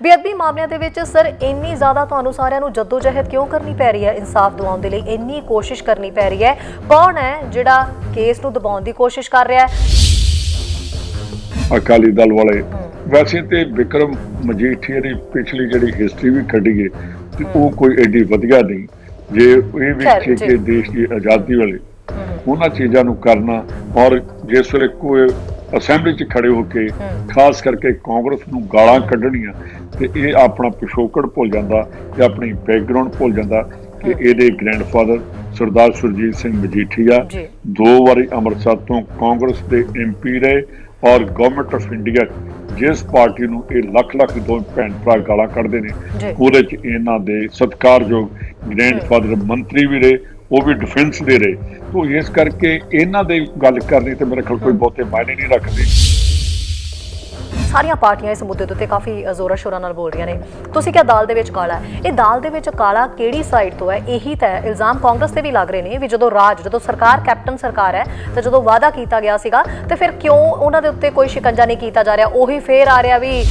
ਬੇਅਦਬੀ ਮਾਮਲਿਆਂ ਦੇ ਵਿੱਚ ਸਰ ਇੰਨੀ ਜ਼ਿਆਦਾ ਤੁਹਾਨੂੰ ਸਾਰਿਆਂ ਨੂੰ ਜੱਦੋਜਹਿਦ ਕਿਉਂ ਕਰਨੀ ਪੈ ਰਹੀ ਹੈ? ਇਨਸਾਫ ਦਿਵਾਉਣ ਦੇ ਲਈ ਇੰਨੀ ਕੋਸ਼ਿਸ਼ ਕਰਨੀ ਪੈ ਰਹੀ ਹੈ। ਕੌਣ ਹੈ ਜਿਹੜਾ ਕੇਸ ਨੂੰ ਦਬਾਉਣ ਦੀ ਕੋਸ਼ਿਸ਼ ਕਰ ਰਿਹਾ ਹੈ? ਅਕਾਲੀ ਦਲ ਵਾਲੇ। ਵੈਸੇ ਤੇ ਵਿਕਰਮ ਮਜੀਠੀਆ ਦੀ ਪਿਛਲੀ ਜਿਹੜੀ ਹਿਸਟਰੀ ਵੀ ਕੱਢੀਏ ਤੇ ਉਹ ਕੋਈ ਐਡੀ ਵਧੀਆ ਨਹੀਂ। ਜੇ ਇਹ ਵੇਖੀਏ ਕਿ ਦੇਸ਼ ਦੀ ਆਜ਼ਾਦੀ ਵੇਲੇ ਉਹਨਾਂ ਚੀਜ਼ਾਂ ਨੂੰ ਕਰਨਾ, ਔਰ ਜਿਸ ਵੇਲੇ ਕੋਈ ਅਸੈਂਬਲੀ 'ਚ ਖੜੇ ਹੋ ਕੇ ਖਾਸ ਕਰਕੇ ਕਾਂਗਰਸ ਨੂੰ ਗਾਲਾਂ ਕੱਢਣੀਆਂ, ਤੇ ਇਹ ਆਪਣਾ ਪਿਛੋਕੜ ਭੁੱਲ ਜਾਂਦਾ ਤੇ ਆਪਣੀ ਬੈਕਗਰਾਉਂਡ ਭੁੱਲ ਜਾਂਦਾ ਕਿ ਇਹਦੇ ਗ੍ਰੈਂਡਫਾਦਰ ਸਰਦਾਰ ਸੁਰਜੀਤ ਸਿੰਘ ਮਜੀਠੀਆ 2 ਵਾਰੀ ਅੰਮ੍ਰਿਤਸਰ ਤੋਂ ਕਾਂਗਰਸ ਦੇ MP ਰਹੇ, ਔਰ ਗਵਰਨਮੈਂਟ ਆਫ ਇੰਡੀਆ ਜਿਸ ਪਾਰਟੀ ਨੂੰ ਇਹ ਲੱਖ ਦੋ ਭੈਣ ਭਰਾ ਗਾਲਾਂ ਕੱਢਦੇ ਨੇ ਉਹਦੇ 'ਚ ਇਹਨਾਂ ਦੇ ਸਤਿਕਾਰਯੋਗ ਗ੍ਰੈਂਡਫਾਦਰ ਮੰਤਰੀ ਵੀ ਰਹੇ, ਉਹ ਵੀ ਡਿਫੈਂਸ ਦੇ ਰਹੇ। ਤੋ ਇਸ ਕਰਕੇ ਇਹਨਾਂ ਦੇ ਗੱਲ ਕਰਨੀ ਤੇ ਮੇਰੇ ਖਿਆਲ ਕੋਈ ਬਹੁਤੇ ਮਾਇਨੇ ਨਹੀਂ ਰੱਖਦੀ। ਸਾਰੀਆਂ ਪਾਰਟੀਆਂ ਇਸ ਮੁੱਦੇ ਦੇ ਉੱਤੇ ਕਾਫੀ ਜ਼ੋਰਾਂ ਸ਼ੋਰਾਂ ਨਾਲ ਬੋਲ ਰਹੀਆਂ ਨੇ। ਤੁਸੀਂ ਕਿਹਾ ਦਾਲ ਦੇ ਵਿੱਚ ਕਾਲਾ ਹੈ, ਇਹ ਦਾਲ ਦੇ ਵਿੱਚ ਕਾਲਾ ਕਿਹੜੀ ਸਾਈਡ ਤੋਂ ਹੈ? ਇਹੀ ਤਾਂ ਇਲਜ਼ਾਮ ਕਾਂਗਰਸ ਤੇ ਵੀ ਲੱਗ ਰਹੇ ਨੇ ਵੀ ਜਦੋਂ ਸਰਕਾਰ ਕੈਪਟਨ ਸਰਕਾਰ ਹੈ ਤੇ ਜਦੋਂ ਵਾਅਦਾ ਕੀਤਾ ਗਿਆ ਸੀਗਾ ਤੇ ਫਿਰ ਕਿਉਂ ਉਹਨਾਂ ਦੇ ਉੱਤੇ ਕੋਈ ਸ਼ਿਕੰਜਾ ਨਹੀਂ ਕੀਤਾ ਜਾ ਰਿਹਾ? ਉਹੀ ਫੇਰ ਆ ਰਿਹਾ ਵੀ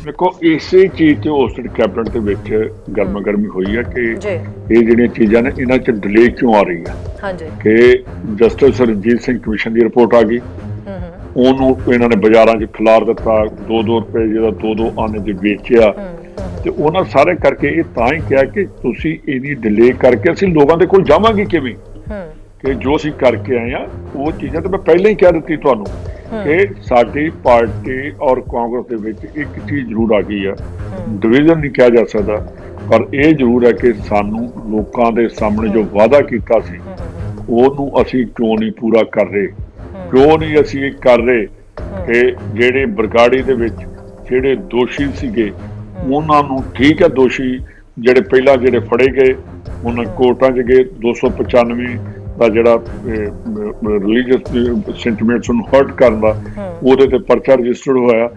ਦੇਖੋ ਇਸੇ ਚੀਜ਼ ਤੇ ਉਸ ਕੈਬਨਿਟ ਦੇ ਵਿੱਚ ਗਰਮਾ ਗਰਮੀ ਹੋਈ ਹੈ ਕਿ ਇਹ ਜਿਹੜੀਆਂ ਚੀਜ਼ਾਂ ਨੇ ਇਹਨਾਂ 'ਚ ਡਿਲੇ ਕਿਉਂ ਆ ਰਹੀ ਹੈ। ਹਾਂਜੀ, ਕਿ ਜਸਟਿਸ ਰਣਜੀਤ ਸਿੰਘ ਕਮਿਸ਼ਨ ਦੀ ਰਿਪੋਰਟ ਆ ਗਈ, ਉਹਨੂੰ ਇਹਨਾਂ ਨੇ ਬਾਜ਼ਾਰਾਂ 'ਚ ਖਿਲਾਰ ਦਿੱਤਾ, 2 ਰੁਪਏ ਜਿਹੜਾ 2 ਆਨੇ 'ਚ ਵੇਚਿਆ, ਤੇ ਉਹਨਾਂ ਸਾਰੇ ਕਰਕੇ ਇਹ ਤਾਂ ਹੀ ਕਿਹਾ ਕਿ ਤੁਸੀਂ ਇਹਦੀ ਡਿਲੇ ਕਰਕੇ ਅਸੀਂ ਲੋਕਾਂ ਦੇ ਕੋਲ ਜਾਵਾਂਗੇ ਕਿਵੇਂ, ਕਿ ਜੋ ਅਸੀਂ ਕਰਕੇ ਆਏ ਆ ਉਹ ਚੀਜ਼ਾਂ ਤਾਂ ਮੈਂ ਪਹਿਲਾਂ ਹੀ ਕਹਿ ਦਿੱਤੀ ਤੁਹਾਨੂੰ ਕਿ ਸਾਡੀ ਪਾਰਟੀ ਔਰ ਕਾਂਗਰਸ ਦੇ ਵਿੱਚ ਇੱਕ ਚੀਜ਼ ਜ਼ਰੂਰ ਆ ਗਈ ਆ, ਡਿਵੀਜ਼ਨ ਨਹੀਂ ਕਿਹਾ ਜਾ ਸਕਦਾ, ਪਰ ਇਹ ਜ਼ਰੂਰ ਹੈ ਕਿ ਸਾਨੂੰ ਲੋਕਾਂ ਦੇ ਸਾਹਮਣੇ ਜੋ ਵਾਅਦਾ ਕੀਤਾ ਸੀ ਉਹਨੂੰ ਅਸੀਂ ਕਿਉਂ ਨਹੀਂ ਪੂਰਾ ਕਰ ਰਹੇ, ਕਿਉਂ ਨਹੀਂ ਅਸੀਂ ਇਹ ਕਰ ਰਹੇ ਕਿ ਜਿਹੜੇ ਬਰਗਾੜੀ ਦੇ ਵਿੱਚ ਜਿਹੜੇ ਦੋਸ਼ੀ ਸੀਗੇ ਉਹਨਾਂ ਨੂੰ, ਠੀਕ ਹੈ ਦੋਸ਼ੀ ਜਿਹੜੇ ਪਹਿਲਾਂ ਜਿਹੜੇ ਫੜੇ ਗਏ ਉਹਨਾਂ ਕੋਰਟਾਂ 'ਚ ਗਏ, 295 ਦਾ ਜਿਹੜਾ ਰਿਲੀਜੀਅਸ ਸੈਂਟੀਮੈਂਟਸ ਨੂੰ ਹਰਟ ਕਰਨ ਦਾ ਉਹਦੇ ਤੇ ਪਰਚਾ ਰਜਿਸਟਰਡ ਹੋਇਆ,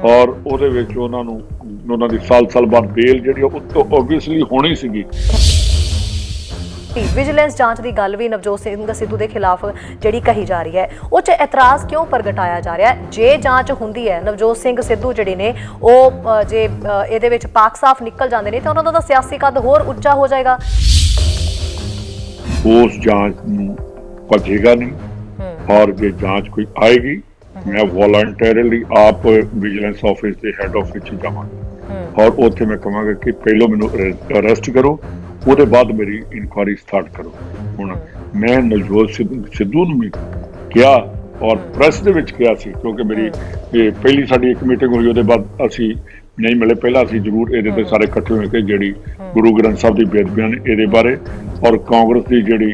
ਔਰ ਉਹਦੇ ਵਿੱਚ ਉਹਨਾਂ ਦੀ ਸਾਲ ਬਾਅਦ ਬੇਲ ਜਿਹੜੀ ਉਹ ਤਾਂ ਓਬਵੀਅਸਲੀ ਹੋਣੀ ਸੀਗੀ। ਵਿਜੀਲੈਂਸ ਜਾਂਚ ਦੀ ਗੱਲ ਵੀ ਨਵਜੋਤ ਸਿੰਘ ਸਿੱਧੂ ਦੇ ਖਿਲਾਫ ਜਿਹੜੀ ਕਹੀ ਜਾ ਰਹੀ ਹੈ, ਉਹ 'ਚ ਇਤਰਾਜ਼ ਕਿਉਂ ਪ੍ਰਗਟਾਇਆ ਜਾ ਰਿਹਾ ਹੈ? ਜੇ ਜਾਂਚ ਹੁੰਦੀ ਹੈ, ਨਵਜੋਤ ਸਿੰਘ ਸਿੱਧੂ ਜਿਹੜੇ ਨੇ ਉਹ ਜੇ ਇਹਦੇ ਵਿੱਚ ਪਾਕ ਸਾਫ਼ ਨਿਕਲ ਜਾਂਦੇ ਨੇ ਤਾਂ ਉਹਨਾਂ ਦਾ ਸਿਆਸੀ ਕੱਦ ਹੋਰ ਉੱਚਾ ਹੋ ਜਾਏਗਾ। ਉਸ ਜਾਂਚ ਨੂੰ ਭੱਜੇਗਾ ਨਹੀਂ, ਔਰ ਜੇ ਜਾਂਚ ਕੋਈ ਆਏਗੀ ਮੈਂ ਵੋਲੰਟਰੀਲੀ ਆਪ ਵਿਜੀਲੈਂਸ ਆਫਿਸ ਦੇ ਹੈੱਡ ਆਫਿਸ 'ਚ ਜਾਵਾਂਗਾ, ਔਰ ਉੱਥੇ ਮੈਂ ਕਹਾਂਗਾ ਕਿ ਪਹਿਲਾਂ ਮੈਨੂੰ ਅਰੈਸਟ ਕਰੋ, ਉਹਦੇ ਬਾਅਦ ਮੇਰੀ ਇਨਕੁਆਇਰੀ ਸਟਾਰਟ ਕਰੋ। ਹੁਣ ਮੈਂ ਨਵਜੋਤ ਸਿੱਧੂ ਨੂੰ ਵੀ ਕਿਹਾ ਔਰ ਪ੍ਰੈਸ ਦੇ ਵਿੱਚ ਕਿਹਾ ਸੀ, ਕਿਉਂਕਿ ਮੇਰੀ ਪਹਿਲੀ ਸਾਡੀ ਇੱਕ ਮੀਟਿੰਗ ਹੋਈ, ਉਹਦੇ ਬਾਅਦ ਅਸੀਂ ਨਹੀਂ ਮਿਲੇ, ਪਹਿਲਾਂ ਅਸੀਂ ਜ਼ਰੂਰ ਇਹਦੇ ਤੇ ਸਾਰੇ ਇਕੱਠੇ ਹੋਏ ਕਿ ਜਿਹੜੀ ਗੁਰੂ ਗ੍ਰੰਥ ਸਾਹਿਬ ਦੀ ਬੇਅਦਬੀਆਂ ਨੇ ਇਹਦੇ ਬਾਰੇ, ਔਰ ਕਾਂਗਰਸ ਦੀ ਜਿਹੜੀ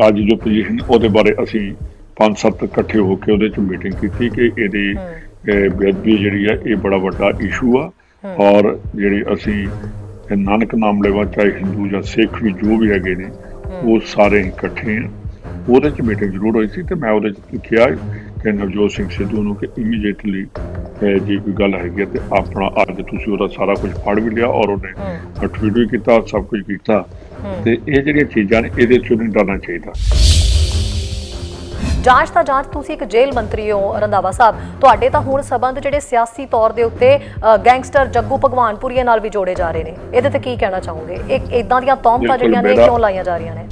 ਅੱਜ ਜੋ ਪੋਜੀਸ਼ਨ ਉਹਦੇ ਬਾਰੇ ਅਸੀਂ 5-7 ਇਕੱਠੇ ਹੋ ਕੇ ਉਹਦੇ 'ਚ ਮੀਟਿੰਗ ਕੀਤੀ ਕਿ ਇਹਦੀ ਬੇਅਦਬੀ ਜਿਹੜੀ ਹੈ ਇਹ ਬੜਾ ਵੱਡਾ ਇਸ਼ੂ ਆ, ਔਰ ਜਿਹੜੀ ਅਸੀਂ ਨਾਨਕ ਨਾਮ ਲੈਵਾ ਚਾਹੇ ਹਿੰਦੂ ਜਾਂ ਸਿੱਖ ਵੀ ਜੋ ਵੀ ਹੈਗੇ ਨੇ ਉਹ ਸਾਰੇ ਇਕੱਠੇ ਆ। ਉਹਦੇ 'ਚ ਮੀਟਿੰਗ ਜ਼ਰੂਰ ਹੋਈ ਸੀ ਤੇ ਮੈਂ ਉਹਦੇ 'ਚ ਕਿਹਾ ਕਿ ਨਵਜੋਤ ਸਿੰਘ ਸਿੱਧੂ ਨੂੰ ਕਿ ਇਮੀਡੀਏਟਲੀ ਜੇ ਕੋਈ ਗੱਲ ਹੈਗੀ ਤੇ ਆਪਣਾ ਅੱਜ ਤੁਸੀਂ ਉਹਦਾ ਸਾਰਾ ਕੁਝ ਫੜ ਵੀ ਲਿਆ, ਔਰ ਉਹਨੇ ਟਵੀਟ ਵੀ ਕੀਤਾ, ਸਭ ਕੁਝ ਕੀਤਾ, ਤੇ ਇਹ ਜਿਹੜੀਆਂ ਚੀਜ਼ਾਂ ਨੇ ਇਹਦੇ 'ਚੋਂ ਨਹੀਂ ਡਰਨਾ ਚਾਹੀਦਾ। ਜਾਂਚ ਤਾਂ ਜਾਂਚ, ਤੁਸੀਂ ਇੱਕ ਜੇਲ੍ਹ ਮੰਤਰੀ ਹੋ ਰੰਧਾਵਾ ਸਾਹਿਬ, ਤੁਹਾਡੇ ਤਾਂ ਹੁਣ ਸਬੰਧ ਜਿਹੜੇ ਸਿਆਸੀ ਤੌਰ ਦੇ ਉੱਤੇ ਗੈਂਗਸਟਰ ਜੱਗੂ ਭਗਵਾਨਪੁਰੀਆ ਨਾਲ ਵੀ ਜੋੜੇ ਜਾ ਰਹੇ ਨੇ, ਇਹਦੇ ਤੇ ਕੀ ਕਹਿਣਾ ਚਾਹੋਗੇ? ਇਦਾਂ ਦੀਆਂ ਤੌਹਮਤਾਂ ਜਿਹੜੀਆਂ ਨੇ ਕਿਉਂ ਲਾਈਆਂ ਜਾ ਰਹੀਆਂ ਨੇ?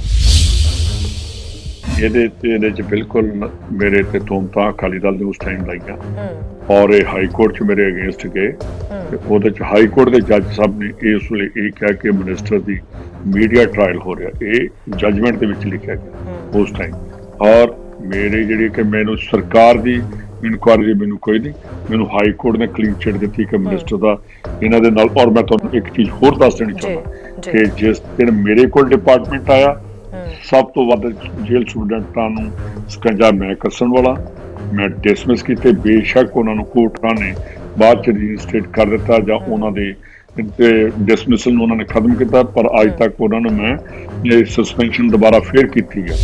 ਇਹਦੇ 'ਚ ਬਿਲਕੁਲ ਮੇਰੇ ਤੇ ਤੌਹਮਤਾਂ ਅਕਾਲੀ ਦਲ ਨੇ ਉਸ ਟਾਈਮ ਲਾਈਆਂ, ਔਰ ਇਹ ਹਾਈ ਕੋਰਟ 'ਚ ਮੇਰੇ ਅਗੇਂਸਟ ਗਏ, ਤੇ ਉਹਦੇ 'ਚ ਹਾਈ ਕੋਰਟ ਦੇ ਜੱਜ ਸਾਹਿਬ ਨੇ ਇਸ ਵੇਲੇ ਇਹ ਕਿਹਾ ਕਿ ਮਿਨਿਸਟਰ ਦੀ ਮੀਡੀਆ ਟ੍ਰਾਇਲ ਹੋ ਰਿਹਾ, ਇਹ ਜੱਜਮੈਂਟ ਦੇ ਵਿੱਚ ਲਿਖਿਆ ਗਿਆ ਉਸ ਟਾਈਮ, ਔਰ ਮੇਰੇ ਜਿਹੜੀ ਕਿ ਮੈਨੂੰ ਸਰਕਾਰ ਦੀ ਇਨਕੁਆਇਰੀ ਮੈਨੂੰ ਕੋਈ ਨਹੀਂ, ਮੈਨੂੰ ਹਾਈ ਕੋਰਟ ਨੇ ਕਲੀਨ ਚਿੱਟ ਦਿੱਤੀ ਕਿ ਮਿਨਿਸਟਰ ਦਾ ਇਹਨਾਂ ਦੇ ਨਾਲ। ਔਰ ਮੈਂ ਤੁਹਾਨੂੰ ਇੱਕ ਚੀਜ਼ ਹੋਰ ਦੱਸ ਦੇਣੀ ਚਾਹੁੰਦਾ ਕਿ ਜਿਸ ਦਿਨ ਮੇਰੇ ਕੋਲ ਡਿਪਾਰਟਮੈਂਟ ਆਇਆ, ਸਭ ਤੋਂ ਵੱਧ ਜੇਲ੍ਹ ਸਟੂਡੈਂਟਾਂ ਨੂੰ ਸਕੰਜਾ ਮੈਂ ਕੱਸਣ ਵਾਲਾ ਮੈਂ ਡਿਸਮਿਸ ਕੀਤੇ, ਬੇਸ਼ੱਕ ਉਹਨਾਂ ਨੂੰ ਕੋਰਟਾਂ ਨੇ ਬਾਅਦ 'ਚ ਰਜਿਸਟਰੇਟ ਕਰ ਦਿੱਤਾ ਜਾਂ ਉਹਨਾਂ ਦੇ ਡਿਸਮਿਸਲ ਨੂੰ ਉਹਨਾਂ ਨੇ ਖਤਮ ਕੀਤਾ, ਪਰ ਅੱਜ ਤੱਕ ਉਹਨਾਂ ਨੂੰ ਮੈਂ ਇਹ ਸਸਪੈਂਸ਼ਨ ਦੁਬਾਰਾ ਫੇਰ ਕੀਤੀ ਹੈ।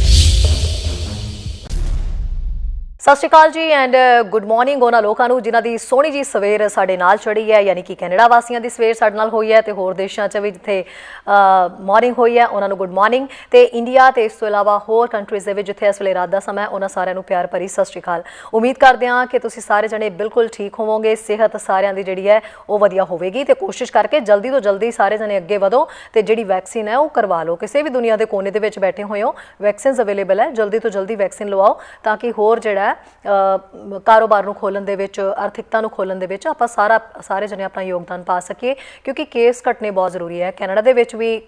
ਸਤਿ ਸ਼੍ਰੀ ਅਕਾਲ ਜੀ ਐਂਡ ਗੁੱਡ ਮਾਰਨਿੰਗ ਉਹਨਾਂ ਲੋਕਾਂ ਨੂੰ ਜਿਨ੍ਹਾਂ ਦੀ ਸੋਹਣੀ ਜੀ ਸਵੇਰ ਸਾਡੇ ਨਾਲ ਚੜ੍ਹੀ ਹੈ, ਯਾਨੀ ਕਿ ਕੈਨੇਡਾ ਵਾਸੀਆਂ ਦੀ ਸਵੇਰ ਸਾਡੇ ਨਾਲ ਹੋਈ ਹੈ ਤੇ ਹੋਰ ਦੇਸ਼ਾਂ 'ਚ ਵੀ ਜਿੱਥੇ ਮਾਰਨਿੰਗ ਹੋਈ ਹੈ ਉਹਨਾਂ ਨੂੰ ਗੁੱਡ ਮਾਰਨਿੰਗ, ਤੇ ਇੰਡੀਆ ਤੇ ਇਸ ਤੋਂ ਇਲਾਵਾ ਹੋਰ ਕੰਟਰੀਜ਼ ਦੇ ਵਿੱਚ ਜਿੱਥੇ ਇਸ ਵੇਲੇ ਰਾਤ ਦਾ ਸਮਾਂ ਉਹਨਾਂ ਸਾਰਿਆਂ ਨੂੰ ਪਿਆਰ ਭਰੀ ਸਤਿ ਸ਼੍ਰੀ ਅਕਾਲ। ਉਮੀਦ ਕਰਦੇ ਹਾਂ ਕਿ ਤੁਸੀਂ ਸਾਰੇ ਜਣੇ ਬਿਲਕੁਲ ਠੀਕ ਹੋਵੋਗੇ, ਸਿਹਤ ਸਾਰਿਆਂ ਦੀ ਜਿਹੜੀ ਹੈ ਉਹ ਵਧੀਆ ਹੋਵੇਗੀ ਤੇ ਕੋਸ਼ਿਸ਼ ਕਰਕੇ ਜਲਦੀ ਤੋਂ ਜਲਦੀ ਸਾਰੇ ਜਣੇ ਅੱਗੇ ਵਧੋ ਤੇ ਜਿਹੜੀ ਵੈਕਸੀਨ ਹੈ ਉਹ ਕਰਵਾ ਲਓ। ਕਿਸੇ ਵੀ ਦੁਨੀਆ ਦੇ ਕੋਨੇ ਦੇ ਵਿੱਚ ਬੈਠੇ ਹੋਏ ਹੋ, ਵੈਕਸੀਨਸ ਅਵੇਲੇਬਲ ਹੈ, ਜਲਦੀ ਤੋਂ ਜਲਦੀ ਵੈਕਸੀਨ ਲਵਾਓ ਤਾਂ ਕਿ ਹੋਰ ਜਿਹੜਾ ਕਾਰੋਬਾਰ ਨੂੰ ਖੋਲ੍ਹਣ ਦੇ ਵਿੱਚ, ਆਰਥਿਕਤਾ ਨੂੰ ਖੋਲ੍ਹਣ ਦੇ ਵਿੱਚ ਆਪਾਂ ਸਾਰੇ ਜਣੇ ਆਪਣਾ ਯੋਗਦਾਨ ਪਾ ਸਕੀਏ, ਕਿਉਂਕਿ ਕੇਸ ਘਟਨੇ ਬਹੁਤ ਜ਼ਰੂਰੀ ਹੈ। ਕੈਨੇਡਾ ਦੇ ਵਿੱਚ ਵੀ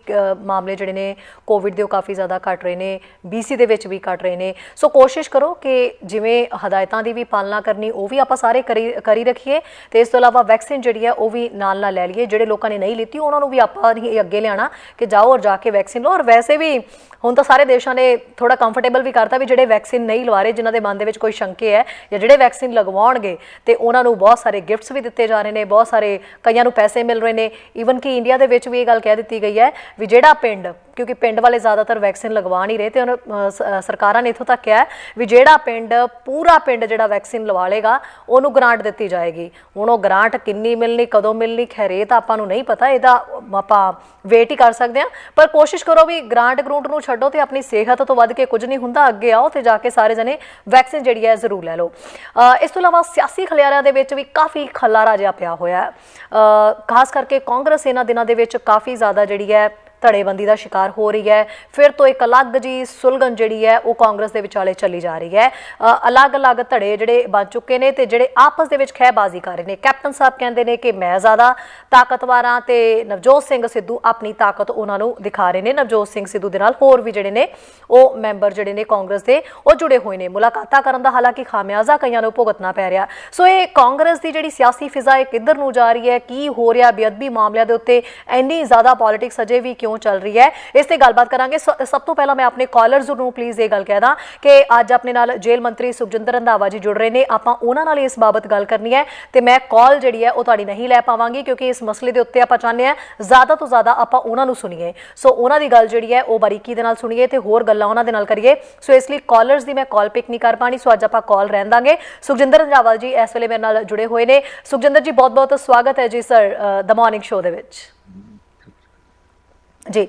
ਮਾਮਲੇ ਜਿਹੜੇ ਨੇ ਕੋਵਿਡ ਦੇ ਉਹ ਕਾਫੀ ਜ਼ਿਆਦਾ ਘਟ ਰਹੇ ਨੇ, BC ਦੇ ਵਿੱਚ ਵੀ ਘਟ ਰਹੇ ਨੇ। ਸੋ ਕੋਸ਼ਿਸ਼ ਕਰੋ ਕਿ ਜਿਵੇਂ ਹਦਾਇਤਾਂ ਦੀ ਵੀ ਪਾਲਣਾ ਕਰਨੀ ਉਹ ਵੀ ਆਪਾਂ ਸਾਰੇ ਕਰੀ ਰੱਖੀਏ ਤੇ ਇਸ ਤੋਂ ਇਲਾਵਾ ਵੈਕਸੀਨ ਜਿਹੜੀ ਹੈ ਉਹ ਵੀ ਨਾਲ ਲੈ ਲਈਏ। ਜਿਹੜੇ ਲੋਕਾਂ ਨੇ ਨਹੀਂ ਲਿੱਤੀ ਉਹਨਾਂ ਨੂੰ ਵੀ ਆਪਾਂ ਅੱਗੇ ਲਿਆਉਣਾ ਕਿ ਜਾਓ ਔਰ ਜਾ ਕੇ ਵੈਕਸੀਨ ਲਓ। ਔਰ ਵੈਸੇ ਵੀ ਹੁਣ ਤਾਂ ਸਾਰੇ ਦੇਸ਼ਾਂ ਨੇ ਥੋੜਾ ਕੰਫਰਟੇਬਲ ਵੀ ਕਰਤਾ ਵੀ ਜਿਹੜੇ ਵੈਕਸੀਨ ਨਹੀਂ ਲਵਾ ਰਹੇ, ਜਿਨ੍ਹਾਂ ਦੇ ਮਨ ਦੇ ਵਿੱਚ ਕੋਈ ਸ਼ੰਕੇ ਹੈ ਜਾਂ ਜਿਹੜੇ ਵੈਕਸੀਨ ਲਗਵਾਉਣਗੇ ਤੇ ਉਹਨਾਂ ਨੂੰ ਬਹੁਤ ਸਾਰੇ ਗਿਫਟਸ ਵੀ ਦਿੱਤੇ ਜਾ ਰਹੇ ਨੇ, ਬਹੁਤ ਸਾਰੇ ਕਈਆਂ ਨੂੰ ਪੈਸੇ ਮਿਲ ਰਹੇ ਨੇ। ਈਵਨ ਕਿ ਇੰਡੀਆ ਦੇ ਵਿੱਚ ਵੀ ਇਹ ਗੱਲ ਕਹਿ ਦਿੱਤੀ ਗਈ ਹੈ ਵੀ ਜਿਹੜਾ ਪਿੰਡ, ਕਿਉਂਕਿ ਪਿੰਡ ਵਾਲੇ ਜ਼ਿਆਦਾਤਰ ਵੈਕਸੀਨ ਲਗਵਾ ਨਹੀਂ ਰਹੇ ਤੇ ਸਰਕਾਰਾਂ ਨੇ ਇੱਥੋਂ ਤੱਕ ਕਿਹਾ ਵੀ ਜਿਹੜਾ ਪਿੰਡ, ਪੂਰਾ ਪਿੰਡ ਜਿਹੜਾ ਵੈਕਸੀਨ ਲਵਾ ਲੇਗਾ ਉਹਨੂੰ ਗ੍ਰਾਂਟ ਦਿੱਤੀ ਜਾਏਗੀ। ਹੁਣ ਉਹ ਗ੍ਰਾਂਟ ਕਿੰਨੀ ਮਿਲਣੀ, ਕਦੋਂ ਮਿਲਣੀ, ਖੈਰ ਇਹ ਤਾਂ ਆਪਾਂ ਨੂੰ ਨਹੀਂ ਪਤਾ, ਇਹਦਾ ਆਪਾਂ ਵੇਟ ਹੀ ਕਰ ਸਕਦੇ ਹਾਂ। ਪਰ ਕੋਸ਼ਿਸ਼ ਕਰੋ ਵੀ ਗ੍ਰਾਂਟ ਨੂੰ ਛੱਡੋ ਤੇ ਆਪਣੀ ਸਿਹਤ ਤੋਂ ਵੱਧ ਕੇ ਕੁਝ ਨਹੀਂ ਹੁੰਦਾ, ਅੱਗੇ ਆਓ ਤੇ ਜਾ ਕੇ ਸਾਰੇ ਜਣੇ ਵੈਕਸੀਨ ਜਿਹੜੀ ਹੈ ਜ਼ਰੂਰ ਲੈ ਲਓ। ਇਸ ਤੋਂ ਇਲਾਵਾ ਸਿਆਸੀ ਖਲਿਆਰਿਆਂ ਦੇ ਵਿੱਚ ਵੀ ਕਾਫੀ ਖਲਾਰਾ ਜਿਹਾ ਪਿਆ ਹੋਇਆ, ਖਾਸ ਕਰਕੇ ਕਾਂਗਰਸ ਇਹਨਾਂ ਦਿਨਾਂ ਦੇ ਵਿੱਚ ਕਾਫੀ ਜ਼ਿਆਦਾ ਜਿਹੜੀ ਹੈ ਧੜੇਬੰਦੀ ਦਾ ਸ਼ਿਕਾਰ ਹੋ ਰਹੀ ਹੈ। ਫਿਰ ਤੋਂ ਇੱਕ ਅਲੱਗ ਜੀ ਸੁਲਗਨ ਜਿਹੜੀ ਹੈ ਉਹ ਕਾਂਗਰਸ ਦੇ ਵਿਚਾਲੇ ਚੱਲੀ ਜਾ ਰਹੀ ਹੈ। ਅਲੱਗ-ਅਲੱਗ ਧੜੇ ਜਿਹੜੇ ਬਣ ਚੁੱਕੇ ਨੇ ਤੇ ਜਿਹੜੇ ਆਪਸ ਦੇ ਵਿੱਚ ਖਹਿਬਾਜ਼ੀ ਕਰ ਰਹੇ ਨੇ। ਕੈਪਟਨ ਸਾਹਿਬ ਕਹਿੰਦੇ ਨੇ ਕਿ ਮੈਂ ਜ਼ਿਆਦਾ ਤਾਕਤਵਰ ਹਾਂ ਤੇ ਨਵਜੋਤ ਸਿੰਘ ਸਿੱਧੂ ਆਪਣੀ ਤਾਕਤ ਉਹਨਾਂ ਨੂੰ ਦਿਖਾ ਰਹੇ ਨੇ। ਨਵਜੋਤ ਸਿੰਘ ਸਿੱਧੂ ਦੇ ਨਾਲ ਹੋਰ ਵੀ ਜਿਹੜੇ ਨੇ ਉਹ ਮੈਂਬਰ ਜਿਹੜੇ ਨੇ ਕਾਂਗਰਸ ਦੇ ਉਹ ਜੁੜੇ ਹੋਏ ਨੇ। ਮੁਲਾਕਾਤਾਂ ਕਰਨ ਦਾ ਹਾਲਾਂਕਿ ਖਾਮਿਆਜ਼ਾ ਕਈਆਂ ਨੂੰ ਭੁਗਤਣਾ ਪੈ ਰਿਹਾ। ਸੋ ਇਹ ਕਾਂਗਰਸ ਦੀ ਜਿਹੜੀ ਸਿਆਸੀ ਫਿਜ਼ਾ ਇਹ ਕਿੱਧਰ ਨੂੰ ਜਾ ਰਹੀ ਹੈ, ਕੀ ਹੋ ਰਿਹਾ, ਬੇਅਦਬੀ ਮਾਮਲਿਆਂ ਦੇ ਉੱਤੇ ਇੰਨੀ ਜ਼ਿਆਦਾ ਪੋਲਿਟਿਕਸ ਅਜੇ ਵੀ ਕਿਉਂ ਚੱਲ ਰਹੀ ਹੈ, ਇਸ ਤੇ ਗੱਲਬਾਤ ਕਰਾਂਗੇ। ਸਭ ਤੋਂ ਪਹਿਲਾਂ ਮੈਂ ਆਪਣੇ ਕਾਲਰਸ ਨੂੰ ਪਲੀਜ਼ ਇਹ ਗੱਲ ਕਹਿ ਦਾਂ ਕਿ ਅੱਜ ਆਪਣੇ ਨਾਲ ਜੇਲ੍ਹ ਮੰਤਰੀ ਸੁਖਜਿੰਦਰ ਰੰਧਾਵਾ ਜੀ ਜੁੜ ਰਹੇ ਨੇ। ਆਪਾਂ ਉਹਨਾਂ ਨਾਲ ਇਸ ਬਾਬਤ ਗੱਲ ਕਰਨੀ ਹੈ ਤੇ ਮੈਂ ਕਾਲ ਜਿਹੜੀ ਹੈ ਉਹ ਤੁਹਾਡੀ ਨਹੀਂ ਲੈ ਪਾਵਾਂਗੀ, ਕਿਉਂਕਿ ਇਸ ਮਸਲੇ ਦੇ ਉੱਤੇ ਆਪਾਂ ਚਾਹੁੰਦੇ ਹਾਂ ਜ਼ਿਆਦਾ ਤੋਂ ਜ਼ਿਆਦਾ ਆਪਾਂ ਉਹਨਾਂ ਨੂੰ ਸੁਣੀਏ। ਸੋ ਉਹਨਾਂ ਦੀ ਗੱਲ ਜਿਹੜੀ ਹੈ ਉਹ ਬਾਰੀਕੀ ਦੇ ਨਾਲ ਸੁਣੀਏ ਤੇ ਹੋਰ ਗੱਲਾਂ ਉਹਨਾਂ ਦੇ ਨਾਲ ਕਰੀਏ। ਸੋ ਇਸ ਲਈ ਕਾਲਰਸ ਦੀ ਮੈਂ ਕਾਲ ਪਿਕ ਨਹੀਂ ਕਰ ਪਾਣੀ, ਸੋ ਅੱਜ ਆਪਾਂ ਕਾਲ ਰਹਿਣ ਦਾਂਗੇ। ਸੁਖਜਿੰਦਰ ਰੰਧਾਵਾ ਜੀ ਇਸ ਵੇਲੇ ਮੇਰੇ ਨਾਲ ਜੁੜੇ ਹੋਏ ਨੇ। ਸੁਖਜਿੰਦਰ ਜੀ ਬਹੁਤ ਬਹੁਤ ਸਵਾਗਤ ਹੈ ਜੀ ਸਰ ਦ ਮਾਰਨਿੰਗ ਸ਼ੋਅ ਦੇ ਵਿੱਚ। ਜੀ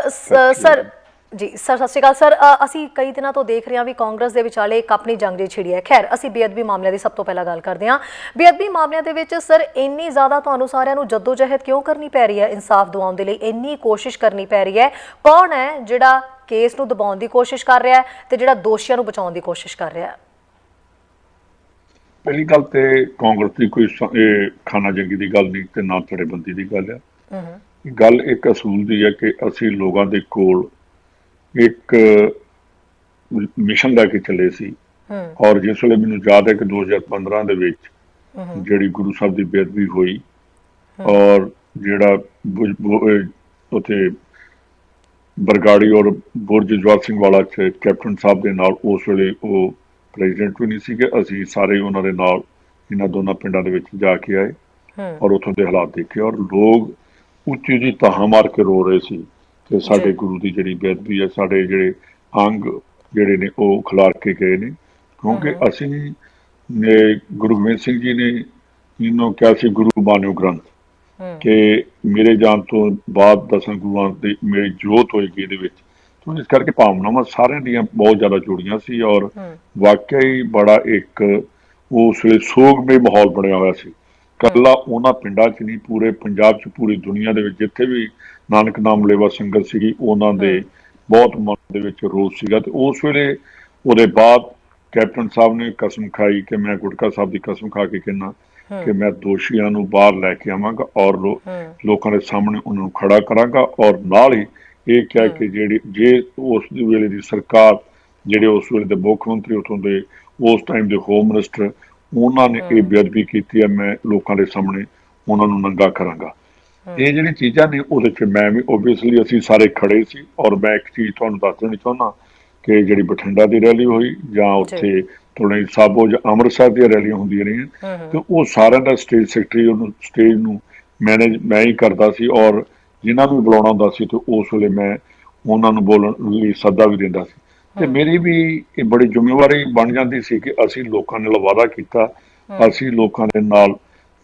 ਸਰ ਸਤਿ ਸ਼੍ਰੀ ਅਕਾਲ ਸਰ। ਅਸੀਂ ਕਈ ਦਿਨਾਂ ਤੋਂ ਦੇਖ ਰਹੇ ਹਾਂ ਵੀ ਕਾਂਗਰਸ ਦੇ ਵਿਚਾਲੇ ਇੱਕ ਆਪਣੀ ਜੰਗ ਜੀ ਛਿੜੀ ਹੈ। ਖੈਰ ਅਸੀਂ ਬੇਅਦਬੀ ਮਾਮਲਿਆਂ ਦੀ ਸਭ ਤੋਂ ਪਹਿਲਾਂ ਗੱਲ ਕਰਦੇ ਹਾਂ। ਬੇਅਦਬੀ ਮਾਮਲਿਆਂ ਦੇ ਵਿੱਚ ਸਰ ਇੰਨੀ ਜ਼ਿਆਦਾ ਤੁਹਾਨੂੰ ਸਾਰਿਆਂ ਨੂੰ ਜਦੋਜਹਿਦ ਕਿਉਂ ਕਰਨੀ ਪੈ ਰਹੀ ਹੈ? ਇਨਸਾਫ ਦਿਵਾਉਣ ਦੇ ਲਈ ਇੰਨੀ ਕੋਸ਼ਿਸ਼ ਕਰਨੀ ਪੈ ਰਹੀ ਹੈ। ਕੌਣ ਹੈ ਜਿਹੜਾ ਕੇਸ ਨੂੰ ਦਬਾਉਣ ਦੀ ਕੋਸ਼ਿਸ਼ ਕਰ ਰਿਹਾ ਹੈ ਤੇ ਜਿਹੜਾ ਦੋਸ਼ੀਆਂ ਨੂੰ ਬਚਾਉਣ ਦੀ ਕੋਸ਼ਿਸ਼ ਕਰ ਰਿਹਾ ਹੈ? ਪਹਿਲੀ ਗੱਲ ਤੇ ਕਾਂਗਰਸ ਦੀ ਕੋਈ ਖਾਨਾ ਜੰਗੀ ਦੀ ਗੱਲ ਨਹੀਂ ਤੇ ਨਾ ਧੜੇਬੰਦੀ ਦੀ ਗੱਲ ਹੈ। ਗੱਲ ਇੱਕ ਅਸੂਲ ਦੀ ਹੈ ਕਿ ਅਸੀਂ ਲੋਕਾਂ ਦੇ ਕੋਲ ਇੱਕ ਮਿਸ਼ਨ ਲੈ ਕੇ ਚੱਲੇ ਸੀ ਔਰ ਜਿਸ ਵੇਲੇ ਮੈਨੂੰ ਯਾਦ ਹੈ ਕਿ 2015 ਦੇ ਵਿੱਚ ਜਿਹੜੀ ਗੁਰੂ ਸਾਹਿਬ ਦੀ ਬੇਅਦਬੀ ਹੋਈ ਔਰ ਜਿਹੜਾ ਉੱਥੇ ਬਰਗਾੜੀ ਔਰ ਬੁਰਜ ਜਵਾਹਰ ਸਿੰਘ ਵਾਲਾ ਚ ਕੈਪਟਨ ਸਾਹਿਬ ਦੇ ਨਾਲ ਉਸ ਵੇਲੇ ਉਹ ਪ੍ਰੈਜ਼ੀਡੈਂਟ ਵੀ ਨਹੀਂ ਸੀਗੇ, ਅਸੀਂ ਸਾਰੇ ਉਹਨਾਂ ਦੇ ਨਾਲ ਇਹਨਾਂ ਦੋਨਾਂ ਪਿੰਡਾਂ ਦੇ ਵਿੱਚ ਜਾ ਕੇ ਆਏ ਔਰ ਉੱਥੋਂ ਦੇ ਹਾਲਾਤ ਦੇਖੇ ਔਰ ਲੋਕ ਉੱਚੀ ਜੀ ਤਾਹਾਂ ਮਾਰ ਕੇ ਰੋ ਰਹੇ ਸੀ ਕਿ ਸਾਡੇ ਗੁਰੂ ਦੀ ਜਿਹੜੀ ਬੇਅਦਬੀ ਹੈ, ਸਾਡੇ ਜਿਹੜੇ ਅੰਗ ਜਿਹੜੇ ਨੇ ਉਹ ਖਿਲਾਰ ਕੇ ਗਏ ਨੇ। ਕਿਉਂਕਿ ਅਸੀਂ ਗੁਰੂ ਗੋਬਿੰਦ ਸਿੰਘ ਜੀ ਨੇ ਇਹਨੂੰ ਕਿਹਾ ਸੀ ਗੁਰੂ ਬਾਣਿਓ ਗ੍ਰੰਥ ਕਿ ਮੇਰੇ ਜਾਣ ਤੋਂ ਬਾਅਦ 10 ਗੁਰੂਆਂ ਦੀ ਮੇਰੀ ਜੋਤ ਹੋਏਗੀ ਇਹਦੇ ਵਿੱਚ। ਤੋਂ ਇਸ ਕਰਕੇ ਭਾਵਨਾਵਾਂ ਸਾਰਿਆਂ ਦੀਆਂ ਬਹੁਤ ਜ਼ਿਆਦਾ ਜੁੜੀਆਂ ਸੀ ਔਰ ਵਾਕਿਆ ਹੀ ਬੜਾ ਇੱਕ ਉਸ ਵੇਲੇ ਸੋਗਮਈ ਮਾਹੌਲ ਬਣਿਆ ਹੋਇਆ ਸੀ। ਕੱਲਾ ਉਹਨਾਂ ਪਿੰਡਾਂ 'ਚ ਨਹੀਂ, ਪੂਰੇ ਪੰਜਾਬ 'ਚ, ਪੂਰੀ ਦੁਨੀਆ ਦੇ ਵਿੱਚ ਜਿੱਥੇ ਵੀ ਨਾਨਕ ਨਾਮ ਲੇਵਾ ਸੰਗਤ ਸੀਗੀ ਉਹਨਾਂ ਦੇ ਬਹੁਤ ਮਨ ਦੇ ਵਿੱਚ ਰੋਸ ਸੀਗਾ। ਤੇ ਉਸ ਵੇਲੇ ਉਹਦੇ ਬਾਅਦ ਕੈਪਟਨ ਸਾਹਿਬ ਨੇ ਕਸਮ ਖਾਈ ਕਿ ਮੈਂ ਗੁਟਕਾ ਸਾਹਿਬ ਦੀ ਕਸਮ ਖਾ ਕੇ ਕਹਿੰਦਾ ਕਿ ਮੈਂ ਦੋਸ਼ੀਆਂ ਨੂੰ ਬਾਹਰ ਲੈ ਕੇ ਆਵਾਂਗਾ ਔਰ ਲੋਕਾਂ ਦੇ ਸਾਹਮਣੇ ਉਹਨਾਂ ਨੂੰ ਖੜਾ ਕਰਾਂਗਾ। ਔਰ ਨਾਲ ਹੀ ਇਹ ਕਿਹਾ ਕਿ ਜੇ ਉਸ ਵੇਲੇ ਦੀ ਸਰਕਾਰ, ਜਿਹੜੇ ਉਸ ਵੇਲੇ ਦੇ ਮੁੱਖ ਮੰਤਰੀ ਉੱਥੋਂ ਦੇ, ਉਸ ਟਾਈਮ ਦੇ ਹੋਮ ਮਿਨਿਸਟਰ, ਉਹਨਾਂ ਨੇ ਇਹ ਬੇਅਦਬੀ ਕੀਤੀ ਹੈ, ਮੈਂ ਲੋਕਾਂ ਦੇ ਸਾਹਮਣੇ ਉਹਨਾਂ ਨੂੰ ਨੰਗਾ ਕਰਾਂਗਾ। ਇਹ ਜਿਹੜੀ ਚੀਜ਼ਾਂ ਨੇ ਉਹਦੇ 'ਚ ਮੈਂ ਵੀ ਓਬਵੀਅਸਲੀ ਅਸੀਂ ਸਾਰੇ ਖੜੇ ਸੀ। ਔਰ ਮੈਂ ਇੱਕ ਚੀਜ਼ ਤੁਹਾਨੂੰ ਦੱਸ ਦੇਣੀ ਚਾਹੁੰਦਾ ਕਿ ਜਿਹੜੀ ਬਠਿੰਡਾ ਦੀ ਰੈਲੀ ਹੋਈ ਜਾਂ ਉੱਥੇ ਥੋੜ੍ਹੀ ਸਾਬੋ ਜਾਂ ਅੰਮ੍ਰਿਤਸਰ ਦੀਆਂ ਰੈਲੀਆਂ ਹੁੰਦੀਆਂ ਰਹੀਆਂ ਤੇ ਉਹ ਸਾਰਿਆਂ ਦਾ ਸਟੇਜ ਸੈਕਟਰੀ ਉਹਨੂੰ ਸਟੇਜ ਨੂੰ ਮੈਨੇਜ ਮੈਂ ਹੀ ਕਰਦਾ ਸੀ ਔਰ ਜਿਨ੍ਹਾਂ ਨੂੰ ਬੁਲਾਉਣਾ ਹੁੰਦਾ ਸੀ ਤੇ ਉਸ ਵੇਲੇ ਮੈਂ ਉਹਨਾਂ ਨੂੰ ਬੋਲਣ ਲਈ ਸੱਦਾ ਵੀ ਦਿੰਦਾ ਸੀ। ਤੇ ਮੇਰੀ ਵੀ ਇਹ ਬੜੀ ਜ਼ਿੰਮੇਵਾਰੀ ਬਣ ਜਾਂਦੀ ਸੀ ਕਿ ਅਸੀਂ ਲੋਕਾਂ ਨਾਲ ਵਾਅਦਾ ਕੀਤਾ, ਅਸੀਂ ਲੋਕਾਂ ਦੇ ਨਾਲ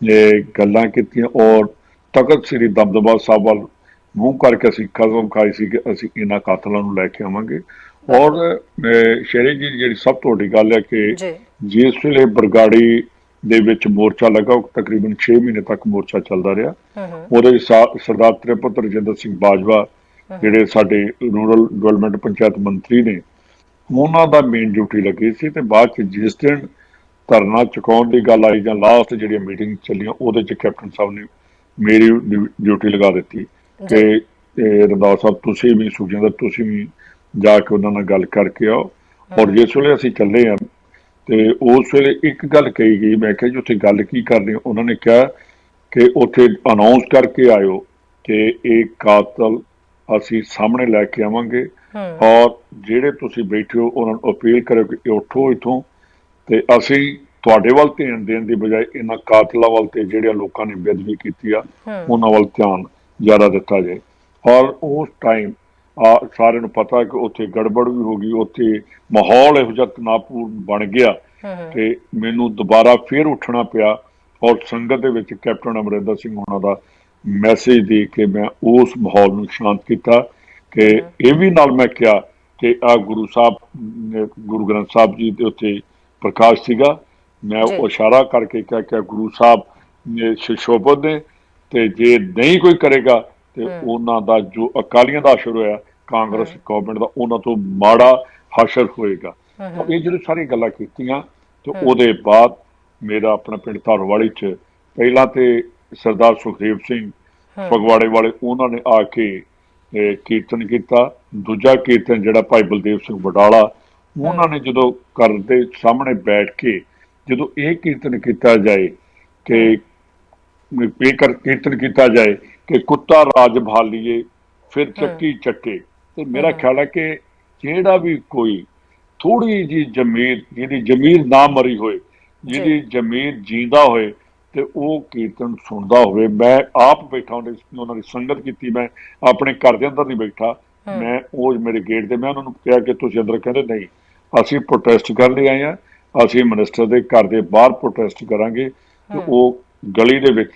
ਇਹ ਗੱਲਾਂ ਕੀਤੀਆਂ ਔਰ ਤਖਤ ਸ੍ਰੀ ਦਮਦਮਾ ਸਾਹਿਬ ਵੱਲ ਮੂੰਹ ਕਰਕੇ ਅਸੀਂ ਕਸਮ ਖਾਈ ਸੀ ਕਿ ਅਸੀਂ ਇਹਨਾਂ ਕਾਤਲਾਂ ਨੂੰ ਲੈ ਕੇ ਆਵਾਂਗੇ। ਔਰ ਸ਼ੇਰੇ ਜੀ ਜਿਹੜੀ ਸਭ ਤੋਂ ਵੱਡੀ ਗੱਲ ਹੈ ਕਿ ਜੀ ਜਿਸ ਵੇਲੇ ਬਰਗਾੜੀ ਦੇ ਵਿੱਚ ਮੋਰਚਾ ਲੱਗਾ, ਉਹ ਤਕਰੀਬਨ 6 ਮਹੀਨੇ ਤੱਕ ਮੋਰਚਾ ਚੱਲਦਾ ਰਿਹਾ। ਉਹਦੇ ਵਿੱਚ ਸਰਦਾਰ ਤ੍ਰਿਪਤ ਰਜਿੰਦਰ ਸਿੰਘ ਬਾਜਵਾ ਜਿਹੜੇ ਸਾਡੇ ਰੂਰਲ ਡਿਵੈਲਪਮੈਂਟ ਪੰਚਾਇਤ ਮੰਤਰੀ ਨੇ, ਉਹਨਾਂ ਦਾ ਮੇਨ ਡਿਊਟੀ ਲੱਗੀ ਸੀ। ਤੇ ਬਾਅਦ ਚ ਜਿਸ ਦਿਨ ਧਰਨਾ ਚੁਕਾਉਣ ਦੀ ਗੱਲ ਆਈ ਜਾਂ ਲਾਸਟ ਜਿਹੜੀਆਂ ਮੀਟਿੰਗ ਚੱਲੀਆਂ, ਉਹਦੇ ਚ ਕੈਪਟਨ ਸਾਹਿਬ ਨੇ ਮੇਰੀ ਡਿਊਟੀ ਲਗਾ ਦਿੱਤੀ ਕਿ ਰੰਧਾਵਾ ਸਾਹਿਬ ਤੁਸੀਂ ਵੀ, ਸੁਖਜਿੰਦਰ ਤੁਸੀਂ ਵੀ ਜਾ ਕੇ ਉਹਨਾਂ ਨਾਲ ਗੱਲ ਕਰਕੇ ਆਓ। ਔਰ ਜਿਸ ਵੇਲੇ ਅਸੀਂ ਚੱਲੇ ਆ ਤੇ ਉਸ ਵੇਲੇ ਇੱਕ ਗੱਲ ਕਹੀ ਗਈ, ਮੈਂ ਕਿਹਾ ਜੀ ਉੱਥੇ ਗੱਲ ਕੀ ਕਰਨੀ? ਉਹਨਾਂ ਨੇ ਕਿਹਾ ਕਿ ਉੱਥੇ ਅਨਾਉਂਸ ਕਰਕੇ ਆਇਓ ਕਿ ਇਹ ਕਾਤਲ ਅਸੀਂ ਸਾਹਮਣੇ ਲੈ ਕੇ ਆਵਾਂਗੇ ਔਰ ਜਿਹੜੇ ਤੁਸੀਂ ਬੈਠੇ ਹੋ ਉਹਨਾਂ ਨੂੰ ਅਪੀਲ ਕਰਿਓ ਕਿ ਉੱਠੋ ਇੱਥੋਂ ਤੇ ਅਸੀਂ ਤੁਹਾਡੇ ਵੱਲ ਧਿਆਨ ਦੇਣ ਦੀ ਬਜਾਏ ਇਹਨਾਂ ਕਾਤਲਾਂ ਵੱਲ ਤੇ ਜਿਹੜਿਆਂ ਲੋਕਾਂ ਨੇ ਬੇਅਦਬੀ ਕੀਤੀ ਆ ਉਹਨਾਂ ਵੱਲ ਧਿਆਨ ਜ਼ਿਆਦਾ ਦਿੱਤਾ ਜਾਏ। ਔਰ ਉਸ ਟਾਈਮ ਸਾਰਿਆਂ ਨੂੰ ਪਤਾ ਕਿ ਉੱਥੇ ਗੜਬੜ ਵੀ ਹੋ ਗਈ, ਉੱਥੇ ਮਾਹੌਲ ਇਹੋ ਜਿਹਾ ਤਣਾਅਪੂਰਨ ਬਣ ਗਿਆ ਕਿ ਮੈਨੂੰ ਦੁਬਾਰਾ ਫੇਰ ਉੱਠਣਾ ਪਿਆ ਔਰ ਸੰਗਤ ਦੇ ਵਿੱਚ ਕੈਪਟਨ ਅਮਰਿੰਦਰ ਸਿੰਘ ਉਹਨਾਂ ਦਾ ਮੈਸੇਜ ਦੇ ਕੇ ਮੈਂ ਉਸ ਮਾਹੌਲ ਨੂੰ ਸ਼ਾਂਤ ਕੀਤਾ। ਕਿ ਇਹ ਵੀ ਨਾਲ ਮੈਂ ਕਿਹਾ ਕਿ ਆ ਗੁਰੂ ਸਾਹਿਬ, ਗੁਰੂ ਗ੍ਰੰਥ ਸਾਹਿਬ ਜੀ ਦੇ ਉੱਤੇ ਪ੍ਰਕਾਸ਼ ਸੀਗਾ, ਮੈਂ ਉਹ ਇਸ਼ਾਰਾ ਕਰਕੇ ਕਿਹਾ ਕਿ ਗੁਰੂ ਸਾਹਿਬ ਸ਼ਿਸ਼ੋਭਤ ਨੇ ਤੇ ਜੇ ਨਹੀਂ ਕੋਈ ਕਰੇਗਾ ਤੇ ਉਹਨਾਂ ਦਾ ਜੋ ਅਕਾਲੀਆਂ ਦਾ ਅਸਰ ਹੋਇਆ ਕਾਂਗਰਸ ਗਵਰਨਮੈਂਟ ਦਾ, ਉਹਨਾਂ ਤੋਂ ਮਾੜਾ ਹਸ਼ਰ ਹੋਏਗਾ। ਇਹ ਜਿਹੜੇ ਸਾਰੀਆਂ ਗੱਲਾਂ ਕੀਤੀਆਂ ਤੇ ਉਹਦੇ ਬਾਅਦ ਮੇਰਾ ਆਪਣਾ ਪਿੰਡ ਧਾਰੋਵਾਲੀ ਚ ਪਹਿਲਾਂ ਤੇ ਸਰਦਾਰ ਸੁਖਦੇਵ ਸਿੰਘ ਫਗਵਾੜੇ ਵਾਲੇ ਉਹਨਾਂ ਨੇ ਆ ਕੇ ਕੀਰਤਨ ਕੀਤਾ। ਦੂਜਾ ਕੀਰਤਨ ਜਿਹੜਾ ਭਾਈ ਬਲਦੇਵ ਸਿੰਘ ਵਡਾਲਾ ਉਹਨਾਂ ਨੇ ਜਦੋਂ ਘਰ ਦੇ ਸਾਹਮਣੇ ਬੈਠ ਕੇ ਜਦੋਂ ਇਹ ਕੀਰਤਨ ਕੀਤਾ ਜਾਏ ਕਿ ਕੀਰਤਨ ਕੀਤਾ ਜਾਏ ਕਿ ਕੁੱਤਾ ਰਾਜ ਭਾਲੀਏ ਫਿਰ ਚੱਕੀ ਚੱਟੇ, ਤੇ ਮੇਰਾ ਖਿਆਲ ਹੈ ਕਿ ਜਿਹੜਾ ਵੀ ਕੋਈ ਥੋੜੀ ਜਿਹੀ ਜ਼ਮੀਰ, ਜਿਹਦੀ ਜ਼ਮੀਰ ਨਾ ਮਰੀ ਹੋਏ, ਜਿਹਦੀ ਜ਼ਮੀਰ ਜੀਂਦਾ ਹੋਏ ਤੇ ਉਹ ਕੀਰਤਨ ਸੁਣਦਾ ਹੋਵੇ। ਮੈਂ ਆਪ ਬੈਠਾ ਉਹਨਾਂ ਦੀ ਸੰਗਤ ਕੀਤੀ, ਮੈਂ ਆਪਣੇ ਘਰ ਦੇ ਅੰਦਰ ਨਹੀਂ ਬੈਠਾ, ਮੈਂ ਉਹ ਮੇਰੇ ਗੇਟ ਤੇ ਮੈਂ ਉਹਨਾਂ ਨੂੰ ਕਿਹਾ ਕਿ ਤੁਸੀਂ ਅੰਦਰ, ਕਹਿੰਦੇ ਨਹੀਂ ਅਸੀਂ ਪ੍ਰੋਟੈਸਟ ਕਰਨ ਲਈ ਆਏ ਹਾਂ, ਅਸੀਂ ਮਿਨਿਸਟਰ ਦੇ ਘਰ ਦੇ ਬਾਹਰ ਪ੍ਰੋਟੈਸਟ ਕਰਾਂਗੇ। ਤੇ ਉਹ ਗਲੀ ਦੇ ਵਿੱਚ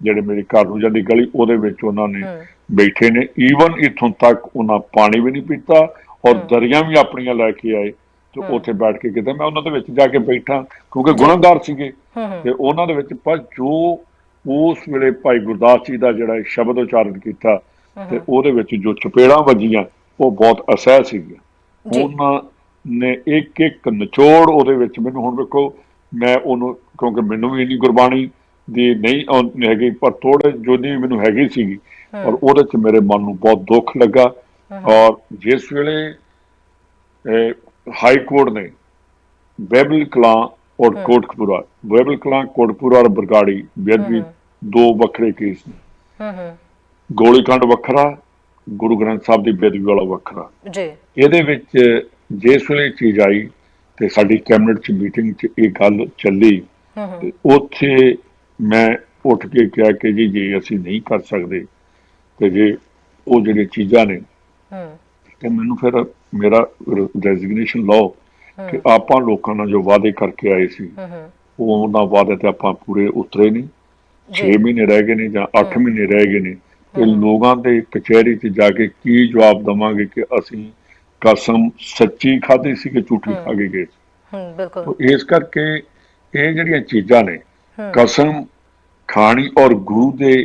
ਜਿਹੜੇ ਮੇਰੇ ਘਰ ਨੂੰ ਜਾਂਦੀ ਗਲੀ ਉਹਦੇ ਵਿੱਚ ਉਹਨਾਂ ਨੇ ਬੈਠੇ ਨੇ, ਈਵਨ ਇੱਥੋਂ ਤੱਕ ਉਹਨਾਂ ਪਾਣੀ ਵੀ ਨਹੀਂ ਪੀਤਾ ਔਰ ਦਰੀਆਂ ਵੀ ਆਪਣੀਆਂ ਲੈ ਕੇ ਆਏ ਤੇ ਉੱਥੇ ਬੈਠ ਕੇ ਕਿਤੇ ਮੈਂ ਉਹਨਾਂ ਦੇ ਵਿੱਚ ਜਾ ਕੇ ਬੈਠਾ ਕਿਉਂਕਿ ਗੁਨਾਹਗਾਰ ਸੀਗੇ। ਤੇ ਉਹਨਾਂ ਦੇ ਵਿੱਚ ਪਰ ਜੋ ਉਸ ਵੇਲੇ ਭਾਈ ਗੁਰਦਾਸ ਜੀ ਦਾ ਜਿਹੜਾ ਸ਼ਬਦ ਉਚਾਰਨ ਕੀਤਾ ਤੇ ਉਹਦੇ ਵਿੱਚ ਜੋ ਚਪੇੜਾਂ ਵੱਜੀਆਂ ਉਹ ਬਹੁਤ ਅਸਹਿ ਸੀਗੀਆਂ। ਉਹਨਾਂ ਨੇ ਇੱਕ ਇੱਕ ਨਿਚੋੜ ਉਹਦੇ ਵਿੱਚ, ਮੈਨੂੰ ਹੁਣ ਵੇਖੋ ਮੈਂ ਉਹਨੂੰ, ਕਿਉਂਕਿ ਮੈਨੂੰ ਵੀ ਇੰਨੀ ਗੁਰਬਾਣੀ ਦੀ ਨਹੀਂ ਹੈਗੀ ਪਰ ਥੋੜੇ ਜੋ ਦੀ ਮੈਨੂੰ ਹੈਗੀ ਸੀਗੀ, ਔਰ ਉਹਦੇ ਚ ਮੇਰੇ ਮਨ ਨੂੰ ਬਹੁਤ ਦੁੱਖ ਲੱਗਾ। ਔਰ ਜਿਸ ਵੇਲੇ ਹਾਈ ਕੋਰਟ ਨੇ ਬਹਿਬਲ ਕਲਾਂ ਔਰ ਕੋਟਕਪੂਰਾ, ਬਹਿਬਲ ਕਲਾਂ ਕੋਟਕਪੂਰਾ ਔਰ ਬਰਗਾੜੀ ਬੇਅਦਬੀ ਦੋ ਵੱਖਰੇ ਕੇਸ ਨੇ, ਗੋਲੀकांड ਵੱਖਰਾ, ਗੁਰੂ ਗ੍ਰੰਥ ਸਾਹਿਬ ਦੀ ਬੇਅਦਬੀ ਵਾਲਾ ਵੱਖਰਾ। ਇਹਦੇ ਵਿੱਚ ਜਿਸ ਵੇਲੇ ਚੀਜ਼ ਆਈ ਤੇ ਸਾਡੀ ਕੈਬਨਿਟ ਚ ਮੀਟਿੰਗ ਚ ਇਹ ਗੱਲ ਚੱਲੀ ਤੇ ਉੱਥੇ ਮੈਂ ਉੱਠ ਕੇ ਕਿਹਾ ਕਿ ਜੀ ਜੇ ਅਸੀਂ ਨਹੀਂ ਕਰ ਸਕਦੇ ਤੇ ਜੇ ਉਹ ਜਿਹੜੇ ਚੀਜ਼ਾਂ ਨੇ ਤੇ ਮੈਨੂੰ ਫਿਰ ਮੇਰਾ ਰੈਜ਼ਿਗਨੇਸ਼ਨ ਲਓ ਕਿ ਆਪਾਂ ਲੋਕਾਂ ਨਾਲ ਜੋ ਵਾਅਦੇ ਕਰਕੇ ਆਏ ਸੀ ਉਹ ਉਹਨਾਂ ਵਾਅਦੇ ਤੇ ਆਪਾਂ ਪੂਰੇ ਉਤਰੇ ਨਹੀਂ। 6 ਮਹੀਨੇ ਰਹਿ ਗਏ ਨੇ ਜਾਂ 8 ਮਹੀਨੇ ਰਹਿ ਗਏ ਨੇ ਤੇ ਲੋਕਾਂ ਦੇ ਕਚਹਿਰੀ 'ਚ ਜਾ ਕੇ ਕੀ ਜਵਾਬ ਦੇਵਾਂਗੇ ਕਿ ਅਸੀਂ ਕਸਮ ਸੱਚੀ ਖਾਧੀ ਸੀ ਕਿ ਝੂਠੀ ਖਾ ਕੇ ਗਏ। ਬਿਲਕੁਲ। ਇਸ ਕਰਕੇ ਇਹ ਜਿਹੜੀਆਂ ਚੀਜ਼ਾਂ ਨੇ, ਕਸਮ ਖਾਣੀ ਔਰ ਗੁਰੂ ਦੇ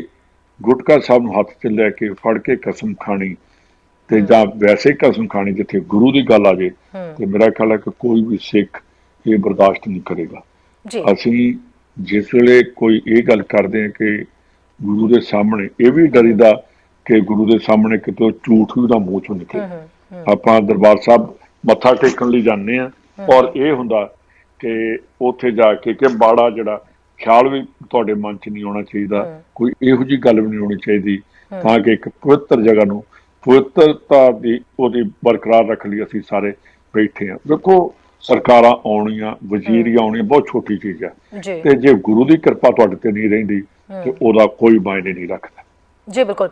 ਗੁਟਕਾ ਸਾਹਿਬ ਨੂੰ ਹੱਥ 'ਚ ਲੈ ਕੇ ਫੜ ਕੇ ਕਸਮ ਖਾਣੀ ਤੇ ਜਾਂ ਵੈਸੇ ਕਸਮ ਖਾਣੀ ਜਿੱਥੇ ਗੁਰੂ ਦੀ ਗੱਲ ਆ ਜੇ ਤੇ ਮੇਰਾ ਖਿਆਲ ਹੈ ਕਿ ਕੋਈ ਵੀ ਸਿੱਖ ਇਹ ਬਰਦਾਸ਼ਤ ਨਹੀਂ ਕਰੇਗਾ। ਅਸੀਂ ਜਿਸ ਵੇਲੇ ਕੋਈ ਇਹ ਗੱਲ ਕਰਦੇ ਹਾਂ ਕਿ ਗੁਰੂ ਦੇ ਸਾਹਮਣੇ, ਇਹ ਵੀ ਡਰੀਦਾ ਕਿ ਗੁਰੂ ਦੇ ਸਾਹਮਣੇ ਕਿਤੇ ਝੂਠ ਵੀ ਉਹਦਾ ਮੂੰਹ ਚੋਂ ਨਿਕਲੇ। ਆਪਾਂ ਦਰਬਾਰ ਸਾਹਿਬ ਮੱਥਾ ਟੇਕਣ ਲਈ ਜਾਂਦੇ ਹਾਂ ਔਰ ਇਹ ਹੁੰਦਾ ਕਿ ਉੱਥੇ ਜਾ ਕੇ ਕਿ ਬਾੜਾ ਜਿਹੜਾ ਖਿਆਲ ਵੀ ਤੁਹਾਡੇ ਮਨ 'ਚ ਨਹੀਂ ਆਉਣਾ ਚਾਹੀਦਾ, ਕੋਈ ਇਹੋ ਜਿਹੀ ਗੱਲ ਵੀ ਨਹੀਂ ਹੋਣੀ ਚਾਹੀਦੀ ਤਾਂ ਕਿ ਇੱਕ ਪਵਿੱਤਰ ਜਗ੍ਹਾ ਨੂੰ ਪਵਿੱਤਰਤਾ ਦੀ ਉਹਦੀ ਬਰਕਰਾਰ ਰੱਖਣ ਲਈ ਅਸੀਂ ਸਾਰੇ ਬੈਠੇ ਹਾਂ। ਦੇਖੋ ਸਰਕਾਰਾਂ ਆਉਣੀਆਂ, ਵਜ਼ੀਰੀਆਂ ਆਉਣੀਆਂ ਬਹੁਤ ਛੋਟੀ ਚੀਜ਼ ਹੈ ਤੇ ਜੇ ਗੁਰੂ ਦੀ ਕਿਰਪਾ ਤੁਹਾਡੇ ਤੇ ਨਹੀਂ ਰਹਿੰਦੀ ਤੇ ਉਹਦਾ ਕੋਈ ਮਾਇਨੇ ਨਹੀਂ ਰੱਖਦਾ। ਜੀ ਬਿਲਕੁਲ।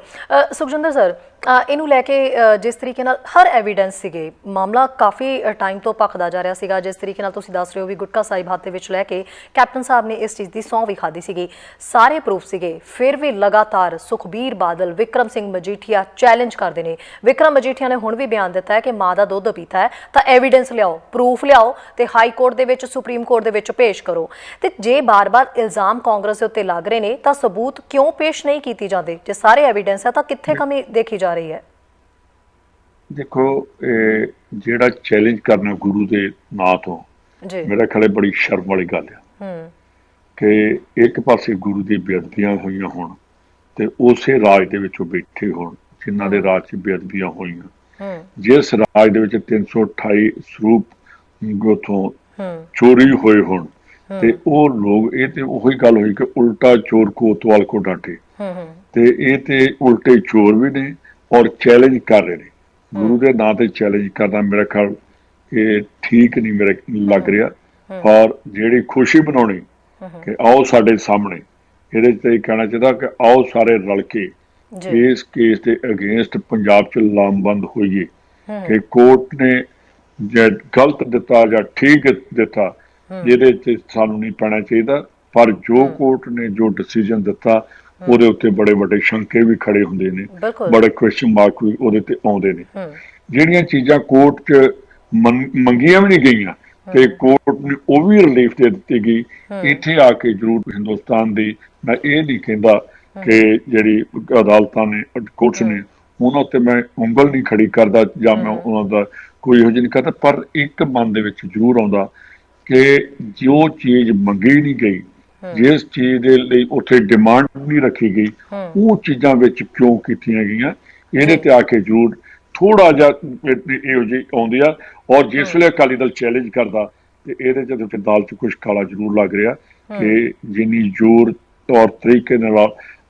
ਸੁਖਜਿੰਦਰ ਸਰ, ਇਹਨੂੰ ਲੈ ਕੇ ਜਿਸ ਤਰੀਕੇ ਨਾਲ ਹਰ ਐਵੀਡੈਂਸ ਸੀਗੇ, ਮਾਮਲਾ ਕਾਫੀ ਟਾਈਮ ਤੋਂ ਭਖਦਾ ਜਾ ਰਿਹਾ ਸੀਗਾ। ਜਿਸ ਤਰੀਕੇ ਨਾਲ ਤੁਸੀਂ ਦੱਸ ਰਹੇ ਹੋ ਵੀ ਗੁਟਕਾ ਸਾਹਿਬ ਹੱਥ ਦੇ ਵਿੱਚ ਲੈ ਕੇ ਕੈਪਟਨ ਸਾਹਿਬ ਨੇ ਇਸ ਚੀਜ਼ ਦੀ ਸਹੁੰ ਵੀ ਖਾਧੀ ਸੀਗੀ, ਸਾਰੇ ਪ੍ਰੂਫ ਸੀਗੇ, ਫਿਰ ਵੀ ਲਗਾਤਾਰ ਸੁਖਬੀਰ ਬਾਦਲ, ਵਿਕਰਮ ਸਿੰਘ ਮਜੀਠੀਆ ਚੈਲੰਜ ਕਰਦੇ ਨੇ। ਵਿਕਰਮ ਮਜੀਠੀਆ ਨੇ ਹੁਣ ਵੀ ਬਿਆਨ ਦਿੱਤਾ ਹੈ ਕਿ ਮਾਂ ਦਾ ਦੁੱਧ ਪੀਤਾ ਹੈ ਤਾਂ ਐਵੀਡੈਂਸ ਲਿਆਓ, ਪ੍ਰੂਫ ਲਿਆਓ ਤੇ ਹਾਈ ਕੋਰਟ ਦੇ ਵਿੱਚ, ਸੁਪਰੀਮ ਕੋਰਟ ਦੇ ਵਿੱਚ ਪੇਸ਼ ਕਰੋ। ਤੇ ਜੇ ਬਾਰ-ਬਾਰ ਇਲਜ਼ਾਮ ਕਾਂਗਰਸ ਦੇ ਉੱਤੇ ਲੱਗ ਰਹੇ ਨੇ ਤਾਂ ਸਬੂਤ ਕਿਉਂ ਪੇਸ਼ ਨਹੀਂ ਕੀਤੇ ਜਾਂਦੇ? ਜੇ ਸਾਰੇ ਐਵੀਡੈਂਸ ਹੈ ਤਾਂ ਕਿੱਥੇ ਕਮੀ ਦੇਖੀ ਜਾ ਰਹੀ ਹੈ? ਦੇਖੋ, ਜਿਹੜਾ ਚੈਲੰਜ ਕਰਨਾ ਗੁਰੂ ਦੇ ਨਾਂ ਤੋਂ, ਮੇਰਾ ਖਿਆਲ ਬੜੀ ਸ਼ਰਮ ਵਾਲੀ ਗੱਲ ਆ ਕਿ ਇੱਕ ਪਾਸੇ ਗੁਰੂ ਦੀ ਬੇਅਦਬੀਆਂ ਹੋਈਆਂ ਹੋਣ ਤੇ ਉਸੇ ਰਾਜ ਦੇ ਵਿੱਚ ਉਹ ਬੈਠੇ ਹੋਣ ਜਿਨ੍ਹਾਂ ਦੇ ਰਾਜ 'ਚ ਬੇਅਦਬੀਆਂ ਹੋਈਆਂ। ਜਿਸ ਰਾਜ ਦੇ ਵਿੱਚ 328 ਸਰੂਪ ਉੱਥੋਂ ਚੋਰੀ ਹੋਏ ਹੋਣ ਤੇ ਉਹ ਲੋਕ, ਇਹ ਤੇ ਉਹੀ ਗੱਲ ਹੋਈ ਕਿ ਉਲਟਾ ਚੋਰ ਕੋਤਵਾਲ ਕੋ ਡਾਂਟੇ, ਤੇ ਇਹ ਤੇ ਉਲਟੇ ਚੋਰ ਵੀ ਨੇ ਔਰ ਚੈਲੰਜ ਕਰ ਰਹੇ ਨੇ। ਗੁਰੂ ਦੇ ਨਾਂ ਤੇ ਚੈਲੰਜ ਕਰਨਾ ਮੇਰਾ ਖਿਆਲ ਇਹ ਠੀਕ ਨਹੀਂ ਮੇਰੇ ਲੱਗ ਰਿਹਾ। ਔਰ ਜਿਹੜੀ ਖੁਸ਼ੀ ਬਣਾਉਣੀ ਕਿ ਆਓ ਸਾਡੇ ਸਾਹਮਣੇ, ਇਹਦੇ ਤੇ ਕਹਿਣਾ ਚਾਹੀਦਾ ਕਿ ਆਓ ਸਾਰੇ ਰਲ ਕੇ ਇਸ ਕੇਸ ਦੇ ਅਗੇਂਸਟ ਪੰਜਾਬ 'ਚ ਲਾਮਬੰਦ ਹੋਈਏ ਕਿ ਕੋਰਟ ਨੇ ਜੇ ਗਲਤ ਦਿੱਤਾ ਜਾਂ ਠੀਕ ਦਿੱਤਾ, ਇਹਦੇ 'ਚ ਸਾਨੂੰ ਨਹੀਂ ਪੈਣਾ ਚਾਹੀਦਾ। ਪਰ ਜੋ ਕੋਰਟ ਨੇ ਜੋ ਡਿਸੀਜਨ ਦਿੱਤਾ ਉਹਦੇ ਉੱਤੇ ਬੜੇ ਵੱਡੇ ਸ਼ੰਕੇ ਵੀ ਖੜੇ ਹੁੰਦੇ ਨੇ, ਬੜੇ ਕੁਐਸਚਨ ਮਾਰਕ ਵੀ ਉਹਦੇ ਤੇ ਆਉਂਦੇ ਨੇ। ਜਿਹੜੀਆਂ ਚੀਜ਼ਾਂ ਕੋਰਟ 'ਚ ਮੰਗੀਆਂ ਵੀ ਨਹੀਂ ਗਈਆਂ ਤੇ ਕੋਰਟ ਨੇ ਉਹ ਵੀ ਰਿਲੀਫ ਦੇ ਦਿੱਤੀ ਗਈ। ਇੱਥੇ ਆ ਕੇ ਜ਼ਰੂਰ ਹਿੰਦੁਸਤਾਨ ਦੀ, ਮੈਂ ਇਹ ਨਹੀਂ ਕਹਿੰਦਾ ਕਿ ਜਿਹੜੀ ਅਦਾਲਤਾਂ ਨੇ, ਕੋਰਟਸ ਨੇ, ਉਹਨਾਂ ਉੱਤੇ ਮੈਂ ਉਂਗਲ ਨਹੀਂ ਖੜੀ ਕਰਦਾ ਜਾਂ ਮੈਂ ਉਹਨਾਂ ਦਾ ਕੋਈ ਇਹੋ ਜਿਹੀ ਨਹੀਂ ਕਰਦਾ, ਪਰ ਇੱਕ ਮਨ ਦੇ ਵਿੱਚ ਜ਼ਰੂਰ ਆਉਂਦਾ ਕਿ ਜੋ ਚੀਜ਼ ਮੰਗੀ ਨਹੀਂ ਗਈ, ਜਿਸ ਚੀਜ਼ ਦੇ ਲਈ ਉੱਥੇ ਡਿਮਾਂਡ ਨਹੀਂ ਰੱਖੀ ਗਈ, ਉਹ ਚੀਜ਼ਾਂ ਵਿੱਚ ਕਿਉਂ ਕੀਤੀਆਂ ਗਈਆਂ, ਇਹਦੇ ਤੇ ਆ ਕੇ ਜ਼ਰੂਰ ਥੋੜਾ ਜਿਹਾ ਇਹੋ ਜਿਹੀ ਆਉਂਦੀ ਆ। ਔਰ ਜਿਸ ਵੇਲੇ ਅਕਾਲੀ ਦਲ ਚੈਲੰਜ ਕਰਦਾ ਤੇ ਇਹਦੇ ਚ ਫਿਰ ਦਾਲ ਚ ਕੁਛ ਕਾਲਾ ਜ਼ਰੂਰ ਲੱਗ ਰਿਹਾ ਕਿ ਜਿੰਨੀ ਜ਼ੋਰ ਤੌਰ ਤਰੀਕੇ ਨਾਲ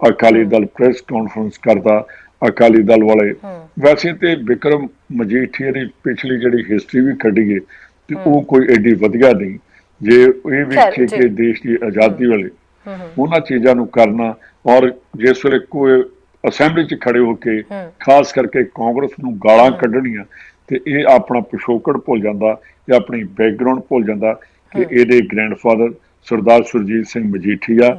ਅਕਾਲੀ ਦਲ ਪ੍ਰੈਸ ਕਾਨਫਰੰਸ ਕਰਦਾ, ਅਕਾਲੀ ਦਲ ਵਾਲੇ, ਵੈਸੇ ਤੇ ਵਿਕਰਮ ਮਜੀਠੀਆ ਦੀ ਪਿਛਲੀ ਜਿਹੜੀ ਹਿਸਟਰੀ ਵੀ ਕੱਢੀਏ ਤੇ ਉਹ ਕੋਈ ਐਡੀ ਵਧੀਆ ਨਹੀਂ। ਜੇ ਇਹ ਵੇਖੇ ਕਿ ਦੇਸ਼ ਦੀ ਆਜ਼ਾਦੀ ਵੇਲੇ ਉਹਨਾਂ ਚੀਜ਼ਾਂ ਨੂੰ ਕਰਨਾ, ਔਰ ਜਿਸ ਵੇਲੇ ਕੋਈ ਅਸੈਂਬਲੀ 'ਚ ਖੜੇ ਹੋ ਕੇ ਖਾਸ ਕਰਕੇ ਕਾਂਗਰਸ ਨੂੰ ਗਾਲਾਂ ਕੱਢਣੀਆਂ, ਤੇ ਇਹ ਆਪਣਾ ਪਿਛੋਕੜ ਭੁੱਲ ਜਾਂਦਾ ਤੇ ਆਪਣੀ ਬੈਕਗਰਾਉਂਡ ਭੁੱਲ ਜਾਂਦਾ ਕਿ ਇਹਦੇ ਗ੍ਰੈਂਡਫਾਦਰ ਸਰਦਾਰ ਸੁਰਜੀਤ ਸਿੰਘ ਮਜੀਠੀਆ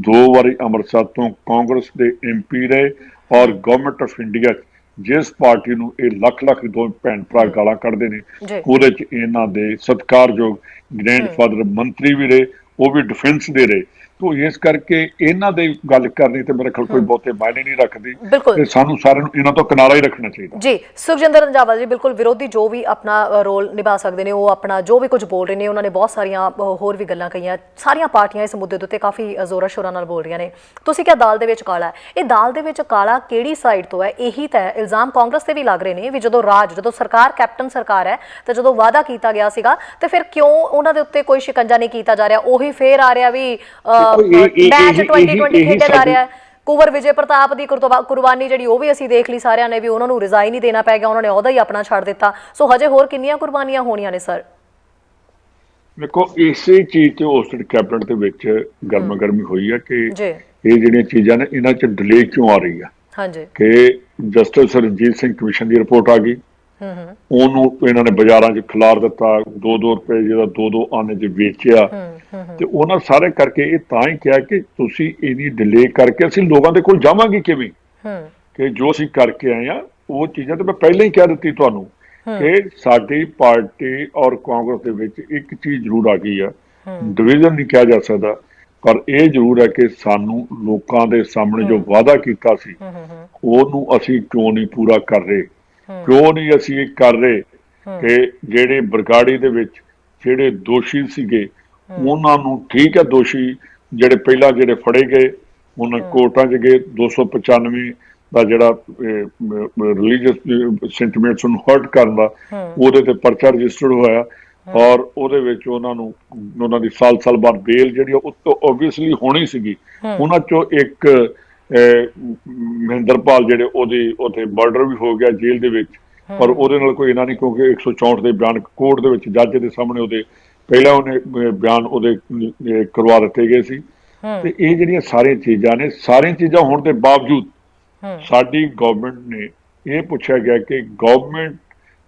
2 ਵਾਰੀ ਅੰਮ੍ਰਿਤਸਰ ਤੋਂ ਕਾਂਗਰਸ ਦੇ MP ਰਹੇ ਔਰ ਗਵਰਨਮੈਂਟ ਆਫ ਇੰਡੀਆ ਜਿਸ ਪਾਰਟੀ ਨੂੰ ਇਹ ਲੱਖ ਲੱਖ ਦੋ ਭੈਣ ਭਰਾ ਗਾਲਾਂ ਕੱਢਦੇ ਨੇ ਉਹਦੇ 'ਚ ਇਹਨਾਂ ਦੇ ਸਤਿਕਾਰਯੋਗ ਗ੍ਰੈਂਡਫਾਦਰ ਮੰਤਰੀ ਵੀ ਰਹੇ, ਉਹ ਵੀ ਡਿਫੈਂਸ ਦੇ ਰਹੇ। ਤੋ ਇਸ ਕਰਕੇ ਇਹਨਾਂ ਦੇ ਗੱਲ ਕਰਨੀ ਤੇ ਮੇਰੇ ਖਿਆਲ ਕੋਈ ਬਹੁਤੇ ਮਾਇਨੇ ਨਹੀਂ ਰੱਖਦੀ ਤੇ ਸਾਨੂੰ ਸਾਰਿਆਂ ਨੂੰ ਇਹਨਾਂ ਤੋਂ ਕਿਨਾਰਾ ਹੀ ਰੱਖਣਾ ਚਾਹੀਦਾ। ਜੀ ਸੁਖਜਿੰਦਰ ਰੰਧਾਵਾ ਜੀ, ਬਿਲਕੁਲ ਵਿਰੋਧੀ ਜੋ ਵੀ ਆਪਣਾ ਰੋਲ ਨਿਭਾ ਸਕਦੇ ਨੇ, ਉਹ ਆਪਣਾ ਜੋ ਵੀ ਕੁਝ ਬੋਲ ਰਹੇ ਨੇ, ਉਹਨਾਂ ਨੇ ਬਹੁਤ ਸਾਰੀਆਂ ਹੋਰ ਵੀ ਗੱਲਾਂ ਕਹੀਆਂ। ਸਾਰੀਆਂ ਪਾਰਟੀਆਂ ਇਸ ਮੁੱਦੇ ਦੇ ਉੱਤੇ ਕਾਫੀ ਜ਼ੋਰਾਂ ਸ਼ੋਰਾਂ ਨਾਲ ਬੋਲ ਰਹੀਆਂ ਨੇ। ਤੁਸੀਂ ਕਿਹਾ ਦਾਲ ਦੇ ਵਿੱਚ ਕਾਲਾ ਹੈ, ਇਹ ਦਾਲ ਦੇ ਵਿੱਚ ਕਾਲਾ ਕਿਹੜੀ ਸਾਈਡ ਤੋਂ ਹੈ? ਇਹੀ ਤਾਂ ਇਲਜ਼ਾਮ ਕਾਂਗਰਸ ਤੇ ਵੀ ਲੱਗ ਰਹੇ ਨੇ ਵੀ ਜਦੋਂ ਸਰਕਾਰ ਕੈਪਟਨ ਸਰਕਾਰ ਹੈ ਤੇ ਜਦੋਂ ਵਾਅਦਾ ਕੀਤਾ ਗਿਆ ਸੀਗਾ ਤੇ ਫਿਰ ਕਿਉਂ ਉਹਨਾਂ ਦੇ ਉੱਤੇ ਕੋਈ ਸ਼ਿਕੰਜਾ ਨਹੀਂ ਕੀਤਾ ਜਾ ਰਿਹਾ? ਉਹੀ ਫੇਰ ਆ ਰਿਹਾ ਵੀ ਮੈਚ 2020 ਖੇਡਿਆ ਜਾ ਰਿਹਾ। ਕੁੰਵਰ ਵਿਜੇ ਪ੍ਰਤਾਪ ਦੀ ਕੁਰਬਾਨੀ ਜਿਹੜੀ ਉਹ ਵੀ ਅਸੀਂ ਦੇਖ ਲਈ ਸਾਰਿਆਂ ਨੇ, ਵੀ ਉਹਨਾਂ ਨੂੰ ਰਿਜ਼ਾਈਨ ਹੀ ਦੇਣਾ ਪੈ ਗਿਆ, ਉਹਨਾਂ ਨੇ ਉਹਦਾ ਹੀ ਆਪਣਾ ਛੱਡ ਦਿੱਤਾ। ਸੋ ਹਜੇ ਹੋਰ ਕਿੰਨੀਆਂ ਕੁਰਬਾਨੀਆਂ ਹੋਣੀਆਂ ਨੇ ਸਰ? ਦੇਖੋ, ਇਸੇ ਚੀਜ਼ ਤੇ ਉਸ ਕੈਬਨਿਟ ਦੇ ਵਿੱਚ ਗਰਮਾ ਗਰਮੀ ਹੋਈ ਹੈ ਕਿ ਇਹ ਜਿਹੜੀਆਂ ਚੀਜ਼ਾਂ ਨੇ ਇਹਨਾਂ 'ਚ ਡਿਲੇ ਕਿਉਂ ਆ ਰਹੀ ਆ। ਕਿ ਜਸਟਿਸ ਰਣਜੀਤ ਸਿੰਘ ਕਮਿਸ਼ਨ ਦੀ ਰਿਪੋਰਟ ਆ ਗਈ, ਉਹਨੂੰ ਇਹਨਾਂ ਨੇ ਬਾਜ਼ਾਰਾਂ 'ਚ ਖਿਲਾਰ ਦਿੱਤਾ, 2-2 ਰੁਪਏ ਜਿਹੜਾ 2-2 ਆਨੇ 'ਚ ਵੇਚਿਆ, ਤੇ ਉਹਨਾਂ ਸਾਰੇ ਕਰਕੇ ਇਹ ਤਾਂ ਹੀ ਕਿਹਾ ਕਿ ਤੁਸੀਂ ਇਹਦੀ ਡਿਲੇ ਕਰਕੇ ਅਸੀਂ ਲੋਕਾਂ ਦੇ ਕੋਲ ਜਾਵਾਂਗੇ ਕਿਵੇਂ, ਕਿ ਜੋ ਅਸੀਂ ਕਰਕੇ ਆਏ ਆ ਉਹ ਚੀਜ਼ਾਂ ਤੇ ਮੈਂ ਪਹਿਲਾਂ ਹੀ ਕਹਿ ਦਿੱਤੀ ਤੁਹਾਨੂੰ ਕਿ ਸਾਡੀ ਪਾਰਟੀ ਔਰ ਕਾਂਗਰਸ ਦੇ ਵਿੱਚ ਇੱਕ ਚੀਜ਼ ਜ਼ਰੂਰ ਆ ਗਈ ਆ, ਡਿਵੀਜ਼ਨ ਨਹੀਂ ਕਿਹਾ ਜਾ ਸਕਦਾ, ਪਰ ਇਹ ਜ਼ਰੂਰ ਹੈ ਕਿ ਸਾਨੂੰ ਲੋਕਾਂ ਦੇ ਸਾਹਮਣੇ ਜੋ ਵਾਅਦਾ ਕੀਤਾ ਸੀ ਉਹਨੂੰ ਅਸੀਂ ਕਿਉਂ ਨਹੀਂ ਪੂਰਾ ਕਰ ਰਹੇ, ਕਿਉਂ ਨਹੀਂ ਅਸੀਂ ਇਹ ਕਰ ਰਹੇ ਕਿ ਜਿਹੜੇ ਬਰਗਾੜੀ ਦੇ ਵਿੱਚ ਜਿਹੜੇ ਦੋਸ਼ੀ ਸੀਗੇ ਉਹਨਾਂ ਨੂੰ, ਠੀਕ ਹੈ ਦੋਸ਼ੀ ਜਿਹੜੇ ਪਹਿਲਾਂ ਜਿਹੜੇ ਫੜੇ ਗਏ ਉਹਨਾਂ ਕੋਰਟਾਂ 'ਚ ਗਏ, 295 ਦਾ ਜਿਹੜਾ ਰਿਲੀਜੀਅਸ ਸੈਂਟੀਮੈਂਟਸ ਨੂੰ ਹਰਟ ਕਰਨ ਦਾ ਉਹਦੇ ਤੇ ਪਰਚਾ ਰਜਿਸਟਰਡ ਹੋਇਆ ਔਰ ਉਹਦੇ ਵਿੱਚ ਉਹਨਾਂ ਦੀ ਸਾਲ ਬਾਅਦ ਬੇਲ ਜਿਹੜੀ ਉਹ ਤੋਂ ਓਬਵੀਅਸਲੀ ਹੋਣੀ ਸੀਗੀ। ਉਹਨਾਂ 'ਚੋਂ ਇੱਕ ਮਹਿੰਦਰਪਾਲ ਜਿਹੜੇ ਉਹਦੇ ਉੱਥੇ ਮਰਡਰ ਵੀ ਹੋ ਗਿਆ ਜੇਲ੍ਹ ਦੇ ਵਿੱਚ, ਪਰ ਉਹਦੇ ਨਾਲ ਕੋਈ ਇਹਨਾਂ ਨਹੀਂ ਕਿਉਂਕਿ 164 ਦੇ ਬਿਆਨ ਕੋਰਟ ਦੇ ਵਿੱਚ ਜੱਜ ਦੇ ਸਾਹਮਣੇ ਉਹਦੇ ਪਹਿਲਾਂ ਉਹਨੇ ਬਿਆਨ ਉਹਦੇ ਕਰਵਾ ਦਿੱਤੇ ਗਏ ਸੀ। ਤੇ ਇਹ ਜਿਹੜੀਆਂ ਸਾਰੀਆਂ ਚੀਜ਼ਾਂ ਨੇ, ਸਾਰੀਆਂ ਚੀਜ਼ਾਂ ਹੋਣ ਦੇ ਬਾਵਜੂਦ ਸਾਡੀ ਗਵਰਨਮੈਂਟ ਨੇ ਇਹ ਪੁੱਛਿਆ ਗਿਆ ਕਿ ਗਵਰਨਮੈਂਟ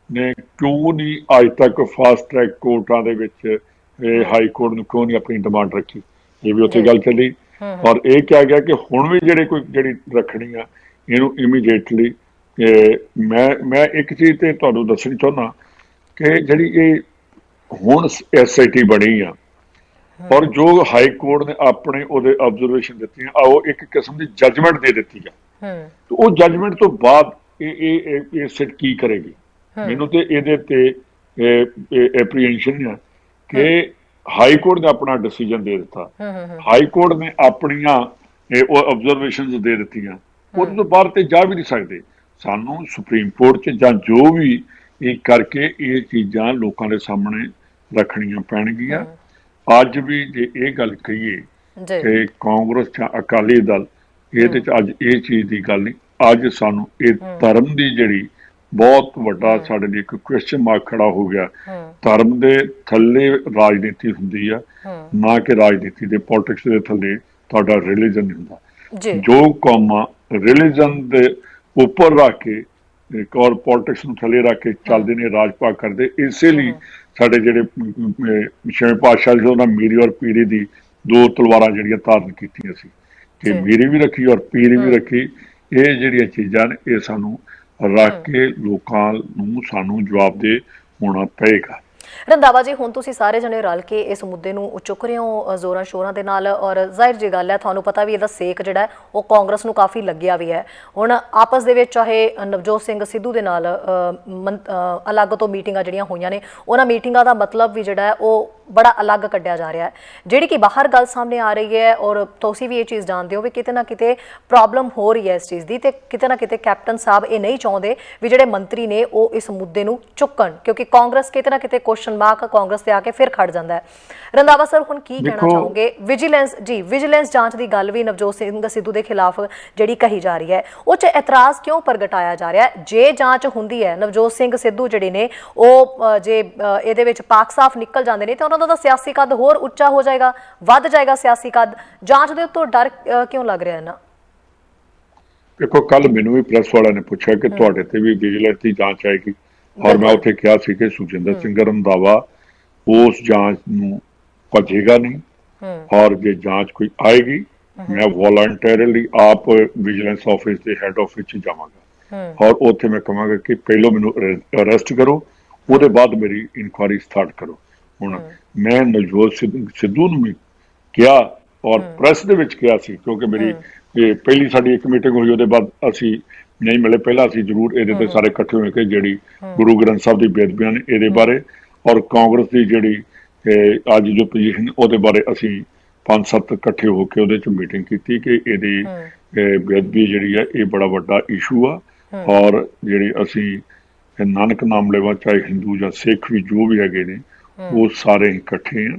ਨੇ ਕਿਉਂ ਨਹੀਂ ਅੱਜ ਤੱਕ ਫਾਸਟ ਟਰੈਕ ਕੋਰਟਾਂ ਦੇ ਵਿੱਚ ਹਾਈ ਕੋਰਟ ਨੂੰ ਕਿਉਂ ਨਹੀਂ ਆਪਣੀ ਡਿਮਾਂਡ ਰੱਖੀ। ਇਹ ਵੀ ਉੱਥੇ ਗੱਲ ਚੱਲੀ। ਔਰ ਇਹ ਕਿਹਾ ਗਿਆ ਕਿ ਹੁਣ ਵੀ ਜਿਹੜੀ ਰੱਖਣੀ ਆ ਇਹਨੂੰ ਇਮੀਡੀਏਟਲੀ। ਮੈਂ ਇੱਕ ਚੀਜ਼ ਤੇ ਤੁਹਾਨੂੰ ਦੱਸਣੀ ਚਾਹੁੰਦਾ ਕਿ ਜਿਹੜੀ ਇਹ ਹੁਣ SIT ਬਣੀ ਆ ਔਰ ਜੋ ਹਾਈ ਕੋਰਟ ਨੇ ਆਪਣੇ ਉਹਦੇ ਆਬਜ਼ਰਵੇਸ਼ਨ ਦਿੱਤੀਆਂ ਉਹ ਇੱਕ ਕਿਸਮ ਦੀ ਜੱਜਮੈਂਟ ਦੇ ਦਿੱਤੀ ਆ। ਤੇ ਉਹ ਜੱਜਮੈਂਟ ਤੋਂ ਬਾਅਦ ਇਹ ਸਿਟ ਕੀ ਕਰੇਗੀ। ਮੈਨੂੰ ਤੇ ਇਹਦੇ ਤੇ ਐਪਰੀਹੈਂਸ਼ਨ ਆ ਕਿ ਹਾਈ ਕੋਰਟ ਨੇ ਆਪਣਾ ਡਿਸੀਜਨ ਦੇ ਦਿੱਤਾ, ਹਾਈ ਕੋਰਟ ਨੇ ਆਪਣੀਆਂ ਉਹ ਆਬਜ਼ਰਵੇਸ਼ਨਸ ਦੇ ਦਿੱਤੀਆਂ, ਉਹਦੇ ਤੋਂ ਬਾਹਰ ਤੇ ਜਾ ਵੀ ਨਹੀਂ ਸਕਦੇ। ਸਾਨੂੰ ਸੁਪਰੀਮ ਕੋਰਟ 'ਚ ਜਾਂ ਜੋ ਵੀ ਇਹ ਕਰਕੇ ਇਹ ਚੀਜ਼ਾਂ ਲੋਕਾਂ ਦੇ ਸਾਹਮਣੇ ਰੱਖਣੀਆਂ ਪੈਣਗੀਆਂ। ਅੱਜ ਵੀ ਜੇ ਇਹ ਗੱਲ ਕਹੀਏ ਕਿ ਕਾਂਗਰਸ ਜਾਂ ਅਕਾਲੀ ਦਲ ਇਹਦੇ 'ਚ ਅੱਜ ਇਹ ਚੀਜ਼ ਦੀ ਗੱਲ ਨਹੀਂ। ਅੱਜ ਸਾਨੂੰ ਇਹ ਧਰਮ ਦੀ ਜਿਹੜੀ ਬਹੁਤ ਵੱਡਾ ਸਾਡੇ ਲਈ ਇੱਕ ਕੁਐਸਚਨ ਮਾਰਕ ਖੜਾ ਹੋ ਗਿਆ। ਧਰਮ ਦੇ ਥੱਲੇ ਰਾਜਨੀਤੀ ਹੁੰਦੀ ਆ, ਨਾ ਕਿ ਰਾਜਨੀਤੀ ਦੇ ਪੋਲਿਟਿਕਸ ਦੇ ਥੱਲੇ ਤੁਹਾਡਾ ਰਿਲੀਜਨ ਨਹੀਂ ਹੁੰਦਾ। ਜੋ ਕੌਮਾਂ ਰਿਲੀਜਨ ਦੇ ਉੱਪਰ ਰੱਖ ਕੇ ਔਰ ਪੋਲਿਟਿਕਸ ਨੂੰ ਥੱਲੇ ਰੱਖ ਕੇ ਚੱਲਦੇ ਨੇ, ਰਾਜ ਭਾਗ ਕਰਦੇ। ਇਸੇ ਲਈ ਸਾਡੇ ਜਿਹੜੇ ਛੇਵੇਂ ਪਾਤਸ਼ਾਹ ਜੀ ਉਹਨਾਂ ਮੀਰੀ ਔਰ ਪੀਰੀ ਦੀ ਦੋ ਤਲਵਾਰਾਂ ਜਿਹੜੀਆਂ ਧਾਰਨ ਕੀਤੀਆਂ ਸੀ ਕਿ ਮੀਰੀ ਵੀ ਰੱਖੀ ਔਰ ਪੀਰੀ ਵੀ ਰੱਖੀ। ਇਹ ਜਿਹੜੀਆਂ ਚੀਜ਼ਾਂ ਨੇ ਇਹ ਸਾਨੂੰ ਰੱਖ ਕੇ ਲੋਕਾਂ ਨੂੰ ਸਾਨੂੰ ਜਵਾਬਦੇਹ ਹੋਣਾ ਪਏਗਾ। ਰੰਧਾਵਾ ਜੀ, ਹੁਣ ਤੁਸੀਂ ਸਾਰੇ ਜਣੇ ਰਲ ਕੇ ਇਸ ਮੁੱਦੇ ਨੂੰ ਚੁੱਕ ਰਹੇ ਹੋ ਜ਼ੋਰਾਂ ਸ਼ੋਰਾਂ ਦੇ ਨਾਲ, ਔਰ ਜ਼ਾਹਿਰ ਜੀ ਗੱਲ ਹੈ ਤੁਹਾਨੂੰ ਪਤਾ ਵੀ ਇਹਦਾ ਸੇਕ ਜਿਹੜਾ ਉਹ ਕਾਂਗਰਸ ਨੂੰ ਕਾਫੀ ਲੱਗਿਆ ਵੀ ਹੈ। ਹੁਣ ਆਪਸ ਦੇ ਵਿੱਚ ਚਾਹੇ ਨਵਜੋਤ ਸਿੰਘ ਸਿੱਧੂ ਦੇ ਨਾਲ ਅਲੱਗ ਤੋਂ ਮੀਟਿੰਗਾਂ ਜਿਹੜੀਆਂ ਹੋਈਆਂ ਨੇ, ਉਹਨਾਂ ਮੀਟਿੰਗਾਂ ਦਾ ਮਤਲਬ ਵੀ ਜਿਹੜਾ ਉਹ ਬੜਾ ਅਲੱਗ ਕੱਢਿਆ ਜਾ ਰਿਹਾ ਹੈ, ਜਿਹੜੀ ਕਿ ਬਾਹਰ ਗੱਲ ਸਾਹਮਣੇ ਆ ਰਹੀ ਹੈ। ਔਰ ਤੁਸੀਂ ਵੀ ਇਹ ਚੀਜ਼ ਜਾਣਦੇ ਹੋ ਵੀ ਕਿਤੇ ਨਾ ਕਿਤੇ ਪ੍ਰੋਬਲਮ ਹੋ ਰਹੀ ਹੈ ਇਸ ਚੀਜ਼ ਦੀ, ਤੇ ਕਿਤੇ ਨਾ ਕਿਤੇ ਕੈਪਟਨ ਸਾਹਿਬ ਇਹ ਨਹੀਂ ਚਾਹੁੰਦੇ ਵੀ ਜਿਹੜੇ ਮੰਤਰੀ ਨੇ ਉਹ ਇਸ ਮੁੱਦੇ ਨੂੰ ਚੁੱਕਣ, ਕਿਉਂਕਿ ਕਾਂਗਰਸ ਕਿਤੇ ਨਾ ਕਿਤੇ ਕੁਐਸਚਨ ਮਾਰਕ ਕਾਂਗਰਸ ਤੇ ਆ ਕੇ ਫਿਰ ਖੜ ਜਾਂਦਾ ਹੈ। ਰੰਧਾਵਾ ਸਰ, ਹੁਣ ਕੀ ਕਹਿਣਾ ਚਾਹੋਗੇ? ਵਿਜੀਲੈਂਸ ਜਾਂਚ ਦੀ ਗੱਲ ਵੀ ਨਵਜੋਤ ਸਿੰਘ ਸਿੱਧੂ ਦੇ ਖਿਲਾਫ ਜਿਹੜੀ ਕਹੀ ਜਾ ਰਹੀ ਹੈ, ਉਹ 'ਚ ਇਤਰਾਜ਼ ਕਿਉਂ ਪ੍ਰਗਟਾਇਆ ਜਾ ਰਿਹਾ? ਜੇ ਜਾਂਚ ਹੁੰਦੀ ਹੈ, ਨਵਜੋਤ ਸਿੰਘ ਸਿੱਧੂ ਜਿਹੜੇ ਨੇ ਉਹ ਜੇ ਇਹਦੇ ਵਿੱਚ ਪਾਕ ਸਾਫ਼ ਨਿਕਲ ਜਾਂਦੇ ਨੇ ਤਾਂ ਉਹਨਾਂ ਦਾ ਸਿਆਸੀ ਕੱਦ ਹੋਰ ਉੱਚਾ ਹੋ ਜਾਏਗਾ, ਵੱਧ ਜਾਏਗਾ ਸਿਆਸੀ ਕੱਦ। ਜਾਂਚ ਦੇ ਉੱਤੋਂ ਡਰ ਕਿਉਂ ਲੱਗ ਰਿਹਾ ਨਾ? ਦੇਖੋ, ਕੱਲ ਮੈਨੂੰ ਵੀ ਪ੍ਰੈਸ ਵਾਲਿਆਂ ਨੇ ਪੁੱਛਿਆ ਕਿ ਤੁਹਾਡੇ ਤੇ ਵੀ ਵਿਜੀਲੈਂਸ ਦੀ ਜਾਂਚ ਆਏਗੀ, ਔਰ ਮੈਂ ਉੱਥੇ ਕਿਹਾ ਸੀ ਕਿ ਸੁਖਜਿੰਦਰ ਸਿੰਘ ਰੰਧਾਵਾ ਉਸ ਜਾਂਚ ਨੂੰ ਭੱਜੇਗਾ ਨਹੀਂ, ਔਰ ਜੇ ਜਾਂਚ ਕੋਈ ਆਏਗੀ ਮੈਂ ਵੋਲੰਟਰੀਲੀ ਆਪ ਵਿਜੀਲੈਂਸ ਆਫਿਸ ਦੇ ਹੈੱਡ ਆਫਿਸ 'ਚ ਜਾਵਾਂਗਾ ਔਰ ਉੱਥੇ ਮੈਂ ਕਹਾਂਗਾ ਕਿ ਪਹਿਲਾਂ ਮੈਨੂੰ ਅਰੈਸਟ ਕਰੋ, ਉਹਦੇ ਬਾਅਦ ਮੇਰੀ ਇਨਕੁਆਇਰੀ ਸਟਾਰਟ ਕਰੋ। ਹੁਣ ਮੈਂ ਨਵਜੋਤ ਸਿੱਧੂ ਨੂੰ ਵੀ ਕਿਹਾ ਔਰ ਪ੍ਰੈਸ ਦੇ ਵਿੱਚ ਕਿਹਾ ਸੀ, ਕਿਉਂਕਿ ਮੇਰੀ ਪਹਿਲੀ ਸਾਡੀ ਇੱਕ ਮੀਟਿੰਗ ਹੋਈ, ਉਹਦੇ ਬਾਅਦ ਅਸੀਂ ਨਹੀਂ ਮਿਲੇ। ਪਹਿਲਾਂ ਅਸੀਂ ਜ਼ਰੂਰ ਇਹਦੇ ਤੇ ਸਾਰੇ ਇਕੱਠੇ ਹੋਏ ਕਿ ਜਿਹੜੀ ਗੁਰੂ ਗ੍ਰੰਥ ਸਾਹਿਬ ਦੀ ਬੇਅਦਬੀਆਂ ਨੇ ਇਹਦੇ ਬਾਰੇ ਔਰ ਕਾਂਗਰਸ ਦੀ ਜਿਹੜੀ ਅੱਜ ਜੋ ਪੋਜੀਸ਼ਨ ਉਹਦੇ ਬਾਰੇ ਅਸੀਂ 5-7 ਇਕੱਠੇ ਹੋ ਕੇ ਉਹਦੇ 'ਚ ਮੀਟਿੰਗ ਕੀਤੀ ਕਿ ਇਹਦੀ ਬੇਅਦਬੀ ਜਿਹੜੀ ਹੈ ਇਹ ਬੜਾ ਵੱਡਾ ਇਸ਼ੂ ਆ। ਔਰ ਜਿਹੜੀ ਅਸੀਂ ਨਾਨਕ ਨਾਮ ਲੈਵਾ, ਚਾਹੇ ਹਿੰਦੂ ਜਾਂ ਸਿੱਖ ਵੀ ਜੋ ਵੀ ਹੈਗੇ ਨੇ, ਉਹ ਸਾਰੇ ਇਕੱਠੇ ਆ।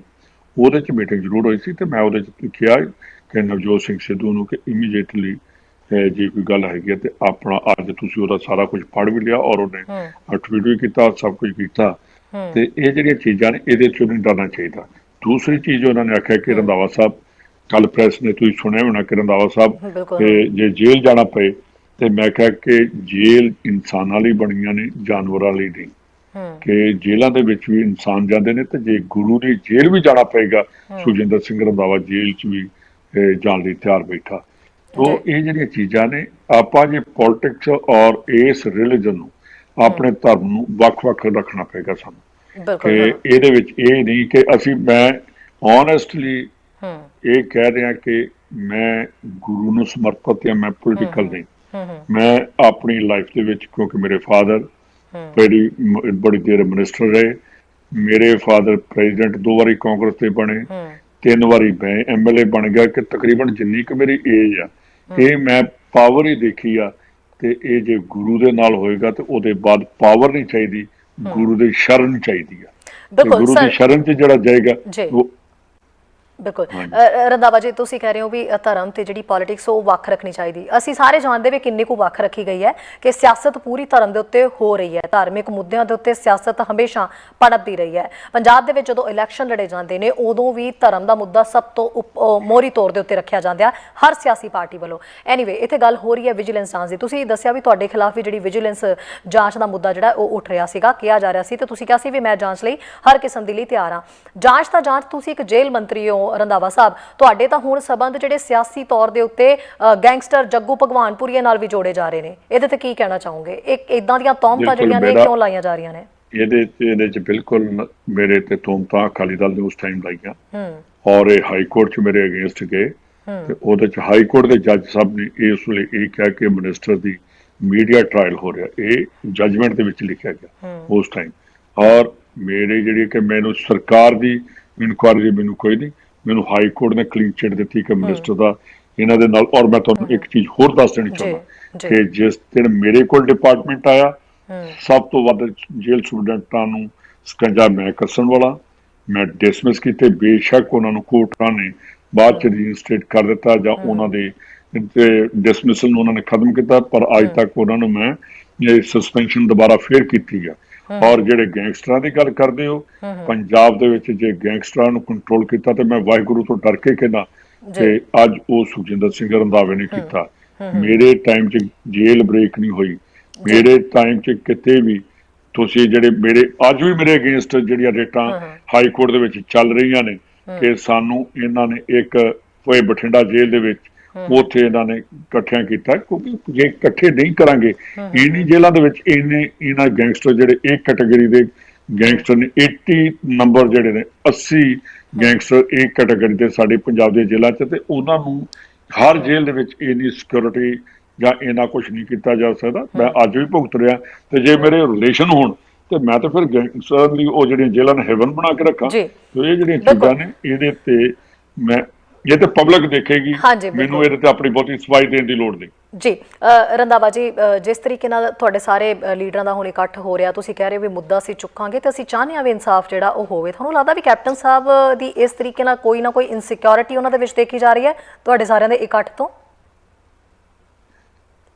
ਉਹਦੇ 'ਚ ਮੀਟਿੰਗ ਜ਼ਰੂਰ ਹੋਈ ਸੀ ਤੇ ਮੈਂ ਉਹਦੇ 'ਚ ਕਿਹਾ ਕਿ ਨਵਜੋਤ ਸਿੰਘ ਸਿੱਧੂ ਨੂੰ ਕਿ ਇਮੀਡੀਏਟਲੀ ਜੇ ਕੋਈ ਗੱਲ ਹੈਗੀ ਹੈ ਤੇ ਆਪਣਾ ਅੱਜ ਤੁਸੀਂ ਉਹਦਾ ਸਾਰਾ ਕੁਝ ਪੜ੍ਹ ਵੀ ਲਿਆ ਔਰ ਉਹਨੇ ਟਵੀਟ ਵੀ ਕੀਤਾ, ਸਭ ਕੁਝ ਕੀਤਾ। ਤੇ ਇਹ ਜਿਹੜੀਆਂ ਚੀਜ਼ਾਂ ਨੇ ਇਹਦੇ 'ਚੋਂ ਨਹੀਂ ਡਰਨਾ ਚਾਹੀਦਾ। ਦੂਸਰੀ ਚੀਜ਼ ਉਹਨਾਂ ਨੇ ਆਖਿਆ ਕਿ ਰੰਧਾਵਾ ਸਾਹਿਬ, ਕੱਲ ਪ੍ਰੈਸ ਨੇ ਤੁਸੀਂ ਸੁਣਿਆ ਹੋਣਾ ਕਿ ਰੰਧਾਵਾ ਸਾਹਿਬ ਜੇ ਜੇਲ੍ਹ ਜਾਣਾ ਪਏ, ਤੇ ਮੈਂ ਕਿਹਾ ਕਿ ਜੇਲ੍ਹ ਇਨਸਾਨਾਂ ਲਈ ਬਣੀਆਂ ਨੇ, ਜਾਨਵਰਾਂ ਲਈ ਨਹੀਂ। ਕਿ ਜੇਲ੍ਹਾਂ ਦੇ ਵਿੱਚ ਵੀ ਇਨਸਾਨ ਜਾਂਦੇ ਨੇ, ਤੇ ਜੇ ਗੁਰੂ ਦੀ ਜੇਲ੍ਹ ਵੀ ਜਾਣਾ ਪਏਗਾ, ਸੁਖਜਿੰਦਰ ਸਿੰਘ ਰੰਧਾਵਾ ਜੇਲ੍ਹ 'ਚ ਵੀ ਜਾਣ ਲਈ ਤਿਆਰ ਬੈਠਾ। ਤੋ ਇਹ ਜਿਹੜੀਆਂ ਚੀਜ਼ਾਂ ਨੇ, ਆਪਾਂ ਜੇ ਪੋਲਿਟਿਕਸ ਔਰ ਇਸ ਰਿਲੀਜਨ ਨੂੰ, ਆਪਣੇ ਧਰਮ ਨੂੰ ਵੱਖ-ਵੱਖ ਰੱਖਣਾ ਪਏਗਾ ਸਾਨੂੰ। ਕਿ ਇਹਦੇ ਵਿੱਚ ਇਹ ਨਹੀਂ ਕਿ ਮੈਂ ਓਨੈਸਟਲੀ ਇਹ ਕਹਿ ਰਿਹਾ ਕਿ ਮੈਂ ਗੁਰੂ ਨੂੰ ਸਮਰਪਿਤ ਹਾਂ, ਮੈਂ ਪੋਲੀਟੀਕਲ ਨਹੀਂ। ਮੈਂ ਆਪਣੀ ਲਾਈਫ ਦੇ ਵਿੱਚ, ਕਿਉਂਕਿ ਮੇਰੇ ਫਾਦਰ ਬੜੀ ਦੇਰ ਮਿਨਿਸਟਰ ਰਹੇ, ਮੇਰੇ ਫਾਦਰ ਪ੍ਰੈਜ਼ੀਡੈਂਟ 2 ਵਾਰੀ ਕਾਂਗਰਸ ਦੇ ਬਣੇ, 3 ਵਾਰੀ ਮੈਂ MLA ਬਣ ਗਿਆ, ਕਿ ਤਕਰੀਬਨ ਜਿੰਨੀ ਕੁ ਮੇਰੀ ਏਜ ਆ ਇਹ ਮੈਂ ਪਾਵਰ ਹੀ ਦੇਖੀ ਆ। ਤੇ ਇਹ ਜੇ ਗੁਰੂ ਦੇ ਨਾਲ ਹੋਏਗਾ ਤੇ ਉਹਦੇ ਬਾਅਦ ਪਾਵਰ ਨਹੀਂ ਚਾਹੀਦੀ, ਗੁਰੂ ਦੀ ਸ਼ਰਨ ਚਾਹੀਦੀ ਆ। ਗੁਰੂ ਦੀ ਸ਼ਰਨ 'ਚ ਜਿਹੜਾ ਜਾਏਗਾ ਬਿਲਕੁਲ ਰੰਧਾਵਾ ਜੀ, ਤੁਸੀਂ ਕਹਿ ਰਹੇ ਹੋ ਵੀ ਧਰਮ ਤੇ ਜਿਹੜੀ ਪੋਲਿਟਿਕਸ ਉਹ ਵੱਖ ਰੱਖਣੀ ਚਾਹੀਦੀ। ਅਸੀਂ ਸਾਰੇ ਜਾਣਦੇ ਵੀ ਕਿੰਨੀ ਕੁ ਵੱਖ ਰੱਖੀ ਗਈ ਹੈ ਕਿ ਸਿਆਸਤ ਪੂਰੀ ਧਰਮ ਦੇ ਉੱਤੇ ਹੋ ਰਹੀ ਹੈ, ਧਾਰਮਿਕ ਮੁੱਦਿਆਂ ਦੇ ਉੱਤੇ ਸਿਆਸਤ ਹਮੇਸ਼ਾ ਭੜਕਦੀ ਰਹੀ ਹੈ। ਪੰਜਾਬ ਦੇ ਵਿੱਚ ਜਦੋਂ ਇਲੈਕਸ਼ਨ ਲੜੇ ਜਾਂਦੇ ਨੇ ਉਦੋਂ ਵੀ ਧਰਮ ਦਾ ਮੁੱਦਾ ਸਭ ਤੋਂ ਮੋਹਰੀ ਤੌਰ ਦੇ ਉੱਤੇ ਰੱਖਿਆ ਜਾਂਦਾ ਹਰ ਸਿਆਸੀ ਪਾਰਟੀ ਵੱਲੋਂ। ਐਨੀਵੇ, ਇੱਥੇ ਗੱਲ ਹੋ ਰਹੀ ਹੈ ਵਿਜੀਲੈਂਸ ਜਾਂਚ ਦੀ। ਤੁਸੀਂ ਦੱਸਿਆ ਵੀ ਤੁਹਾਡੇ ਖਿਲਾਫ ਵੀ ਜਿਹੜੀ ਵਿਜੀਲੈਂਸ ਜਾਂਚ ਦਾ ਮੁੱਦਾ ਜਿਹੜਾ ਉਹ ਉੱਠ ਰਿਹਾ ਸੀਗਾ, ਕਿਹਾ ਜਾ ਰਿਹਾ ਸੀ, ਤੇ ਤੁਸੀਂ ਕਿਹਾ ਸੀ ਵੀ ਮੈਂ ਜਾਂਚ ਲਈ ਹਰ ਕਿਸਮ ਦੇ ਲਈ ਤਿਆਰ ਹਾਂ। ਜਾਂਚ ਤਾਂ ਜਾਂਚ, ਤੁਸੀਂ ਇੱਕ ਜੇਲ੍ਹ ਮੰਤਰੀ ਹੋ ਰੰਧਾਵਾ ਸਾਹਿਬ, ਤੁਹਾਡੇ ਤਾਂ ਹੁਣ ਸਬੰਧ ਜਿਹੜੇ ਸਿਆਸੀ ਤੌਰ ਦੇ ਉੱਤੇ ਗੈਂਗਸਟਰ ਜੱਗੂ ਭਗਵਾਨਪੁਰੀਏ ਨਾਲ ਵੀ ਜੋੜੇ ਜਾ ਰਹੇ ਨੇ। ਇਹਦੇ ਤੇ ਕੀ ਕਹਿਣਾ ਚਾਹੋਗੇ? ਇੱਕ ਇਦਾਂ ਦੀਆਂ ਤੌਹਮਤਾਂ ਜਿਹੜੀਆਂ ਨੇ ਕਿਉਂ ਲਾਈਆਂ ਜਾ ਰਹੀਆਂ ਨੇ? ਇਹਦੇ ਚ ਬਿਲਕੁਲ ਮੇਰੇ ਤੇ ਤੌਹਮਤਾਂ ਅਕਾਲੀ ਦਲ ਨੇ ਉਸ ਟਾਈਮ ਲਾਈਆਂ ਔਰ ਇਹ ਹਾਈ ਕੋਰਟ ਚ ਮੇਰੇ ਅਗੇਂਸਟ ਗਏ ਤੇ ਉਹਦੇ ਚ ਹਾਈ ਕੋਰਟ ਦੇ ਜੱਜ ਸਾਹਿਬ ਨੇ ਇਸ ਵੇਲੇ ਇਹ ਕਿਹਾ ਕਿ ਮਿਨਿਸਟਰ ਦੀ ਮੀਡੀਆ ਟ੍ਰਾਇਲ ਹੋ ਰਿਹਾ, ਇਹ ਜਜਮੈਂਟ ਦੇ ਵਿੱਚ ਲਿਖਿਆ ਗਿਆ ਉਸ ਟਾਈਮ। ਔਰ ਮੇਰੇ ਜਿਹੜੀ ਕਿ ਮੈਨੂੰ ਸਰਕਾਰ ਦੀ ਇਨਕੁਆਇਰੀ ਮੈਨੂੰ ਕੋਈ ਨਹੀਂ, ਮੈਨੂੰ ਹਾਈ ਕੋਰਟ ਨੇ ਕਲੀਨ ਚਿੱਟ ਦਿੱਤੀ ਕਿ ਮਿਨਿਸਟਰ ਦਾ ਇਹਨਾਂ ਦੇ ਨਾਲ। ਔਰ ਮੈਂ ਤੁਹਾਨੂੰ ਇੱਕ ਚੀਜ਼ ਹੋਰ ਦੱਸ ਦੇਣੀ ਚਾਹੁੰਦਾ ਕਿ ਜਿਸ ਦਿਨ ਮੇਰੇ ਕੋਲ ਡਿਪਾਰਟਮੈਂਟ ਆਇਆ, ਸਭ ਤੋਂ ਵੱਧ ਜੇਲ੍ਹ ਸੁਪਰਡੈਂਟਾਂ ਨੂੰ ਸਕੰਜਾ ਮੈਂ ਕੱਸਣ ਵਾਲਾ, ਮੈਂ ਡਿਸਮਿਸ ਕੀਤੇ। ਬੇਸ਼ੱਕ ਉਹਨਾਂ ਨੂੰ ਕੋਰਟਾਂ ਨੇ ਬਾਅਦ ਚ ਰਜਿਸਟਰੇਟ ਕਰ ਦਿੱਤਾ ਜਾਂ ਉਹਨਾਂ ਦੇ ਡਿਸਮਿਸਲ ਨੂੰ ਉਹਨਾਂ ਨੇ ਖਤਮ ਕੀਤਾ, ਪਰ ਅੱਜ ਤੱਕ ਉਹਨਾਂ ਨੂੰ ਮੈਂ ਇਹ ਸਸਪੈਂਸ਼ਨ ਦੁਬਾਰਾ ਫੇਰ ਕੀਤੀ ਆ। ਔਰ ਜਿਹੜੇ ਗੈਂਗਸਟਰਾਂ ਦੀ ਗੱਲ ਕਰਦੇ ਹੋ, ਪੰਜਾਬ ਦੇ ਵਿੱਚ ਜੇ ਗੈਂਗਸਟਰਾਂ ਨੂੰ ਕੰਟਰੋਲ ਕੀਤਾ ਤੇ ਮੈਂ ਵਾਹਿਗੁਰੂ ਤੋਂ ਡਰ ਕੇ ਕਹਿੰਦਾ ਕਿ ਅੱਜ ਉਹ ਸੁਖਜਿੰਦਰ ਸਿੰਘ ਰੰਧਾਵੇ ਨੇ ਕੀਤਾ। ਮੇਰੇ ਟਾਈਮ 'ਚ ਜੇਲ੍ਹ ਬ੍ਰੇਕ ਨਹੀਂ ਹੋਈ, ਮੇਰੇ ਟਾਈਮ 'ਚ ਕਿਤੇ ਵੀ। ਤੁਸੀਂ ਜਿਹੜੇ ਮੇਰੇ ਅੱਜ ਵੀ ਮੇਰੇ ਅਗੇਂਸਟ ਜਿਹੜੀਆਂ ਰੇਟਾਂ ਹਾਈ ਕੋਰਟ ਦੇ ਵਿੱਚ ਚੱਲ ਰਹੀਆਂ ਨੇ ਕਿ ਸਾਨੂੰ ਇਹਨਾਂ ਨੇ ਇੱਕ ਬਠਿੰਡਾ ਜੇਲ੍ਹ ਦੇ ਵਿੱਚ ਉੱਥੇ ਇਹਨਾਂ ਨੇ ਇਕੱਠਿਆਂ ਕੀਤਾ, ਕਿਉਂਕਿ ਜੇ ਇਕੱਠੇ ਨਹੀਂ ਕਰਾਂਗੇ ਇੰਨੀ ਜੇਲ੍ਹਾਂ ਦੇ ਵਿੱਚ ਇਹਨਾਂ ਗੈਂਗਸਟਰ ਜਿਹੜੇ ਇੱਕ ਕੈਟਾਗਰੀ ਦੇ ਗੈਂਗਸਟਰ ਨੇ 80 ਨੰਬਰ ਜਿਹੜੇ ਨੇ 80 ਗੈਂਗਸਟਰ ਇੱਕ ਕੈਟਾਗਰੀ ਦੇ ਸਾਡੇ ਪੰਜਾਬ ਦੇ ਜੇਲ੍ਹਾਂ 'ਚ, ਤੇ ਉਹਨਾਂ ਨੂੰ ਹਰ ਜੇਲ੍ਹ ਦੇ ਵਿੱਚ ਇੰਨੀ ਸਿਕਿਉਰਿਟੀ ਜਾਂ ਇੰਨਾ ਕੁਛ ਨਹੀਂ ਕੀਤਾ ਜਾ ਸਕਦਾ। ਮੈਂ ਅੱਜ ਵੀ ਭੁਗਤ ਰਿਹਾ, ਤੇ ਜੇ ਮੇਰੇ ਰਿਲੇਸ਼ਨ ਹੋਣ ਤੇ ਮੈਂ ਤਾਂ ਫਿਰ ਗੈਂਗਸਟਰ ਲਈ ਉਹ ਜਿਹੜੀਆਂ ਜੇਲ੍ਹਾਂ ਨੇ ਹੈਵਨ ਬਣਾ ਕੇ ਰੱਖਾਂ। ਤੇ ਇਹ ਜਿਹੜੀਆਂ ਚੀਜ਼ਾਂ ਨੇ ਇਹਦੇ ਤੇ ਮੈਂ ਇਹ ਤੇ ਪਬਲਿਕ ਦੇਖੇਗੀ, ਮੈਨੂੰ ਇਹਦੇ ਤੇ ਆਪਣੀ ਬਹੁਤੀ ਸਫਾਈ ਦੇਣ ਦੀ ਲੋੜ ਨਹੀਂ। ਜੀ ਰੰਧਾਵਾ ਜੀ, ਜਿਸ ਤਰੀਕੇ ਨਾਲ ਤੁਹਾਡੇ ਸਾਰੇ ਲੀਡਰਾਂ ਦਾ ਹੁਣ ਇਕੱਠ ਹੋ ਰਿਹਾ, ਤੁਸੀਂ ਕਹਿ ਰਹੇ ਹੋ ਵੀ ਮੁੱਦਾ ਅਸੀਂ ਚੁੱਕਾਂਗੇ ਤੇ ਅਸੀਂ ਚਾਹੁੰਦੇ ਹਾਂ ਵੀ ਇਨਸਾਫ ਜਿਹੜਾ ਉਹ ਹੋਵੇ। ਤੁਹਾਨੂੰ ਲੱਗਦਾ ਵੀ ਕੈਪਟਨ ਸਾਹਿਬ ਦੀ ਇਸ ਤਰੀਕੇ ਨਾਲ ਕੋਈ ਨਾ ਕੋਈ ਇਨਸਿਕਿਉਰਿਟੀ ਉਹਨਾਂ ਦੇ ਵਿੱਚ ਦੇਖੀ ਜਾ ਰਹੀ ਹੈ ਤੁਹਾਡੇ ਸਾਰਿਆਂ ਦੇ ਇਕੱਠ ਤੋਂ?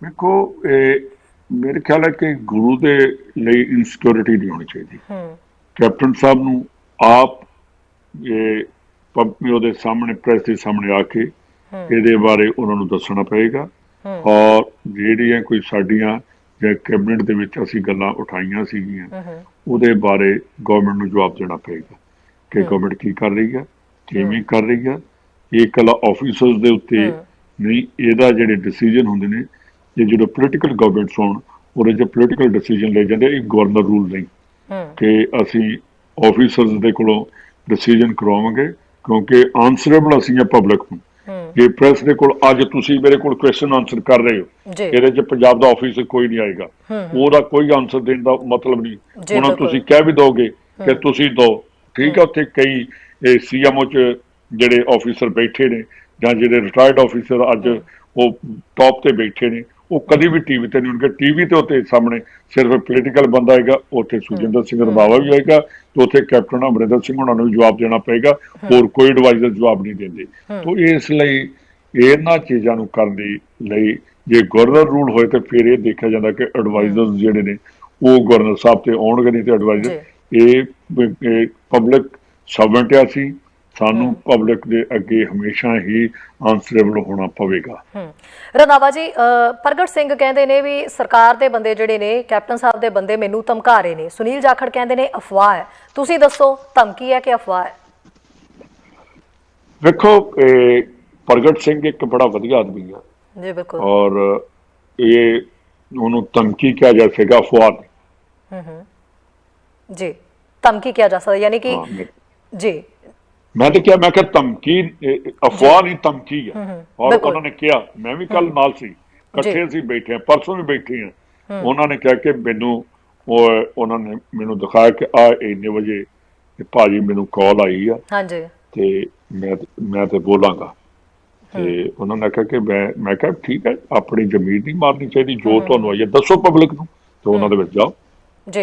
ਦੇਖੋ, ਮੇਰੇ ਖਿਆਲ ਹੈ ਕਿ ਗੁਰੂ ਦੇ ਲਈ ਇਨਸਿਕਿਉਰਿਟੀ ਨਹੀਂ ਹੋਣੀ ਚਾਹੀਦੀ। ਕੈਪਟਨ ਸਾਹਿਬ ਨੂੰ ਆਪ ਉਹਦੇ ਸਾਹਮਣੇ, ਪ੍ਰੈਸ ਦੇ ਸਾਹਮਣੇ ਆ ਕੇ ਇਹਦੇ ਬਾਰੇ ਉਹਨਾਂ ਨੂੰ ਦੱਸਣਾ ਪਏਗਾ। ਔਰ ਜਿਹੜੀਆਂ ਕੋਈ ਸਾਡੀਆਂ ਜਾਂ ਕੈਬਨਿਟ ਦੇ ਵਿੱਚ ਅਸੀਂ ਗੱਲਾਂ ਉਠਾਈਆਂ ਸੀਗੀਆਂ ਉਹਦੇ ਬਾਰੇ ਗਵਰਨਮੈਂਟ ਨੂੰ ਜਵਾਬ ਦੇਣਾ ਪਏਗਾ ਕਿ ਗਵਰਨਮੈਂਟ ਕੀ ਕਰ ਰਹੀ ਹੈ, ਕਿਵੇਂ ਕਰ ਰਹੀ ਹੈ। ਇਹ ਇਕੱਲਾ ਆਫਿਸਰਸ ਦੇ ਉੱਤੇ ਨਹੀਂ, ਇਹਦਾ ਜਿਹੜੇ ਡਿਸੀਜਨ ਹੁੰਦੇ ਨੇ, ਇਹ ਜਦੋਂ ਪੋਲੀਟੀਕਲ ਗਵਰਨਮੈਂਟਸ ਹੋਣ ਉਹਦੇ 'ਚ ਪੋਲੀਟੀਕਲ ਡਿਸੀਜਨ ਲੈ ਜਾਂਦੇ। ਇਹ ਗਵਰਨਰ ਰੂਲ ਨਹੀਂ ਕਿ ਅਸੀਂ ਆਫਿਸਰਸ ਦੇ ਕੋਲੋਂ ਡਿਸੀਜਨ ਕਰਵਾਵਾਂਗੇ, ਕਿਉਂਕਿ ਆਨਸਰੇਬਲ ਅਸੀਂ ਆ ਪਬਲਿਕ ਨੂੰ। ਜੇ ਪ੍ਰੈਸ ਦੇ ਕੋਲ ਅੱਜ ਤੁਸੀਂ ਮੇਰੇ ਕੋਲ ਕੁਐਸਚਨ ਆਨਸਰ ਕਰ ਰਹੇ ਹੋ, ਇਹਦੇ 'ਚ ਪੰਜਾਬ ਦਾ ਆਫਿਸਰ ਕੋਈ ਨਹੀਂ ਆਏਗਾ, ਉਹਦਾ ਕੋਈ ਆਨਸਰ ਦੇਣ ਦਾ ਮਤਲਬ ਨਹੀਂ। ਉਹਨਾਂ ਤੁਸੀਂ ਕਹਿ ਵੀ ਦੋਗੇ ਕਿ ਤੁਸੀਂ ਦੋ, ਠੀਕ ਹੈ। ਉੱਥੇ ਕਈ CMO 'ਚ ਜਿਹੜੇ ਆਫਿਸਰ ਬੈਠੇ ਨੇ ਜਾਂ ਜਿਹੜੇ ਰਿਟਾਇਰਡ ਆਫਿਸਰ ਅੱਜ ਉਹ ਟੌਪ ਤੇ ਬੈਠੇ ਨੇ, ਉਹ ਕਦੀ ਵੀ ਟੀਵੀ ਤੇ ਨਹੀਂ ਹੋਣਗੇ। ਟੀਵੀ ਤੇ ਉੱਤੇ ਸਾਹਮਣੇ ਸਿਰਫ ਪੋਲੀਟੀਕਲ ਬੰਦਾ ਆਏਗਾ, ਉੱਥੇ ਸੁਖਜਿੰਦਰ ਸਿੰਘ ਰੰਧਾਵਾ ਵੀ ਆਏਗਾ, ਤੇ ਉੱਥੇ ਕੈਪਟਨ ਅਮਰਿੰਦਰ ਸਿੰਘ ਉਹਨਾਂ ਨੂੰ ਵੀ ਜਵਾਬ ਦੇਣਾ ਪਏਗਾ। ਹੋਰ ਕੋਈ ਐਡਵਾਈਜ਼ਰ ਜਵਾਬ ਨਹੀਂ ਦਿੰਦੇ। ਤਾਂ ਇਸ ਲਈ ਇਹਨਾਂ ਚੀਜ਼ਾਂ ਨੂੰ ਕਰਨ ਦੇ ਲਈ ਜੇ ਗਵਰਨਰ ਰੂਲ ਹੋਏ ਤਾਂ ਫਿਰ ਇਹ ਦੇਖਿਆ ਜਾਂਦਾ ਕਿ ਐਡਵਾਈਜ਼ਰ ਜਿਹੜੇ ਨੇ ਉਹ ਗਵਰਨਰ ਸਾਹਿਬ ਤੇ ਆਉਣਗੇ, ਨਹੀਂ ਤੇ ਐਡਵਾਈਜ਼ਰ ਇਹ ਪਬਲਿਕ ਸਰਵੈਂਟ ਆ। ਸੀ ਸਾਨੂੰ ਪਬਲਿਕ ਦੇ ਅੱਗੇ ਹਮੇਸ਼ਾ ਹੀ ਆਨਸਰੇਬਲ ਹੋਣਾ ਪਵੇਗਾ। ਰੰਧਾਵਾ ਜੀ, ਪ੍ਰਗਟ ਸਿੰਘ ਕਹਿੰਦੇ ਨੇ ਵੀ ਸਰਕਾਰ ਦੇ ਬੰਦੇ ਜਿਹੜੇ ਨੇ, ਕੈਪਟਨ ਸਾਹਿਬ ਦੇ ਬੰਦੇ ਮੈਨੂੰ ਧਮਕਾ ਰਹੇ ਨੇ। ਸੁਨੀਲ ਜਾਖੜ ਕਹਿੰਦੇ ਨੇ ਅਫਵਾਹ ਹੈ। ਤੁਸੀਂ ਦੱਸੋ, ਧਮਕੀ ਹੈ ਕਿ ਅਫਵਾਹ ਹੈ? ਵੇਖੋ, ਪ੍ਰਗਟ ਸਿੰਘ ਇੱਕ ਬੜਾ ਵਧੀਆ ਆਦਮੀ ਆ ਜੀ, ਬਿਲਕੁਲ, ਔਰ ਇਹ ਉਹਨੂੰ ਧਮਕੀ ਕਿਹਾ ਜਾ ਸਕਦਾ, ਅਫਵਾਹ ਨਹੀਂ। ਜੀ, ਧਮਕੀ ਕਿਹਾ ਜਾ ਸਕਦਾ, ਯਾਨੀ ਕਿ ਜੀ ਮੈਂ ਤਾਂ ਕਿਹਾ, ਮੈਂ ਕਿਹਾ ਧਮਕੀ ਅਫਵਾਹ ਨਹੀਂ, ਧਮਕੀ ਆ। ਔਰ ਉਹਨਾਂ ਨੇ ਕਿਹਾ, ਮੈਂ ਵੀ ਕੱਲ ਨਾਲ ਸੀ, ਇਕੱਠੇ ਅਸੀਂ ਬੈਠੇ ਆ, ਪਰਸੋਂ ਵੀ ਬੈਠੇ ਆ। ਉਹਨਾਂ ਨੇ ਕਿਹਾ ਕਿ ਮੈਨੂੰ ਉਹਨਾਂ ਨੇ ਮੈਨੂੰ ਦਿਖਾਇਆ ਕਿ ਆ ਇੰਨੇ ਵਜੇ ਭਾਜੀ ਮੈਨੂੰ ਕਾਲ ਆਈ ਆ ਤੇ ਮੈਂ ਤੇ ਬੋਲਾਂਗਾ। ਤੇ ਉਹਨਾਂ ਨੇ ਕਿਹਾ ਕਿ ਮੈਂ ਕਿਹਾ ਠੀਕ ਹੈ, ਆਪਣੀ ਜ਼ਮੀਰ ਨਹੀਂ ਮਾਰਨੀ ਚਾਹੀਦੀ, ਜੋ ਤੁਹਾਨੂੰ ਆਈ ਹੈ ਦੱਸੋ ਪਬਲਿਕ ਨੂੰ। ਤੇ ਉਹਨਾਂ ਦੇ ਵਿੱਚ ਜਾਓ।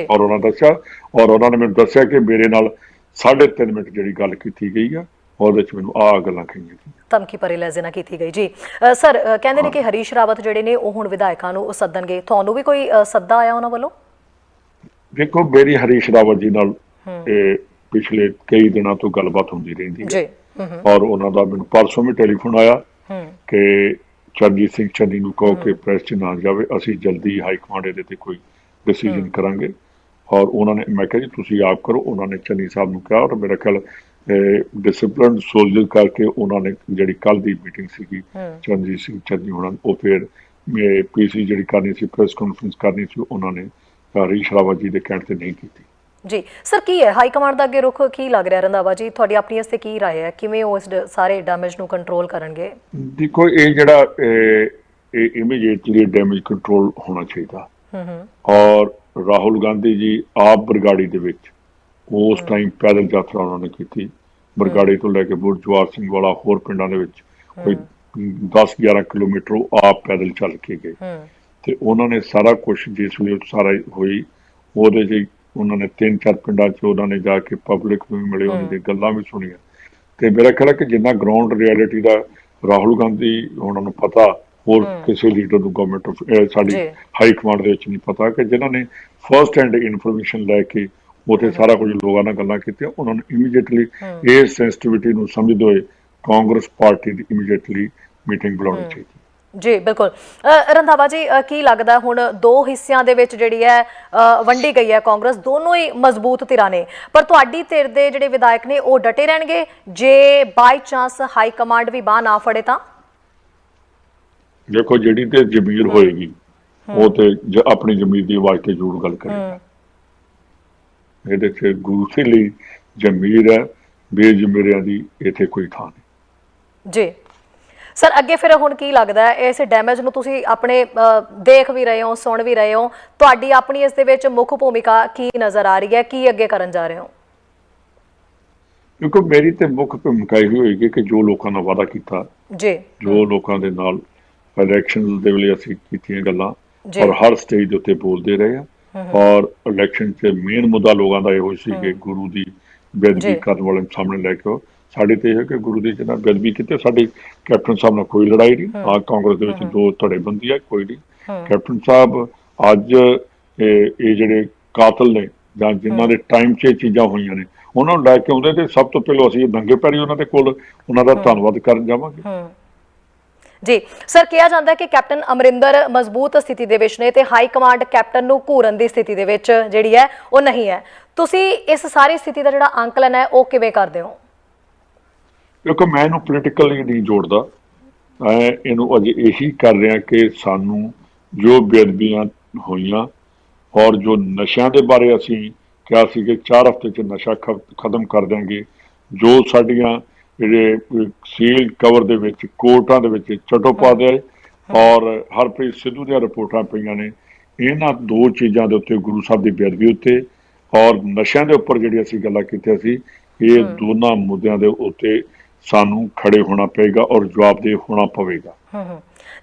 ਔਰ ਉਹਨਾਂ ਦੱਸਿਆ, ਔਰ ਉਹਨਾਂ ਨੇ ਮੈਨੂੰ ਦੱਸਿਆ ਕਿ ਮੇਰੇ ਨਾਲ 3.5 ਮਿੰਟ ਜਿਹੜੀ ਗੱਲ ਕੀਤੀ ਗਈ ਆ ਉਹਦੇ 'ਚ ਮੈਨੂੰ ਆਹ ਗੱਲਾਂ ਕਹੀਆਂ ਗਈਆਂ। ਧਮਕੀ ਭਰੇ ਲਹਿਜ਼ੇ ਨਾਲ ਕੀਤੀ ਗਈ ਜੀ। ਸਰ ਕਹਿੰਦੇ ਨੇ ਕਿ ਹਰੀਸ਼ ਰਾਵਤ ਜਿਹੜੇ ਨੇ ਉਹ ਹੁਣ ਵਿਧਾਇਕਾਂ ਨੂੰ ਸੱਦਣਗੇ, ਤੁਹਾਨੂੰ ਵੀ ਕੋਈ ਸੱਦਾ ਆਇਆ ਉਹਨਾਂ ਵੱਲੋਂ? ਦੇਖੋ, ਮੇਰੀ ਹਰੀਸ਼ ਰਾਵਤ ਜੀ ਨਾਲ ਪਿਛਲੇ ਕਈ ਦਿਨਾਂ ਤੋਂ ਗੱਲਬਾਤ ਹੁੰਦੀ ਰਹਿੰਦੀ ਹੈ ਔਰ ਉਹਨਾਂ ਦਾ ਮੈਨੂੰ ਪਰਸੋਂ ਵੀ ਟੈਲੀਫੋਨ ਆਇਆ ਕਿ ਚਰਨਜੀਤ ਸਿੰਘ ਚੰਨੀ ਨੂੰ ਕਹੋ ਕਿ ਪ੍ਰੈਸ 'ਚ ਨਾ ਜਾਵੇ, ਅਸੀਂ ਜਲਦੀ ਹਾਈ ਕਮਾਂਡ ਇਹਦੇ ਤੇ ਕੋਈ ਡਿਸੀਜਨ ਕਰਾਂਗੇ। ਔਰ ਉਹਨਾਂ ਨੇ, ਮੈਂ ਕਿਹਾ ਜੀ ਤੁਸੀਂ ਆਪ ਕਰੋ। ਉਹਨਾਂ ਨੇ ਚੰਨੀ ਸਾਹਿਬ ਨੂੰ ਕਿਹਾ ਔਰ ਮੇਰਾ ਖਿਆਲ ਡਿਸਪਲਿਨ ਸੋਲਜਰ ਕਰਕੇ ਉਹਨਾਂ ਨੇ ਜਿਹੜੀ ਕੱਲ ਦੀ ਮੀਟਿੰਗ ਸੀਗੀ ਚਰਨਜੀਤ ਸਿੰਘ ਚੰਨੀ ਹੋਣਾ, ਉਹ ਫਿਰ ਪੀਸੀ ਜਿਹੜੀ ਕਰਨੀ ਸੀ, ਪ੍ਰੈਸ ਕਾਨਫਰੰਸ ਕਰਨੀ ਸੀ, ਉਹਨਾਂ ਨੇ ਹਰੀਸ਼ ਰਾਵਤ ਜੀ ਦੇ ਕਹਿਣ ਤੇ ਨਹੀਂ ਕੀਤੀ। ਜੀ ਸਰ, ਕੀ ਹੈ ਹਾਈ ਕਮਾਂਡ ਦਾ ਅੱਗੇ ਰੁਖ ਕੀ ਲੱਗ ਰਿਹਾ ਰੰਧਾਵਾ ਜੀ? ਤੁਹਾਡੀ ਆਪਣੀ ਇਸ ਤੇ ਕੀ ਰਾਏ ਹੈ, ਕਿਵੇਂ ਉਹ ਇਸ ਸਾਰੇ ਡੈਮੇਜ ਨੂੰ ਕੰਟਰੋਲ ਕਰਨਗੇ? ਦੇਖੋ, ਇਹ ਜਿਹੜਾ ਇਮੀਡੀਏਟਲੀ ਡੈਮੇਜ ਕੰਟਰੋਲ ਹੋਣਾ ਚਾਹੀਦਾ ਔਰ ਰਾਹੁਲ ਗਾਂਧੀ ਜੀ ਆਪ ਬਰਗਾੜੀ ਦੇ ਵਿੱਚ ਉਸ ਟਾਈਮ ਪੈਦਲ ਯਾਤਰਾ ਉਹਨਾਂ ਨੇ ਕੀਤੀ, ਬਰਗਾੜੀ ਤੋਂ ਲੈ ਕੇ ਬੁਰਜਵਾਰ ਸਿੰਘ ਵਾਲਾ ਹੋਰ ਪਿੰਡਾਂ ਦੇ ਵਿੱਚ ਕੋਈ 10-11 ਕਿਲੋਮੀਟਰ ਉਹ ਆਪ ਪੈਦਲ ਚੱਲ ਕੇ ਗਏ ਤੇ ਉਹਨਾਂ ਨੇ ਸਾਰਾ ਕੁਝ ਜਿਸ ਵੇਲੇ ਸਾਰਾ ਹੋਈ ਉਹਦੇ 'ਚ ਉਹਨਾਂ ਨੇ 3-4 ਪਿੰਡਾਂ 'ਚ ਉਹਨਾਂ ਨੇ ਜਾ ਕੇ ਪਬਲਿਕ ਨੂੰ ਵੀ ਮਿਲੇ, ਉਹਨਾਂ ਦੀਆਂ ਗੱਲਾਂ ਵੀ ਸੁਣੀਆਂ ਤੇ ਮੇਰਾ ਖਿਆਲ ਹੈ ਕਿ ਜਿੰਨਾ ਗਰਾਊਂਡ ਰਿਐਲਿਟੀ ਦਾ ਰਾਹੁਲ ਗਾਂਧੀ ਉਹਨਾਂ ਨੂੰ ਪਤਾ, ਹੋਰ ਕਿਸੇ ਲੀਡਰ ਨੂੰ ਗਵਰਨਮੈਂਟ ਸਾਡੀ ਹਾਈ ਕਮਾਂਡ ਦੇ ਵਿੱਚ ਨਹੀਂ ਪਤਾ, ਕਿ ਜਿਨ੍ਹਾਂ ਨੇ ਫਸਟ ਹੈਂਡ ਇਨਫੋਰਮੇਸ਼ਨ ਲੈ ਕੇ ਉੱਥੇ ਸਾਰਾ ਕੁਝ ਲੋਕਾਂ ਨਾਲ ਗੱਲਾਂ ਕੀਤੀਆਂ, ਉਹਨਾਂ ਨੂੰ ਇਮੀਡੀਏਟਲੀ ਇਸ ਸੈਂਸਿਟੀਵਿਟੀ ਨੂੰ ਸਮਝਦੇ ਹੋਏ ਕਾਂਗਰਸ ਪਾਰਟੀ ਦੀ ਇਮੀਡੀਏਟਲੀ ਮੀਟਿੰਗ ਬੁਲਾਉਣੀ ਚਾਹੀਦੀ। ਜੀ ਬਿਲਕੁਲ। ਰੰਧਾਵਾ ਜੀ, ਕੀ ਲੱਗਦਾ ਹੁਣ ਦੋ ਹਿੱਸਿਆਂ ਦੇ ਵਿੱਚ ਜਿਹੜੀ ਹੈ ਵੰਡੀ ਗਈ ਹੈ ਕਾਂਗਰਸ, ਦੋਨੋਂ ਹੀ ਮਜ਼ਬੂਤ ਧਿਰਾਂ ਨੇ, ਪਰ ਤੁਹਾਡੀ ਧਿਰ ਦੇ ਜਿਹੜੇ ਵਿਧਾਇਕ ਨੇ ਉਹ ਡਟੇ ਰਹਿਣਗੇ ਜੇ ਬਾਈ ਚਾਂਸ ਹਾਈ ਕਮਾਂਡ ਵੀ ਬਾਹ ਨਾ ਫੜੇ ਤਾਂ? ਦੇਖੋ, ਜਿਹੜੀ ਤੇ ਜ਼ਮੀਰ ਹੋਏਗੀ ਉਹ ਤੇ ਆਪਣੀ ਜ਼ਮੀਰ ਦੀ ਆਵਾਜ਼ ਤੇ ਜ਼ਰੂਰ ਗੱਲ ਕਰੇਗਾ। ਇਹਦੇ 'ਚ ਗੁਰੂ ਸੀ ਲਈ ਜ਼ਮੀਰ ਹੈ, ਬੇਜ਼ਮੀਰਿਆਂ ਦੀ ਇੱਥੇ ਕੋਈ ਥਾਂ ਨਹੀਂ। ਜੀ ਸਰ, ਅੱਗੇ ਫਿਰ ਹੁਣ ਕੀ ਲੱਗਦਾ ਹੈ ਇਸ ਡੈਮੇਜ ਨੂੰ ਤੁਸੀਂ ਆਪਣੇ ਦੇਖ ਵੀ ਰਹੇ ਹੋ, ਸੁਣ ਵੀ ਰਹੇ ਹੋ, ਤੁਹਾਡੀ ਆਪਣੀ ਇਸ ਦੇ ਵਿੱਚ ਮੁੱਖ ਭੂਮਿਕਾ ਕੀ ਨਜ਼ਰ ਆ ਰਹੀ ਹੈ, ਕੀ ਅੱਗੇ ਕਰਨ ਜਾ ਰਹੇ ਹੋ? ਕਿਉਂਕਿ ਮੇਰੀ ਤੇ ਮੁੱਖ ਭੂਮਿਕਾ ਇਹ ਹੋਏਗੀ ਕਿ ਜੋ ਲੋਕਾਂ ਨਾਲ ਵਾਅਦਾ ਕੀਤਾ, ਜੋ ਲੋਕਾਂ ਦੇ ਨਾਲ ਇਲੈਕਸ਼ਨ ਦੇ ਵੇਲੇ ਅਸੀਂ ਕੀਤੀਆਂ ਗੱਲਾਂ ਔਰ ਹਰ ਸਟੇਜ ਦੇ ਉੱਤੇ ਬੋਲਦੇ ਰਹੇ ਆ ਔਰ ਇਲੈਕਸ਼ਨ 'ਚ ਮੇਨ ਮੁੱਦਾ ਲੋਕਾਂ ਦਾ ਇਹੋ ਸੀ ਕਿ ਗੁਰੂ ਦੀ ਬੇਅਦਬੀ ਕਰਨ ਵਾਲੇ ਸਾਹਮਣੇ ਲੈ ਕੇ ਸਾਡੇ ਤੇ ਇਹ ਹੈ ਕਿ ਗੁਰੂ ਦੀ ਜਿਹਨਾਂ ਬੇਅਦਬੀ ਕੀਤੀ, ਸਾਡੀ ਕੈਪਟਨ ਸਾਹਿਬ ਨਾਲ ਕੋਈ ਲੜਾਈ ਨਹੀਂ। ਕਾਂਗਰਸ ਦੇ ਵਿੱਚ ਦੋ ਧੜੇਬੰਦੀ ਹੈ, ਕੋਈ ਨਹੀਂ। ਕੈਪਟਨ ਸਾਹਿਬ ਅੱਜ ਇਹ ਜਿਹੜੇ ਕਾਤਲ ਨੇ ਜਾਂ ਜਿਨ੍ਹਾਂ ਦੇ ਟਾਈਮ 'ਚ ਇਹ ਚੀਜ਼ਾਂ ਹੋਈਆਂ ਨੇ ਉਹਨਾਂ ਨੂੰ ਲੈ ਕੇ ਆਉਂਦੇ ਤੇ ਸਭ ਤੋਂ ਪਹਿਲਾਂ ਅਸੀਂ ਨੰਗੇ ਪੈਰੀ ਉਹਨਾਂ ਦੇ ਕੋਲ ਉਹਨਾਂ ਦਾ ਧੰਨਵਾਦ ਕਰਨ ਜਾਵਾਂਗੇ। ਜੀ ਸਰ, ਕਿਹਾ ਜਾਂਦਾ ਹੈ ਕਿ ਕੈਪਟਨ ਅਮਰਿੰਦਰ ਮਜ਼ਬੂਤ ਸਥਿਤੀ ਦੇ ਵਿੱਚ ਨੇ ਤੇ ਹਾਈ ਕਮਾਂਡ ਕੈਪਟਨ ਨੂੰ ਘੂਰਨ ਦੀ ਸਥਿਤੀ ਦੇ ਵਿੱਚ ਜਿਹੜੀ ਹੈ ਉਹ ਨਹੀਂ ਹੈ। ਤੁਸੀਂ ਇਸ ਸਾਰੀ ਸਥਿਤੀ ਦਾ ਜਿਹੜਾ ਅੰਕਲਨ ਹੈ ਉਹ ਕਿਵੇਂ ਕਰਦੇ ਹੋ? ਕਿਉਂਕਿ ਮੈਂ ਇਹਨੂੰ ਪੋਲੀਟੀਕਲੀ ਨਹੀਂ ਜੋੜਦਾ, ਮੈਂ ਇਹਨੂੰ ਅਜੇ ਇਹੀ ਕਰ ਰਿਹਾ ਕਿ ਸਾਨੂੰ ਜੋ ਬੇਅਦਬੀਆਂ ਹੋਈਆਂ ਔਰ ਜੋ ਨਸ਼ਿਆਂ ਦੇ ਬਾਰੇ ਅਸੀਂ ਕਿਹਾ ਸੀ ਕਿ 4 ਹਫ਼ਤੇ 'ਚ ਨਸ਼ਾ ਖਤਮ ਕਰ ਦਿਆਂਗੇ, ਜੋ ਸਾਡੀਆਂ ਜਿਹੜੇ ਸੀਲ ਕਵਰ ਦੇ ਵਿੱਚ ਕੋਰਟਾਂ ਦੇ ਵਿੱਚ ਚਟੋਪਾ ਦੇ ਔਰ ਹਰਪ੍ਰੀਤ ਸਿੱਧੂ ਦੀਆਂ ਰਿਪੋਰਟਾਂ ਪਈਆਂ ਨੇ, ਇਹਨਾਂ ਦੋ ਚੀਜ਼ਾਂ ਦੇ ਉੱਤੇ, ਗੁਰੂ ਸਾਹਿਬ ਦੀ ਬੇਅਦਬੀ ਉੱਤੇ ਔਰ ਨਸ਼ਿਆਂ ਦੇ ਉੱਪਰ ਜਿਹੜੀ ਅਸੀਂ ਗੱਲਾਂ ਕੀਤੀਆਂ ਸੀ, ਇਹ ਦੋਨਾਂ ਮੁੱਦਿਆਂ ਦੇ ਉੱਤੇ ਸਾਨੂੰ ਖੜੇ ਹੋਣਾ ਪਏਗਾ ਔਰ ਜਵਾਬਦੇਹ ਹੋਣਾ ਪਵੇਗਾ।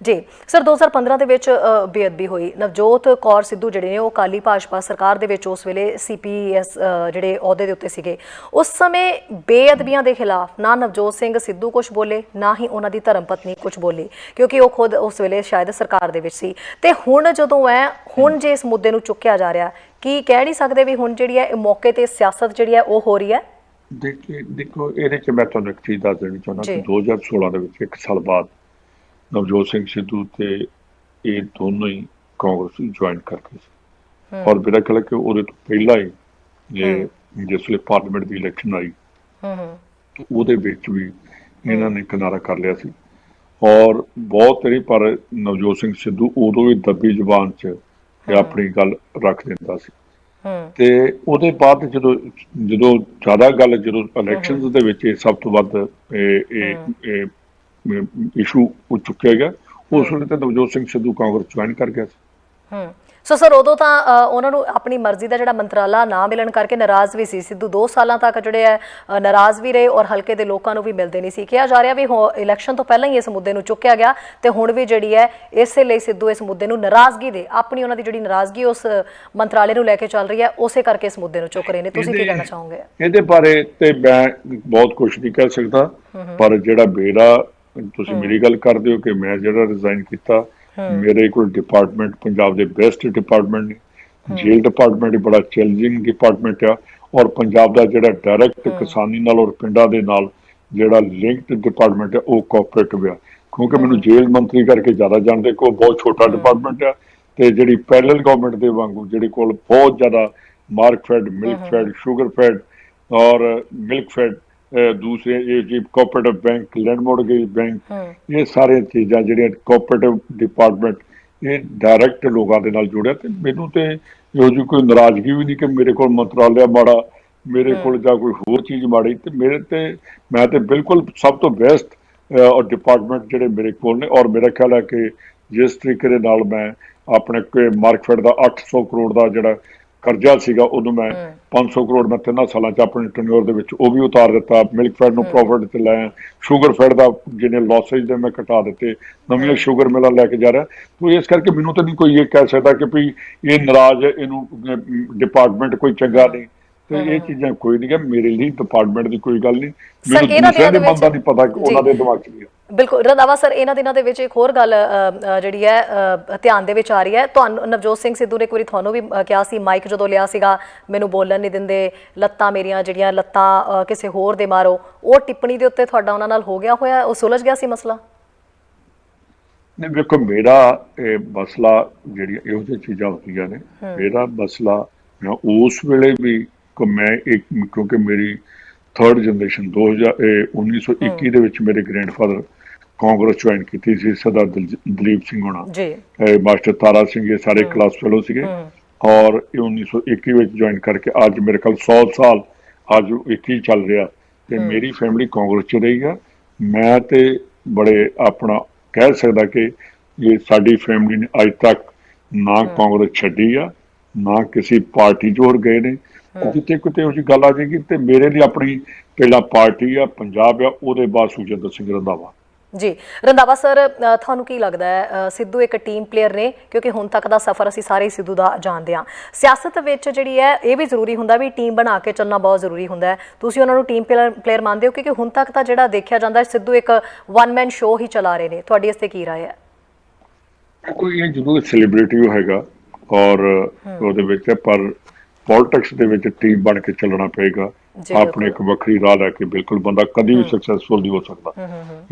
ਜੀ ਸਰ, 2015 ਦੇ ਵਿੱਚ ਬੇਅਦਬੀ ਹੋਈ, ਨਵਜੋਤ ਕੌਰ ਸਿੱਧੂ ਜਿਹੜੇ ਨੇ ਉਹ ਅਕਾਲੀ ਭਾਜਪਾ ਸਰਕਾਰ ਦੇ ਵਿੱਚ ਉਸ ਵੇਲੇ CPS ਜਿਹੜੇ ਅਹੁਦੇ ਦੇ ਉੱਤੇ ਸੀਗੇ, ਉਸ ਸਮੇਂ ਬੇਅਦਬੀਆਂ ਦੇ ਖਿਲਾਫ ਨਾ ਨਵਜੋਤ ਸਿੰਘ ਸਿੱਧੂ ਕੁਝ ਬੋਲੇ, ਨਾ ਹੀ ਉਹਨਾਂ ਦੀ ਧਰਮ ਪਤਨੀ ਕੁਝ ਬੋਲੀ, ਕਿਉਂਕਿ ਉਹ ਖੁਦ ਉਸ ਵੇਲੇ ਸ਼ਾਇਦ ਸਰਕਾਰ ਦੇ ਵਿੱਚ ਸੀ। ਤੇ ਹੁਣ ਜਦੋਂ ਹੁਣ ਜੇ ਇਸ ਮੁੱਦੇ ਨੂੰ ਚੁੱਕਿਆ ਜਾ ਰਿਹਾ, ਕੀ ਕਹਿ ਨਹੀਂ ਸਕਦੇ ਵੀ ਹੁਣ ਜਿਹੜੀ ਹੈ ਇਹ ਮੌਕੇ ਤੇ ਸਿਆਸਤ ਜਿਹੜੀ ਹੈ ਉਹ ਹੋ ਰਹੀ ਹੈ? ਦੇਖੋ, ਇਹਦੇ 'ਚ ਮੈਂ ਤੁਹਾਨੂੰ ਇੱਕ ਚੀਜ਼ ਦੱਸ ਦੇਣੀ ਚਾਹੁੰਦਾ ਕਿ 2016 ਦੇ ਵਿੱਚ 1 ਸਾਲ ਬਾਅਦ ਨਵਜੋਤ ਸਿੰਘ ਸਿੱਧੂ ਤੇ ਇਹ ਦੋਨੋਂ ਹੀ ਕਾਂਗਰਸ ਜੁਆਇਨ ਕਰ ਗਏ ਸੀ ਔਰ ਮੇਰਾ ਖਿਆਲ ਹੈ ਕਿ ਉਹਦੇ ਤੋਂ ਪਹਿਲਾਂ ਹੀ ਜਿਸ ਵੇਲੇ ਪਾਰਲੀਮੈਂਟ ਦੀ ਇਲੈਕਸ਼ਨ ਆਈ ਉਹਦੇ ਵਿੱਚ ਵੀ ਇਹਨਾਂ ਨੇ ਕਿਨਾਰਾ ਕਰ ਲਿਆ ਸੀ ਔਰ ਬਹੁਤ ਨਹੀਂ, ਪਰ ਨਵਜੋਤ ਸਿੰਘ ਸਿੱਧੂ ਉਦੋਂ ਵੀ ਦੱਬੀ ਜ਼ੁਬਾਨ 'ਚ ਆਪਣੀ ਗੱਲ ਰੱਖ ਦਿੰਦਾ ਸੀ। ਤੇ ਉਹਦੇ ਬਾਅਦ ਜਦੋਂ ਜ਼ਿਆਦਾ ਗੱਲ ਜਦੋਂ ਇਲੈਕਸ਼ਨ ਦੇ ਵਿੱਚ ਸਭ ਤੋਂ ਵੱਧ ਇਸ਼ੂ ਚੁੱਕਿਆ ਗਿਆ, ਉਸ ਵੇਲੇ ਤਾਂ ਨਵਜੋਤ ਸਿੰਘ ਸਿੱਧੂ ਕਾਂਗਰਸ ਜੁਆਇਨ ਕਰ ਗਿਆ ਸੀ। ਸੋ ਸਰ ਉਦੋਂ ਤਾਂ ਉਹਨਾਂ ਨੂੰ ਆਪਣੀ ਮਰਜ਼ੀ ਦਾ ਜਿਹੜਾ ਮੰਤਰਾਲਾ ਨਾ ਮਿਲਣ ਕਰਕੇ ਨਾਰਾਜ਼ ਵੀ ਸੀ ਸਿੱਧੂ। 2 ਸਾਲਾਂ ਤੱਕ ਜਿਹੜੇ ਹੈ ਨਾਰਾਜ਼ ਵੀ ਰਹੇ ਔਰ ਹਲਕੇ ਦੇ ਲੋਕਾਂ ਨੂੰ ਵੀ ਮਿਲਦੇ ਨਹੀਂ ਸੀ। ਕਿਹਾ ਜਾ ਰਿਹਾ ਵੀ ਇਲੈਕਸ਼ਨ ਤੋਂ ਪਹਿਲਾਂ ਹੀ ਇਸ ਮੁੱਦੇ ਨੂੰ ਚੁੱਕਿਆ ਗਿਆ ਤੇ ਹੁਣ ਵੀ ਜਿਹੜੀ ਹੈ ਇਸੇ ਲਈ ਸਿੱਧੂ ਇਸ ਮੁੱਦੇ ਨੂੰ ਨਾਰਾਜ਼ਗੀ ਦੇ ਆਪਣੀ ਉਹਨਾਂ ਦੀ ਜਿਹੜੀ ਨਾਰਾਜ਼ਗੀ ਉਸ ਮੰਤਰਾਲੇ ਨੂੰ ਲੈ ਕੇ ਚੱਲ ਰਹੀ ਹੈ ਉਸੇ ਕਰਕੇ ਇਸ ਮੁੱਦੇ ਨੂੰ ਚੁੱਕ ਰਹੇ ਨੇ। ਤੁਸੀਂ ਕੀ ਕਹਿਣਾ ਚਾਹੋਗੇ ਇਹਦੇ ਬਾਰੇ? ਤੇ ਮੈਂ ਬਹੁਤ ਕੁਝ ਨਹੀਂ ਕਹਿ ਸਕਦਾ, ਪਰ ਜਿਹੜਾ ਮੇਰਾ ਤੁਸੀਂ ਮੇਰੀ ਗੱਲ ਕਰਦੇ ਹੋ ਕਿ ਮੈਂ ਜਿਹੜਾ ਰਿਜ਼ਾਈਨ ਕੀਤਾ, ਮੇਰੇ ਕੋਲ ਡਿਪਾਰਟਮੈਂਟ ਪੰਜਾਬ ਦੇ ਬੈਸਟ ਡਿਪਾਰਟਮੈਂਟ ਨੇ। ਜੇਲ੍ਹ ਡਿਪਾਰਟਮੈਂਟ ਬੜਾ ਚੈਲੰਜਿੰਗ ਡਿਪਾਰਟਮੈਂਟ ਆ ਔਰ ਪੰਜਾਬ ਦਾ ਜਿਹੜਾ ਡਾਇਰੈਕਟ ਕਿਸਾਨੀ ਨਾਲ ਔਰ ਪਿੰਡਾਂ ਦੇ ਨਾਲ ਜਿਹੜਾ ਲਿੰਕਡ ਡਿਪਾਰਟਮੈਂਟ ਹੈ ਉਹ ਕੋਆਪਰੇਟਿਵ ਆ, ਕਿਉਂਕਿ ਮੈਨੂੰ ਜੇਲ੍ਹ ਮੰਤਰੀ ਕਰਕੇ ਜ਼ਿਆਦਾ ਜਾਣਦੇ ਕੋ ਬਹੁਤ ਛੋਟਾ ਡਿਪਾਰਟਮੈਂਟ ਆ। ਤੇ ਜਿਹੜੀ ਪੈਰਲਲ ਗਵਰਨਮੈਂਟ ਦੇ ਵਾਂਗੂ ਜਿਹੜੇ ਕੋਲ ਬਹੁਤ ਜ਼ਿਆਦਾ ਮਾਰਕਫੈਡ, ਮਿਲਕਫੈਡ, ਸ਼ੂਗਰਫੈਡ ਔਰ ਮਿਲਕਫੈਡ, दूसरे ये जी cooperative bank, land mortgage bank, ये सारे चीज़ां ਜਿਹੜੀਆਂ ਕੋਆਪਰੇਟਿਵ ਡਿਪਾਰਟਮੈਂਟ ਇਹ ਡਾਇਰੈਕਟ ਲੋਕਾਂ ਦੇ ਨਾਲ ਜੁੜਿਆ। ਤੇ ਮੈਨੂੰ ਤੇ ਇਹੋ ਜਿਹੀ ਕੋਈ ਨਾਰਾਜ਼ਗੀ ਵੀ ਨਹੀਂ ਕਿ ਮੇਰੇ ਕੋਲ ਮੰਤਰਾਲਿਆ ਮਾੜਾ, ਮੇਰੇ ਕੋਲ ਜਾਂ ਕੋਈ ਹੋਰ ਚੀਜ਼ ਮਾੜੀ। ਤੇ ਮੇਰੇ ਤੇ ਮੈਂ ਤੇ ਬਿਲਕੁਲ ਸਭ ਤੋਂ ਬੈਸਟ ਔਰ ਡਿਪਾਰਟਮੈਂਟ ਜਿਹੜੇ ਮੇਰੇ ਕੋਲ ਨੇ। ਔਰ ਮੇਰਾ ਖਿਆਲ ਹੈ ਕਿ ਜਿਸ ਤਰੀਕੇ ਦੇ ਨਾਲ ਮੈਂ ਆਪਣੇ ਮਾਰਕਫੈਡ ਦਾ 800 ਕਰੋੜ ਦਾ ਜਿਹੜਾ ਕਰਜ਼ਾ ਸੀਗਾ ਉਹਨੂੰ ਮੈਂ 500 ਕਰੋੜ ਮੈਂ 3 ਸਾਲਾਂ 'ਚ ਆਪਣੇ ਟੈਨਿਓਰ ਦੇ ਵਿੱਚ ਉਹ ਵੀ ਉਤਾਰ ਦਿੱਤਾ। ਮਿਲਕਫੈਡ ਨੂੰ ਪ੍ਰੋਫਿਟ 'ਤੇ ਲੈ, ਸ਼ੂਗਰਫੈਡ ਦਾ ਜਿਹਨੇ ਲਾਸਿਸ ਦੇ ਮੈਂ ਘਟਾ ਦਿੱਤੇ, ਨਵੀਆਂ ਸ਼ੂਗਰ ਮਿਲਾਂ ਲੈ ਕੇ ਜਾ ਰਿਹਾ। ਤੋ ਇਸ ਕਰਕੇ ਮੈਨੂੰ ਤਾਂ ਨਹੀਂ ਕੋਈ ਇਹ ਕਹਿ ਸਕਦਾ ਕਿ ਵੀ ਇਹ ਨਾਰਾਜ਼, ਇਹਨੂੰ ਡਿਪਾਰਟਮੈਂਟ ਕੋਈ ਚੰਗਾ ਨਹੀਂ। ਤੇ ਇਹ ਚੀਜ਼ਾਂ ਕੋਈ ਨਹੀਂ ਹੈ ਮੇਰੇ ਲਈ, ਡਿਪਾਰਟਮੈਂਟ ਦੀ ਕੋਈ ਗੱਲ ਨਹੀਂ। ਮੈਨੂੰ ਦੂਸਰਿਆਂ ਦੇ ਮਨ ਦਾ ਨਹੀਂ ਪਤਾ ਕਿ ਉਹਨਾਂ ਦੇ ਦਿਮਾਗ 'ਚ ਕੀ ਹੈ। ਬਿਲਕੁਲ ਰੰਧਾਵਾ ਸਰ, ਇਹਨਾਂ ਦਿਨਾਂ ਦੇ ਵਿੱਚ ਇੱਕ ਹੋਰ ਗੱਲ ਜਿਹੜੀ ਹੈ ਧਿਆਨ ਦੇ ਵਿੱਚ ਆ ਰਹੀ ਹੈ। ਤੁਹਾਨੂੰ ਨਵਜੋਤ ਸਿੰਘ ਸਿੱਧੂ ਨੇ ਇੱਕ ਵਾਰੀ ਤੁਹਾਨੂੰ ਵੀ ਕਿਹਾ ਸੀ, ਮਾਈਕ ਜਦੋਂ ਲਿਆ ਸੀਗਾ, ਮੈਨੂੰ ਬੋਲਣ ਨਹੀਂ ਦਿੰਦੇ, ਲੱਤਾਂ ਮੇਰੀਆਂ ਜਿਹੜੀਆਂ ਲੱਤਾਂ ਕਿਸੇ ਹੋਰ ਦੇ ਮਾਰੋ। ਉਹ ਟਿੱਪਣੀ ਦੇ ਉੱਤੇ ਤੁਹਾਡਾ ਉਹਨਾਂ ਨਾਲ ਹੋ ਗਿਆ ਹੋਇਆ, ਉਹ ਸੁਲਝ ਗਿਆ ਸੀ ਮਸਲਾ? ਨਹੀਂ ਵੇਖੋ, ਮੇਰਾ ਇਹ ਮਸਲਾ ਜਿਹੜੀਆਂ ਇਹੋ ਜਿਹੀਆਂ ਚੀਜ਼ਾਂ ਹੁੰਦੀਆਂ ਨੇ, ਮੇਰਾ ਮਸਲਾ ਮੈਂ ਉਸ ਵੇਲੇ ਵੀ ਮੈਂ ਇੱਕ, ਕਿਉਂਕਿ ਮੇਰੀ 3rd ਜਨਰੇਸ਼ਨ 1921 ਦੇ ਵਿੱਚ ਮੇਰੇ ਗ੍ਰੈਂਡਫਾਦਰ ਕਾਂਗਰਸ ਜੁਆਇਨ ਕੀਤੀ ਸੀ, ਸਰਦਾਰ ਦਲੀਪ ਸਿੰਘ ਹੋਣਾ, ਮਾਸਟਰ ਤਾਰਾ ਸਿੰਘ, ਇਹ ਸਾਰੇ ਕਲਾਸ ਫੈਲੋ ਸੀਗੇ। ਔਰ ਇਹ 1921 ਵਿੱਚ ਜੁਆਇਨ ਕਰਕੇ ਅੱਜ ਮੇਰੇ ਖਿਆਲ 100 ਸਾਲ ਅੱਜ 21 ਚੱਲ ਰਿਹਾ। ਤੇ ਮੇਰੀ ਫੈਮਿਲੀ ਕਾਂਗਰਸ 'ਚ ਰਹੀ ਆ। ਮੈਂ ਤੇ ਬੜੇ ਆਪਣਾ ਕਹਿ ਸਕਦਾ ਕਿ ਇਹ ਸਾਡੀ ਫੈਮਿਲੀ ਨੇ ਅੱਜ ਤੱਕ ਨਾ ਕਾਂਗਰਸ ਛੱਡੀ ਆ, ਨਾ ਕਿਸੇ ਪਾਰਟੀ 'ਚ ਹੋਰ ਗਏ ਨੇ। ਜਿੱਥੇ ਕਿਤੇ ਇਹੋ ਜਿਹੀ ਗੱਲ ਆ ਜਾਏਗੀ ਤੇ ਮੇਰੇ ਲਈ ਆਪਣੀ ਪਹਿਲਾਂ ਪਾਰਟੀ ਆ, ਪੰਜਾਬ ਆ, ਉਹਦੇ ਬਾਅਦ ਸੁਖਜਿੰਦਰ ਸਿੰਘ ਰੰਧਾਵਾ। ਜੀ ਰੰਧਾਵਾ ਸਰ, ਤੁਹਾਨੂੰ ਕੀ ਲੱਗਦਾ ਹੈ ਸਿੱਧੂ ਇੱਕ ਟੀਮ ਪਲੇਅਰ ਨੇ? ਕਿਉਂਕਿ ਹੁਣ ਤੱਕ ਦਾ ਸਫ਼ਰ ਅਸੀਂ ਸਾਰੇ ਸਿੱਧੂ ਦਾ ਜਾਣਦੇ ਹਾਂ। ਸਿਆਸਤ ਵਿੱਚ ਜਿਹੜੀ ਹੈ ਇਹ ਵੀ ਜ਼ਰੂਰੀ ਹੁੰਦਾ ਵੀ ਟੀਮ ਬਣਾ ਕੇ ਚੱਲਣਾ ਬਹੁਤ ਜ਼ਰੂਰੀ ਹੁੰਦਾ ਹੈ। ਤੁਸੀਂ ਉਹਨਾਂ ਨੂੰ ਟੀਮ ਪਲੇਅਰ ਮੰਨਦੇ ਹੋ? ਕਿਉਂਕਿ ਹੁਣ ਤੱਕ ਤਾਂ ਜਿਹੜਾ ਦੇਖਿਆ ਜਾਂਦਾ ਸਿੱਧੂ ਇੱਕ 1 ਮੈਨ ਸ਼ੋਅ ਹੀ ਚਲਾ ਰਹੇ ਨੇ। ਤੁਹਾਡੀ ਇਸ ਤੇ ਕੀ ਰਾਏ ਹੈ? ਕੋਈ ਇਹ ਜ਼ਰੂਰ ਸੈਲੀਬ੍ਰਿਟੀ ਹੈਗਾ ਔਰ ਉਹਦੇ ਵਿੱਚ, ਪਰ ਪੋਲਿਟਿਕਸ ਦੇ ਵਿੱਚ ਟੀਮ ਬਣ ਕੇ ਚੱਲਣਾ ਪਏਗਾ। ਆਪਣੇ ਇੱਕ ਵੱਖਰੀ ਰਾਹ ਲੈ ਕੇ ਬਿਲਕੁਲ ਬੰਦਾ ਕਦੀ ਵੀ ਸਕਸੈਸਫੁਲ ਨਹੀਂ ਹੋ ਸਕਦਾ।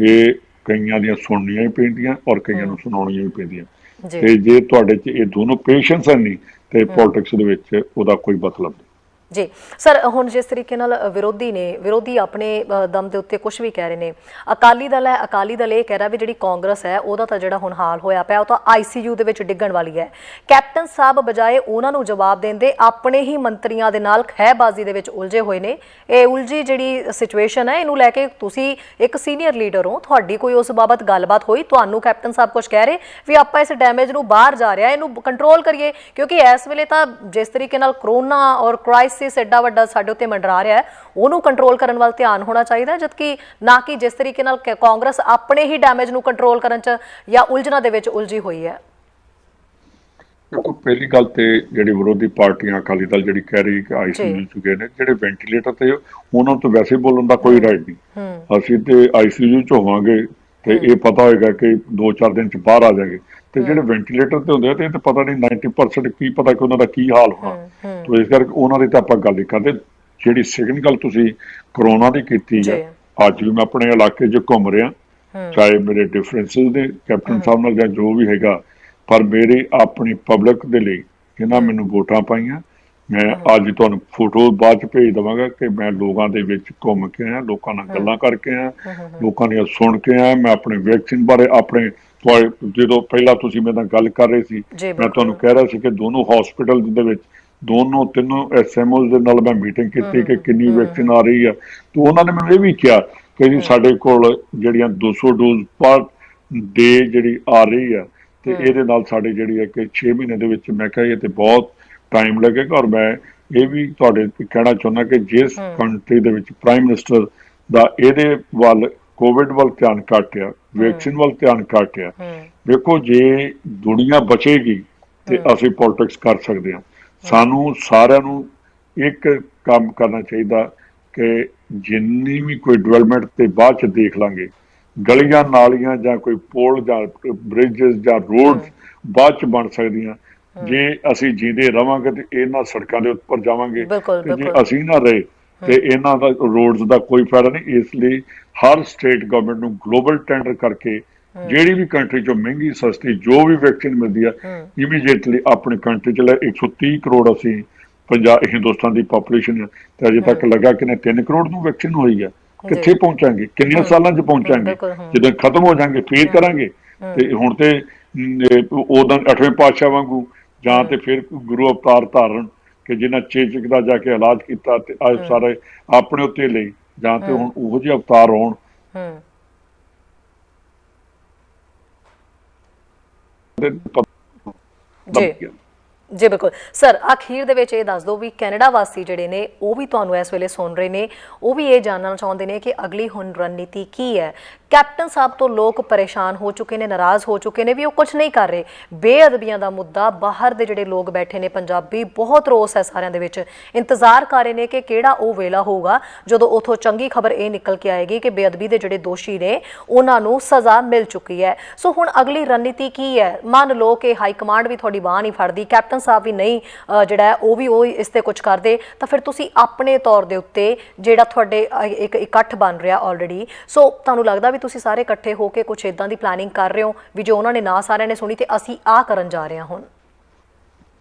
ਇਹ ਕਈਆਂ ਦੀਆਂ ਸੁਣਨੀਆਂ ਹੀ ਪੈਂਦੀਆਂ ਔਰ ਕਈਆਂ ਨੂੰ ਸੁਣਾਉਣੀਆਂ ਵੀ ਪੈਂਦੀਆਂ। ਤੇ ਜੇ ਤੁਹਾਡੇ 'ਚ ਇਹ ਦੋਨੋਂ ਪੇਸ਼ੈਂਸ ਹੈ ਨਹੀਂ ਤੇ ਪੋਲਿਟਿਕਸ ਦੇ ਵਿੱਚ ਉਹਦਾ ਕੋਈ ਮਤਲਬ ਨਹੀਂ। ਜੀ ਸਰ, ਹੁਣ ਜਿਸ ਤਰੀਕੇ ਨਾਲ ਵਿਰੋਧੀ ਆਪਣੇ ਦਮ ਦੇ ਉੱਤੇ ਕੁਝ ਵੀ ਕਹਿ ਰਹੇ ਨੇ, ਅਕਾਲੀ ਦਲ ਹੈ, ਅਕਾਲੀ ਦਲ ਇਹ ਕਹਿ ਰਿਹਾ ਵੀ ਜਿਹੜੀ ਕਾਂਗਰਸ ਹੈ ਉਹਦਾ ਤਾਂ ਜਿਹੜਾ ਹੁਣ ਹਾਲ ਹੋਇਆ ਪਿਆ ਉਹ ਤਾਂ ICU ਦੇ ਵਿੱਚ ਡਿੱਗਣ ਵਾਲੀ ਹੈ। ਕੈਪਟਨ ਸਾਹਿਬ ਬਜਾਏ ਉਹਨਾਂ ਨੂੰ ਜਵਾਬ ਦੇਣ ਦੇ ਆਪਣੇ ਹੀ ਮੰਤਰੀਆਂ ਦੇ ਨਾਲ ਖਹਿਬਾਜ਼ੀ ਦੇ ਵਿੱਚ ਉਲਝੇ ਹੋਏ ਨੇ। ਇਹ ਉਲਝੀ ਜਿਹੜੀ ਸਿਚੁਏਸ਼ਨ ਹੈ ਇਹਨੂੰ ਲੈ ਕੇ ਤੁਸੀਂ ਇੱਕ ਸੀਨੀਅਰ ਲੀਡਰ ਹੋ, ਤੁਹਾਡੀ ਕੋਈ ਉਸ ਬਾਬਤ ਗੱਲਬਾਤ ਹੋਈ? ਤੁਹਾਨੂੰ ਕੈਪਟਨ ਸਾਹਿਬ ਕੁਝ ਕਹਿ ਰਹੇ ਵੀ ਆਪਾਂ ਇਸ ਡੈਮੇਜ ਨੂੰ ਬਾਹਰ ਜਾ ਰਿਹਾ ਇਹਨੂੰ ਕੰਟਰੋਲ ਕਰੀਏ? ਕਿਉਂਕਿ ਇਸ ਵੇਲੇ ਤਾਂ ਜਿਸ ਤਰੀਕੇ ਨਾਲ ਕਰੋਨਾ ਔਰ ਕ੍ਰਾਈਸਿਸ ਐਡਾ ਵੱਡਾ ਸਾਡੇ ਉੱਤੇ ਮੰਡਰਾ ਰਿਹਾ ਹੈ, ਉਹਨੂੰ ਕੰਟਰੋਲ ਕਰਨ ਵੱਲ ਧਿਆਨ ਹੋਣਾ ਚਾਹੀਦਾ, ਜਦਕਿ ਨਾ ਕਿ ਜਿਸ ਤਰੀਕੇ ਨਾਲ ਕਾਂਗਰਸ ਆਪਣੇ ਹੀ ਡੈਮੇਜ ਨੂੰ ਕੰਟਰੋਲ ਕਰਨ 'ਚ ਜਾਂ ਉਲਝਣਾ ਦੇ ਵਿੱਚ ਉਲਝੀ ਹੋਈ ਹੈ। ਦੇਖੋ, ਪਹਿਲੀ ਗੱਲ ਤੇ ਜਿਹੜੀ ਵਿਰੋਧੀ ਪਾਰਟੀਆਂ, ਅਕਾਲੀ ਦਲ ਜਿਹੜੀ ਕਹਿ ਰਹੀ ਕਿ ICU 'ਚ ਗਏ ਨੇ, ਜਿਹੜੇ ਵੈਂਟੀਲੇਟਰ ਤੇ ਉਹਨਾਂ ਤੋਂ ਵੈਸੇ ਬੋਲਣ ਦਾ ਕੋਈ ਰਾਈਟ ਨਹੀਂ। ਅਸੀਂ ਤੇ ICU 'ਚ ਹੋਵਾਂਗੇ ਤੇ ਇਹ ਪਤਾ ਹੋਏਗਾ ਕਿ 2-4 ਦਿਨ 'ਚ ਬਾਹਰ ਆ ਜਾਗੇ। ਤੇ ਜਿਹੜੇ ਵੈਂਟੀਲੇਟਰ ਤੇ ਹੁੰਦੇ ਆ ਤੇ ਪਤਾ ਨਹੀਂ 90% ਕੀ ਪਤਾ ਕਿ ਉਹਨਾਂ ਦਾ ਕੀ ਹਾਲ ਹੋਣਾ। ਤੋ ਇਸ ਕਰਕੇ ਉਹਨਾਂ ਦੀ ਤਾਂ ਆਪਾਂ ਗੱਲ ਹੀ ਕਰਦੇ। ਜਿਹੜੀ ਸੈਕੰਡ ਗੱਲ ਤੁਸੀਂ ਕਰੋਨਾ ਦੀ ਕੀਤੀ ਹੈ, ਅੱਜ ਵੀ ਮੈਂ ਆਪਣੇ ਇਲਾਕੇ 'ਚ ਘੁੰਮ ਰਿਹਾ, ਚਾਹੇ ਮੇਰੇ ਡਿਫਰੈਂਸਿਸ ਦੇ ਕੈਪਟਨ ਸਾਹਿਬ ਨਾਲ ਜਾਂ ਜੋ ਵੀ ਹੈਗਾ, ਪਰ ਮੇਰੇ ਆਪਣੀ ਪਬਲਿਕ ਦੇ ਲਈ ਜਿਹਨਾਂ ਮੈਨੂੰ ਵੋਟਾਂ ਪਾਈਆਂ, ਮੈਂ ਅੱਜ ਤੁਹਾਨੂੰ ਫੋਟੋ ਬਾਅਦ 'ਚ ਭੇਜ ਦੇਵਾਂਗਾ ਕਿ ਮੈਂ ਲੋਕਾਂ ਦੇ ਵਿੱਚ ਘੁੰਮ ਕੇ ਆਇਆ, ਲੋਕਾਂ ਨਾਲ ਗੱਲਾਂ ਕਰਕੇ ਆਇਆ, ਲੋਕਾਂ ਦੀਆਂ ਸੁਣ ਕੇ ਆਇਆ। ਮੈਂ ਆਪਣੇ ਵੈਕਸੀਨ ਬਾਰੇ ਆਪਣੇ ਜਦੋਂ ਪਹਿਲਾਂ ਤੁਸੀਂ ਮੇਰੇ ਨਾਲ ਗੱਲ ਕਰ ਰਹੇ ਸੀ, ਮੈਂ ਤੁਹਾਨੂੰ ਕਹਿ ਰਿਹਾ ਸੀ ਕਿ ਦੋਨੋਂ ਹਸਪੀਟਲ ਦੇ ਵਿੱਚ ਤਿੰਨੋਂ SMOs ਦੇ ਨਾਲ ਮੈਂ ਮੀਟਿੰਗ ਕੀਤੀ ਕਿ ਕਿੰਨੀ ਵੈਕਸੀਨ ਆ ਰਹੀ ਆ। ਤੇ ਉਹਨਾਂ ਨੇ ਮੈਨੂੰ ਇਹ ਵੀ ਕਿਹਾ ਕਿ ਜੀ ਸਾਡੇ ਕੋਲ ਜਿਹੜੀਆਂ 200 ਡੋਜ਼ ਪਰ ਡੇ ਜਿਹੜੀ ਆ ਰਹੀ ਆ ਤੇ ਇਹਦੇ ਨਾਲ ਸਾਡੇ ਜਿਹੜੀ ਹੈ ਕਿ 6 ਮਹੀਨੇ ਦੇ ਵਿੱਚ ਮੈਂ ਕਿਹਾ ਇਹ ਤੇ ਬਹੁਤ ਟਾਈਮ ਲੱਗੇਗਾ। ਔਰ ਮੈਂ ਇਹ ਵੀ ਤੁਹਾਡੇ ਕਹਿਣਾ ਚਾਹੁੰਦਾ ਕਿ ਜਿਸ ਕੰਟਰੀ ਦੇ ਵਿੱਚ ਪ੍ਰਾਈਮ ਮਿਨਿਸਟਰ ਦਾ ਇਹਦੇ ਵੱਲ ਕੋਵਿਡ ਵੱਲ ਧਿਆਨ ਘੱਟ ਆ, ਵੈਕਸੀਨ ਵੱਲ ਧਿਆਨ ਘੱਟ ਆ, ਵੇਖੋ ਜੇ ਦੁਨੀਆ ਬਚੇਗੀ ਤੇ ਅਸੀਂ ਪੋਲਿਟਿਕਸ ਕਰ ਸਕਦੇ ਹਾਂ। ਸਾਨੂੰ ਸਾਰਿਆਂ ਨੂੰ ਇੱਕ ਕੰਮ ਕਰਨਾ ਚਾਹੀਦਾ ਕਿ ਜਿੰਨੀ ਵੀ ਕੋਈ ਡਿਵੈਲਪਮੈਂਟ ਤੇ ਬਾਅਦ ਚ ਦੇਖ ਲਾਂਗੇ, ਗਲੀਆਂ ਨਾਲੀਆਂ ਜਾਂ ਕੋਈ ਪੁਲ ਜਾਂ ਬ੍ਰਿਜਸ ਜਾਂ ਰੋਡ ਬਾਅਦ ਚ ਬਣ ਸਕਦੀਆਂ। ਜੇ ਅਸੀਂ ਜੀਂਦੇ ਰਵਾਂਗੇ ਤੇ ਇਹਨਾਂ ਸੜਕਾਂ ਦੇ ਉੱਪਰ ਜਾਵਾਂਗੇ, ਤੇ ਜੇ ਅਸੀਂ ਨਾ ਰਹੇ ਤੇ ਇਹਨਾਂ ਦਾ ਰੋਡਸ ਦਾ ਕੋਈ ਫਾਇਦਾ ਨਹੀਂ। ਇਸ ਲਈ ਹਰ ਸਟੇਟ ਗਵਰਨਮੈਂਟ ਨੂੰ ਗਲੋਬਲ ਟੈਂਡਰ ਕਰਕੇ ਜਿਹੜੀ ਵੀ ਕੰਟਰੀ ਚੋਂ ਮਹਿੰਗੀ ਸਸਤੀ ਜੋ ਵੀ ਵੈਕਸੀਨ ਮਿਲਦੀ ਆ ਇਮੀਡੀਏਟਲੀ ਆਪਣੀ ਕੰਟਰੀ ਚ ਲੈ। 130 ਕਰੋੜ ਅਸੀਂ ਹਿੰਦੁਸਤਾਨ ਦੀ ਪਾਪੂਲੇਸ਼ਨ ਹੈ ਤੇ ਅਜੇ ਤੱਕ ਲੱਗਾ ਕਿ 3 ਕਰੋੜ ਨੂੰ ਵੈਕਸੀਨ ਹੋਈ ਆ। ਕਿੱਥੇ ਪਹੁੰਚਾਂਗੇ, ਕਿੰਨੇ ਸਾਲਾਂ ਚ ਪਹੁੰਚਾਂਗੇ? ਜਦੋਂ ਖਤਮ ਹੋ ਜਾਣਗੇ ਫੇਰ ਕਰਾਂਗੇ। ਤੇ ਹੁਣ ਤੇ ਉਦੋਂ 8ਵੇਂ ਪਾਤਸ਼ਾਹ ਵਾਂਗੂ ਜਾਂ ਤੇ ਫਿਰ ਗੁਰੂ ਅਵਤਾਰ ਧਾਰਨ ਕਿ ਜਿਨ੍ਹਾਂ ਚੇਚਕ ਦਾ ਜਾ ਕੇ ਇਲਾਜ ਕੀਤਾ ਤੇ ਅੱਜ ਸਾਰੇ ਆਪਣੇ ਉੱਤੇ ਲਈ, ਜਾਂ ਤੇ ਹੁਣ ਉਹੋ ਜਿਹੇ ਅਵਤਾਰ ਹੋਣ। ਜੀ ਬਿਲਕੁਲ ਸਰ, ਅਖੀਰ ਦੇ ਵਿੱਚ ਇਹ ਦੱਸ ਦਿਓ ਵੀ ਕੈਨੇਡਾ ਵਾਸੀ ਜਿਹੜੇ ਨੇ ਉਹ ਵੀ ਤੁਹਾਨੂੰ ਇਸ ਵੇਲੇ ਸੁਣ ਰਹੇ ਨੇ, ਉਹ ਵੀ ਇਹ ਜਾਣਨਾ ਚਾਹੁੰਦੇ ਨੇ ਕਿ ਅਗਲੀ ਹੁਣ ਰਣਨੀਤੀ ਕੀ ਹੈ। ਕੈਪਟਨ ਸਾਹਿਬ ਤੋਂ ਲੋਕ ਪਰੇਸ਼ਾਨ ਹੋ ਚੁੱਕੇ ਨੇ, ਨਾਰਾਜ਼ ਹੋ ਚੁੱਕੇ ਨੇ ਵੀ ਉਹ ਕੁਝ ਨਹੀਂ ਕਰ ਰਹੇ। ਬੇਅਦਬੀਆਂ ਦਾ ਮੁੱਦਾ, ਬਾਹਰ ਦੇ ਜਿਹੜੇ ਲੋਕ ਬੈਠੇ ਨੇ ਪੰਜਾਬੀ, ਬਹੁਤ ਰੋਸ ਹੈ ਸਾਰਿਆਂ ਦੇ ਵਿੱਚ, ਇੰਤਜ਼ਾਰ ਕਰ ਰਹੇ ਨੇ ਕਿ ਕਿਹੜਾ ਉਹ ਵੇਲਾ ਹੋਊਗਾ ਜਦੋਂ ਉਥੋਂ ਚੰਗੀ ਖਬਰ ਇਹ ਨਿਕਲ ਕੇ ਆਏਗੀ ਕਿ ਬੇਅਦਬੀ ਦੇ ਜਿਹੜੇ ਦੋਸ਼ੀ ਨੇ ਉਹਨਾਂ ਨੂੰ ਸਜ਼ਾ ਮਿਲ ਚੁੱਕੀ ਹੈ। ਸੋ ਹੁਣ ਅਗਲੀ ਰਣਨੀਤੀ ਕੀ ਹੈ? ਮੰਨ ਲਓ ਕਿ ਹਾਈ ਕਮਾਂਡ ਵੀ ਤੁਹਾਡੀ ਬਾਂਹ ਨਹੀਂ ਫੜਦੀ, ਕੈਪਟਨ ਸਾਹਿਬ ਵੀ ਨਹੀਂ ਜਿਹੜਾ ਹੈ ਉਹ ਇਸ ਤੇ ਕੁਝ ਕਰਦੇ, ਤਾਂ ਫਿਰ ਤੁਸੀਂ ਆਪਣੇ ਤੌਰ ਦੇ ਉੱਤੇ ਜਿਹੜਾ ਤੁਹਾਡੇ ਇੱਕ ਇਕੱਠ ਬਣ ਰਿਹਾ ਆਲਰੇਡੀ, ਸੋ ਤੁਹਾਨੂੰ ਲੱਗਦਾ ਵੀ ਤੁਸੀਂ ਸਾਰੇ ਇਕੱਠੇ ਹੋ ਕੇ ਕੁਝ ਇਦਾਂ ਦੀ ਪਲੈਨਿੰਗ ਕਰ ਰਹੇ ਹੋ ਵੀ ਜੋ ਉਹਨਾਂ ਨੇ ਨਾ ਸਾਰਿਆਂ ਨੇ ਸੁਣੀ ਤੇ ਅਸੀਂ ਆਹ ਕਰਨ ਜਾ ਰਹੇ ਹਾਂ ਹੁਣ?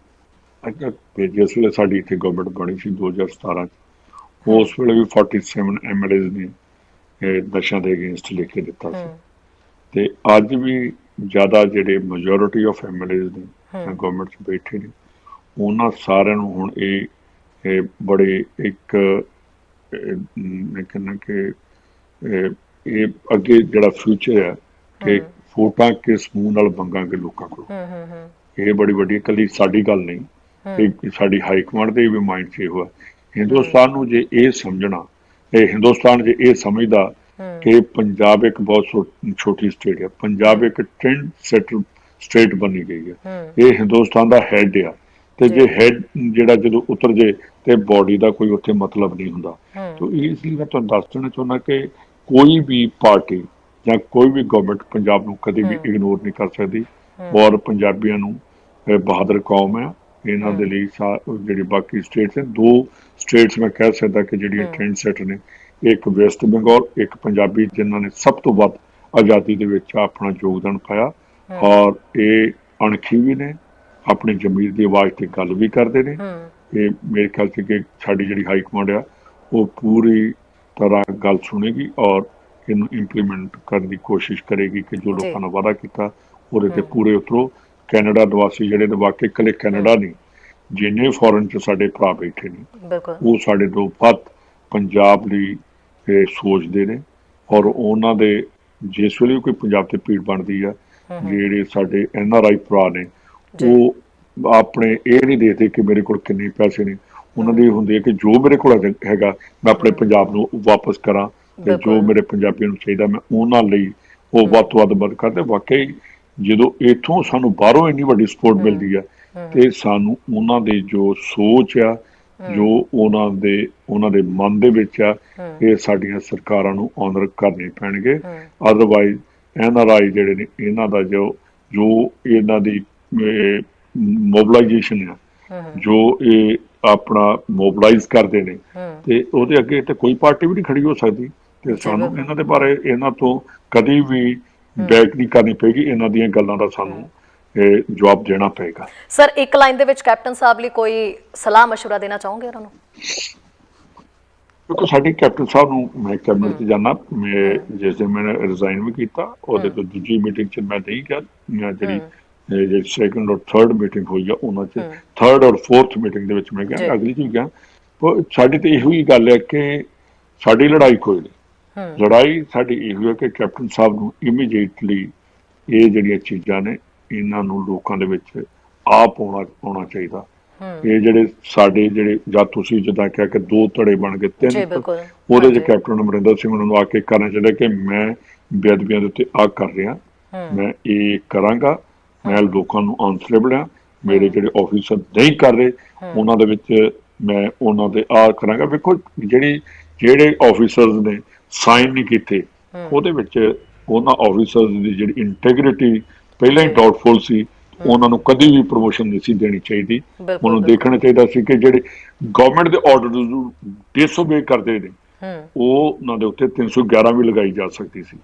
ਜਿਸ ਵੇਲੇ ਸਾਡੀ ਇੱਥੇ ਗਵਰਨਮੈਂਟ ਬਣੀ ਸੀ 2017 ਉਸ ਵੇਲੇ ਵੀ 47 MLAs ਨੇ ਨਸ਼ਿਆਂ ਦੇ ਅਗੇਂਸਟ ਲਿਖ ਕੇ ਦਿੱਤਾ ਸੀ। ਤੇ ਅੱਜ ਵੀ ਜ਼ਿਆਦਾ ਜਿਹੜੇ ਮੈਜੋਰਿਟੀ ਆਫ MLAs ਨੇ ਗਵਰਨਮੈਂਟ 'ਚ ਬੈਠੇ ਨੇ, ਉਹਨਾਂ ਸਾਰਿਆਂ ਨੂੰ ਹੁਣ ਇਹ ਬੜੇ ਇੱਕ ਮੈਂ ਕਹਿੰਦਾ ਕਿ ਇਹ ਅੱਗੇ ਜਿਹੜਾ ਫਿਊਚਰ ਹੈ ਕਿ ਵੋਟਾਂ ਕਿਸ ਮੂੰਹ ਨਾਲ ਮੰਗਾਂਗੇ ਲੋਕਾਂ ਕੋਲ, ਇਹ ਬੜੀ ਵੱਡੀ ਇਕੱਲੀ ਸਾਡੀ ਗੱਲ ਨਹੀਂ, ਇਹ ਸਾਡੀ ਹਾਈ ਕਮਾਂਡ ਦੇ ਵੀ ਮਾਈਂਡ 'ਚ ਇਹੋ ਹੈ। ਹਿੰਦੁਸਤਾਨ ਨੂੰ ਜੇ ਇਹ ਸਮਝਣਾ, ਹਿੰਦੁਸਤਾਨ ਜੇ ਇਹ ਸਮਝਦਾ ਕਿ ਪੰਜਾਬ ਇੱਕ ਬਹੁਤ ਛੋਟੀ ਸਟੇਟ ਹੈ, ਪੰਜਾਬ ਇੱਕ ਟ੍ਰੈਂਡ ਸੈਟਰ ਸਟੇਟ ਬਣੀ ਗਈ ਹੈ, ਇਹ ਹਿੰਦੁਸਤਾਨ ਦਾ ਹੈਡ ਆ, ਤੇ ਜੇ ਹੈਡ ਜਿਹੜਾ ਜਦੋਂ ਉਤਰ ਜੇ ਤੇ ਬੋਡੀ ਦਾ ਕੋਈ ਉੱਥੇ ਮਤਲਬ ਨਹੀਂ ਹੁੰਦਾ। ਤਾਂ ਇਸ ਲਈ ਮੈਂ ਤੁਹਾਨੂੰ ਦੱਸ ਦੇਣਾ ਚਾਹੁੰਦਾ ਕਿ ਕੋਈ ਵੀ ਪਾਰਟੀ ਜਾਂ ਕੋਈ ਵੀ ਗਵਰਨਮੈਂਟ ਪੰਜਾਬ ਨੂੰ ਕਦੇ ਵੀ ਇਗਨੋਰ ਨਹੀਂ ਕਰ ਸਕਦੀ। ਔਰ ਪੰਜਾਬੀਆਂ ਨੂੰ ਬਹਾਦਰ ਕੌਮ ਹੈ, ਇਹਨਾਂ ਦੇ ਲਈ ਜਿਹੜੀ ਬਾਕੀ ਸਟੇਟਸ ਹੈ, 2 ਸਟੇਟਸ ਮੈਂ ਕਹਿ ਸਕਦਾ ਕਿ ਜਿਹੜੀਆਂ ਟ੍ਰੈਂਡ ਸੈਟਰ ਨੇ, ਇੱਕ ਵੈਸਟ ਬੰਗਾਲ, ਇੱਕ ਪੰਜਾਬੀ, ਜਿਨ੍ਹਾਂ ਨੇ ਸਭ ਤੋਂ ਵੱਧ ਆਜ਼ਾਦੀ ਦੇ ਵਿੱਚ ਆਪਣਾ ਯੋਗਦਾਨ ਪਾਇਆ। ਔਰ ਇਹ ਅਣਖੀ ਵੀ ਨੇ, ਆਪਣੀ ਜ਼ਮੀਰ ਦੀ ਆਵਾਜ਼ ਤੇ ਗੱਲ ਵੀ ਕਰਦੇ ਨੇ। ਇਹ ਮੇਰੇ ਖਿਆਲ 'ਚ ਕਿ ਸਾਡੀ ਜਿਹੜੀ ਹਾਈ ਕਮਾਂਡ ਆ ਉਹ ਪੂਰੀ ਤਰ੍ਹਾਂ ਗੱਲ ਸੁਣੇਗੀ ਔਰ ਇਹਨੂੰ ਇੰਪਲੀਮੈਂਟ ਕਰਨ ਦੀ ਕੋਸ਼ਿਸ਼ ਕਰੇਗੀ ਕਿ ਜੋ ਲੋਕਾਂ ਨੇ ਵਾਅਦਾ ਕੀਤਾ ਉਹਦੇ ਤੇ ਪੂਰੇ ਉਤਰੋ। ਕੈਨੇਡਾ ਨਿਵਾਸੀ ਜਿਹੜੇ ਨੇ, ਵਾਕਈ ਇਕੱਲੇ ਕੈਨੇਡਾ ਨਹੀਂ, ਜਿੰਨੇ ਫੋਰਨ 'ਚ ਸਾਡੇ ਭਰਾ ਬੈਠੇ ਨੇ ਉਹ ਸਾਡੇ ਤੋਂ ਵੱਧ ਪੰਜਾਬ ਲਈ ਸੋਚਦੇ ਨੇ। ਔਰ ਉਹਨਾਂ ਦੇ ਜਿਸ ਵੇਲੇ ਕੋਈ ਪੰਜਾਬ ਤੇ ਭੀੜ ਬਣਦੀ ਆ, ਜਿਹੜੇ ਸਾਡੇ NRI ਭਰਾ ਨੇ ਉਹ ਆਪਣੇ ਇਹ ਨਹੀਂ ਦੇਖਦੇ ਕਿ ਮੇਰੇ ਕੋਲ ਕਿੰਨੇ ਪੈਸੇ ਨੇ, ਉਹਨਾਂ ਦੀ ਹੁੰਦੀ ਹੈ ਕਿ ਜੋ ਮੇਰੇ ਕੋਲ ਹੈਗਾ ਮੈਂ ਆਪਣੇ ਪੰਜਾਬ ਨੂੰ ਵਾਪਸ ਕਰਾਂ, ਤੇ ਜੋ ਮੇਰੇ ਪੰਜਾਬੀਆਂ ਨੂੰ ਚਾਹੀਦਾ ਮੈਂ ਉਹਨਾਂ ਲਈ ਉਹ ਵੱਧ ਤੋਂ ਵੱਧ ਮਦਦ ਕਰਦੇ। ਵਾਕਈ ਜਦੋਂ ਇੱਥੋਂ ਸਾਨੂੰ ਬਾਹਰੋਂ ਇੰਨੀ ਵੱਡੀ ਸਪੋਰਟ ਮਿਲਦੀ ਆ ਤੇ ਸਾਨੂੰ ਉਹਨਾਂ ਦੇ ਜੋ ਸੋਚ ਆ, ਜੋ ਉਹਨਾਂ ਦੇ ਮਨ ਦੇ ਵਿੱਚ ਆ, ਇਹ ਸਾਡੀਆਂ ਸਰਕਾਰਾਂ ਨੂੰ ਆਨਰ ਕਰਨੇ ਪੈਣਗੇ। ਅਦਰਵਾਈਜ਼ NRI ਜਿਹੜੇ ਨੇ, ਇਹਨਾਂ ਦਾ ਜੋ ਇਹਨਾਂ ਦੀ ਮੋਬਲਾਈਜੇਸ਼ਨ ਆ, ਜੋ ਇਹ ਆਪਣਾ ਮੋਬਲਾਈਜ਼ ਕਰਦੇ ਨੇ, ਤੇ ਉਹਦੇ ਅੱਗੇ ਤੇ ਕੋਈ ਪਾਰਟੀ ਵੀ ਨਹੀਂ ਖੜੀ ਹੋ ਸਕਦੀ। ਤੇ ਸਾਨੂੰ ਇਹਨਾਂ ਦੇ ਬਾਰੇ, ਇਹਨਾਂ ਤੋਂ ਕਦੀ ਵੀ ਬੈਕ ਨਹੀਂ ਕਰਨੀ ਪਏਗੀ, ਇਹਨਾਂ ਦੀਆਂ ਗੱਲਾਂ ਦਾ ਸਾਨੂੰ ਜਵਾਬ ਦੇਣਾ ਪਏਗਾ। ਸਰ, ਇੱਕ ਲਾਈਨ ਦੇ ਵਿੱਚ ਕੈਪਟਨ ਸਾਹਿਬ ਲਈ ਕੋਈ ਸਲਾਹ ਮਸ਼ਵਰਾ ਦੇਣਾ ਚਾਹੋਗੇ ਉਹਨਾਂ ਨੂੰ? ਕਿਉਂਕਿ ਸਾਡੇ ਕੈਪਟਨ ਸਾਹਿਬ ਨੂੰ ਮੈਂ ਕੈਬਨਿਟ 'ਚ ਜਾਣਾ, ਜਿਸ ਦਿਨ ਮੈਂ ਰਿਜ਼ਾਈਨ ਵੀ ਕੀਤਾ ਉਹਦੇ ਤੋਂ ਦੂਜੀ ਮੀਟਿੰਗ 'ਚ ਮੈਂ ਨਹੀਂ ਗਿਆ, ਜਿਹੜੀ ਸੈਕੰਡ ਔਰ ਥਰਡ ਮੀਟਿੰਗ ਹੋਈ ਆ ਉਹਨਾਂ 'ਚ, ਥਰਡ ਔਰ ਫੋਰਥ ਮੀਟਿੰਗ ਦੇ ਵਿੱਚ ਮੈਂ ਗਿਆ, ਅਗਲੀ 'ਚ ਵੀ ਗਿਆ। ਸਾਡੀ ਤਾਂ ਇਹੋ ਹੀ ਗੱਲ ਹੈ ਕਿ ਸਾਡੀ ਲੜਾਈ ਕੋਈ ਨਹੀਂ, ਲੜਾਈ ਸਾਡੀ ਇਹੋ ਹੈ ਕਿ ਕੈਪਟਨ ਸਾਹਿਬ ਨੂੰ ਇਮੀਡੀਏਟਲੀ ਇਹ ਜਿਹੜੀਆਂ ਚੀਜ਼ਾਂ ਨੇ ਇਹਨਾਂ ਨੂੰ ਲੋਕਾਂ ਦੇ ਵਿੱਚ ਆਪ ਆਉਣਾ ਚਾਹੀਦਾ। ਇਹ ਜਿਹੜੇ ਸਾਡੇ ਜਿਹੜੇ ਜਾਂ ਤੁਸੀਂ ਜਿੱਦਾਂ ਕਿਹਾ ਕਿ ਦੋ ਧੜੇ ਬਣ ਗਏ ਜੀ ਤਿੰਨ, ਬਿਲਕੁਲ ਉਹਦੇ 'ਚ ਹਾਂਜੀ ਕੈਪਟਨ ਅਮਰਿੰਦਰ ਸਿੰਘ ਉਹਨਾਂ ਨੂੰ ਆ ਕੇ ਕਰਨਾ ਚਾਹੀਦਾ ਕਿ ਮੈਂ ਬੇਅਦਬੀਆਂ ਦੇ ਉੱਤੇ ਆ ਕਰ ਰਿਹਾ, ਮੈਂ ਇਹ ਕਰਾਂਗਾ, ਮੈਂ ਲੋਕਾਂ ਨੂੰ ਆਨਸਰੇਬਲ ਆ, ਮੇਰੇ ਜਿਹੜੇ ਆਫੀਸਰ ਨਹੀਂ ਕਰ ਰਹੇ ਉਹਨਾਂ ਦੇ ਵਿੱਚ ਮੈਂ ਉਹਨਾਂ ਦੇ ਆ ਕਰਾਂਗਾ। ਵੇਖੋ ਜਿਹੜੇ ਆਫੀਸਰਸ ਨੇ ਸਾਈਨ ਨਹੀਂ ਕੀਤੇ ਉਹਦੇ ਵਿੱਚ ਉਹਨਾਂ ਆਫੀਸਰਸ ਦੀ ਜਿਹੜੀ ਇੰਟੈਗ੍ਰਿਟੀ ਪਹਿਲਾਂ ਹੀ ਡਾਊਟਫੁਲ ਸੀ, ਉਹਨਾਂ ਨੂੰ ਕਦੀ ਵੀ ਪ੍ਰਮੋਸ਼ਨ ਨਹੀਂ ਸੀ ਦੇਣੀ ਚਾਹੀਦੀ। ਉਹਨੂੰ ਦੇਖਣਾ ਚਾਹੀਦਾ ਸੀ ਕਿ ਜਿਹੜੇ ਗਵਰਨਮੈਂਟ ਦੇ ਆਰਡਰ ਨੂੰ ਡਿਸਓਬੇ ਕਰਦੇ ਨੇ ਉਹ ਉਹਨਾਂ ਦੇ ਉੱਤੇ 311 ਵੀ ਲਗਾਈ ਜਾ ਸਕਦੀ ਸੀ।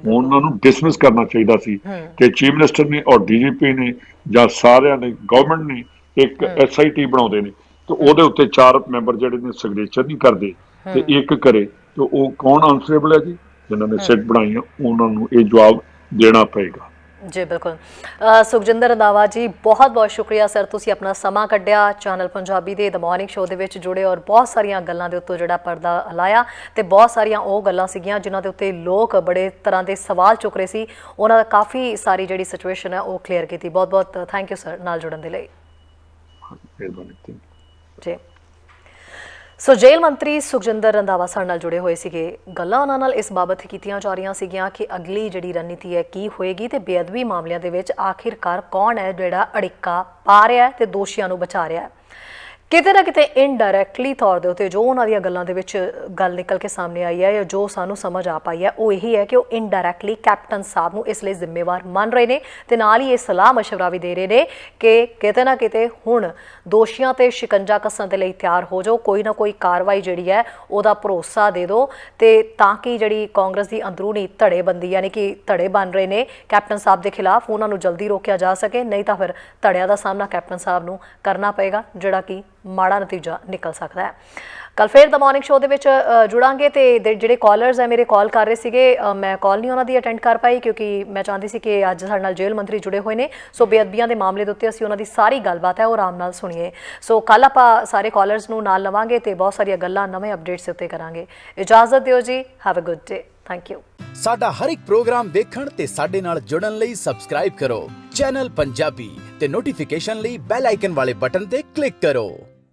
ਉਹਨਾਂ ਨੂੰ ਡਿਸਮਿਸ ਕਰਨਾ ਚਾਹੀਦਾ ਸੀ ਕਿ ਚੀਫ ਮਿਨਿਸਟਰ ਨੇ ਔਰ ਡੀਜੀਪੀ ਨੇ ਜਾਂ ਸਾਰਿਆਂ ਨੇ ਗਵਰਨਮੈਂਟ ਨੇ ਇੱਕ SIT ਬਣਾਉਂਦੇ ਨੇ ਤੇ ਉਹਦੇ ਉੱਤੇ 4 ਮੈਂਬਰ ਜਿਹੜੇ ਨੇ ਸਿਗਨੇਚਰ ਨਹੀਂ ਕਰਦੇ ਤੇ ਇੱਕ ਕਰੇ ਤੇ ਉਹ ਕੌਣ ਆਨਸਰੇਬਲ ਹੈ ਜੀ? ਜਿਨ੍ਹਾਂ ਨੇ ਸਿਟ ਬਣਾਈਆਂ ਉਹਨਾਂ ਨੂੰ ਇਹ ਜਵਾਬ ਦੇਣਾ ਪਏਗਾ। ਜੀ ਬਿਲਕੁਲ। ਸੁਖਜਿੰਦਰ ਰੰਧਾਵਾ ਜੀ ਬਹੁਤ ਬਹੁਤ ਸ਼ੁਕਰੀਆ ਸਰ, ਤੁਸੀਂ ਆਪਣਾ ਸਮਾਂ ਕੱਢਿਆ, ਚੈਨਲ ਪੰਜਾਬੀ ਦੇ ਦ ਮਾਰਨਿੰਗ ਸ਼ੋਅ ਦੇ ਵਿੱਚ ਜੁੜੇ ਔਰ ਬਹੁਤ ਸਾਰੀਆਂ ਗੱਲਾਂ ਦੇ ਉੱਤੇ ਜਿਹੜਾ ਪਰਦਾ ਹਲਾਇਆ ਤੇ ਬਹੁਤ ਸਾਰੀਆਂ ਉਹ ਗੱਲਾਂ ਸੀਗੀਆਂ ਜਿਨ੍ਹਾਂ ਦੇ ਉੱਤੇ ਲੋਕ ਬੜੇ ਤਰ੍ਹਾਂ ਦੇ ਸਵਾਲ ਚੁੱਕ ਰਹੇ ਸੀ, ਉਹਨਾਂ ਦਾ ਕਾਫੀ ਸਾਰੀ ਜਿਹੜੀ ਸਿਚੁਏਸ਼ਨ ਹੈ ਉਹ ਕਲੀਅਰ ਕੀਤੀ। ਬਹੁਤ ਬਹੁਤ ਥੈਂਕ ਯੂ ਸਰ ਨਾਲ ਜੁੜਨ ਦੇ ਲਈ। ਜੀ ਸੋ ਜੇਲ੍ਹ ਮੰਤਰੀ ਸੁਖਜਿੰਦਰ ਰੰਧਾਵਾ ਸਾਡੇ ਨਾਲ ਜੁੜੇ ਹੋਏ ਸੀਗੇ। ਗੱਲਾਂ ਉਹਨਾਂ ਨਾਲ ਇਸ ਬਾਬਤ ਕੀਤੀਆਂ ਜਾ ਰਹੀਆਂ ਸੀਗੀਆਂ ਕਿ ਅਗਲੀ ਜਿਹੜੀ ਰਣਨੀਤੀ ਹੈ ਕੀ ਹੋਏਗੀ ਤੇ ਬੇਅਦਬੀ ਮਾਮਲਿਆਂ ਦੇ ਵਿੱਚ ਆਖਿਰਕਾਰ ਕੌਣ ਹੈ ਜਿਹੜਾ ਅੜਿੱਕਾ ਪਾ ਰਿਹਾ ਤੇ ਦੋਸ਼ੀਆਂ ਨੂੰ ਬਚਾ ਰਿਹਾ ਹੈ। ਕਿਤੇ ਨਾ ਕਿਤੇ ਇਨਡਾਇਰੈਕਟਲੀ ਤੌਰ ਦੇ ਉੱਤੇ ਜੋ ਉਹਨਾਂ ਦੀਆਂ ਗੱਲਾਂ ਦੇ ਵਿੱਚ ਗੱਲ ਨਿਕਲ ਕੇ ਸਾਹਮਣੇ ਆਈ ਹੈ ਜਾਂ ਜੋ ਸਾਨੂੰ ਸਮਝ ਆ ਪਾਈ ਹੈ ਉਹ ਇਹੀ ਹੈ ਕਿ ਉਹ ਇਨਡਾਇਰੈਕਟਲੀ ਕੈਪਟਨ ਸਾਹਿਬ ਨੂੰ ਇਸ ਲਈ ਜ਼ਿੰਮੇਵਾਰ ਮੰਨ ਰਹੇ ਨੇ ਤੇ ਨਾਲ ਹੀ ਇਹ ਸਲਾਹ ਮਸ਼ਵਰਾ ਵੀ ਦੇ ਰਹੇ ਨੇ ਕਿ ਕਿਤੇ ਨਾ ਕਿਤੇ ਹੁਣ ਦੋਸ਼ੀਆਂ ਤੇ ਸ਼ਿਕੰਜਾ ਕੱਸਣ ਦੇ ਲਈ ਤਿਆਰ ਹੋ ਜਾਓ, ਕੋਈ ਨਾ ਕੋਈ ਕਾਰਵਾਈ ਜਿਹੜੀ ਹੈ ਉਹਦਾ ਭਰੋਸਾ ਦੇ ਦਿਓ ਤੇ ਤਾਂ ਕਿ ਜਿਹੜੀ ਕਾਂਗਰਸ ਦੀ ਅੰਦਰੂਨੀ ਧੜੇਬੰਦੀ ਯਾਨੀ ਕਿ ਧੜੇ ਬਣ ਰਹੇ ਨੇ ਕੈਪਟਨ ਸਾਹਿਬ ਦੇ ਖਿਲਾਫ ਉਹਨਾਂ ਨੂੰ ਜਲਦੀ ਰੋਕਿਆ ਜਾ ਸਕੇ, ਨਹੀਂ ਤਾਂ ਫਿਰ ਧੜਿਆਂ ਦਾ ਸਾਹਮਣਾ ਕੈਪਟਨ ਸਾਹਿਬ ਨੂੰ ਕਰਨਾ ਪਏਗਾ ਜਿਹੜਾ ਕਿ ਮਾੜਾ ਨਤੀਜਾ ਨਿਕਲ ਸਕਦਾ ਹੈ। ਕੱਲ ਫਿਰ ਦ ਮਾਰਨਿੰਗ ਸ਼ੋਅ ਦੇ ਵਿੱਚ ਜੁੜਾਂਗੇ ਤੇ ਜਿਹੜੇ ਕਾਲਰਸ ਹੈ ਮੇਰੇ ਕਾਲ ਕਰ ਰਹੇ ਸੀਗੇ, ਮੈਂ ਕਾਲ ਨਹੀਂ ਉਹਨਾਂ ਦੀ ਅਟੈਂਡ ਕਰ ਪਾਈ ਕਿਉਂਕਿ ਮੈਂ ਚਾਹੁੰਦੀ ਸੀ ਕਿ ਅੱਜ ਸਾਡੇ ਨਾਲ ਜੇਲ੍ਹ ਮੰਤਰੀ ਜੁੜੇ ਹੋਏ ਨੇ। ਸੋ ਬੇਅਦਬੀਆਂ ਦੇ ਮਾਮਲੇ ਦੇ ਉੱਤੇ ਅਸੀਂ ਉਹਨਾਂ ਦੀ ਸਾਰੀ ਗੱਲਬਾਤ ਹੈ ਉਹ ਆਰਾਮ ਨਾਲ ਸੁਣੀਏ। ਸੋ ਕੱਲ ਆਪਾਂ ਸਾਰੇ ਕਾਲਰਸ ਨੂੰ ਨਾਲ ਲਵਾਂਗੇ ਤੇ ਬਹੁਤ ਸਾਰੀਆਂ ਗੱਲਾਂ ਨਵੇਂ ਅਪਡੇਟਸ ਦੇ ਉੱਤੇ ਕਰਾਂਗੇ। ਇਜਾਜ਼ਤ ਦਿਓ ਜੀ, have a good day, thank you. ਸਾਡਾ ਹਰ ਇੱਕ ਪ੍ਰੋਗਰਾਮ ਦੇਖਣ ਤੇ ਸਾਡੇ ਨਾਲ ਜੁੜਨ ਲਈ ਸਬਸਕ੍ਰਾਈਬ ਕਰੋ ਚੈਨਲ ਪੰਜਾਬੀ ਤੇ ਨੋਟੀਫਿਕੇਸ਼ਨ ਲਈ ਬੈਲ ਆਈਕਨ ਵਾਲੇ ਬਟਨ ਤੇ ਕਲਿੱਕ ਕਰੋ।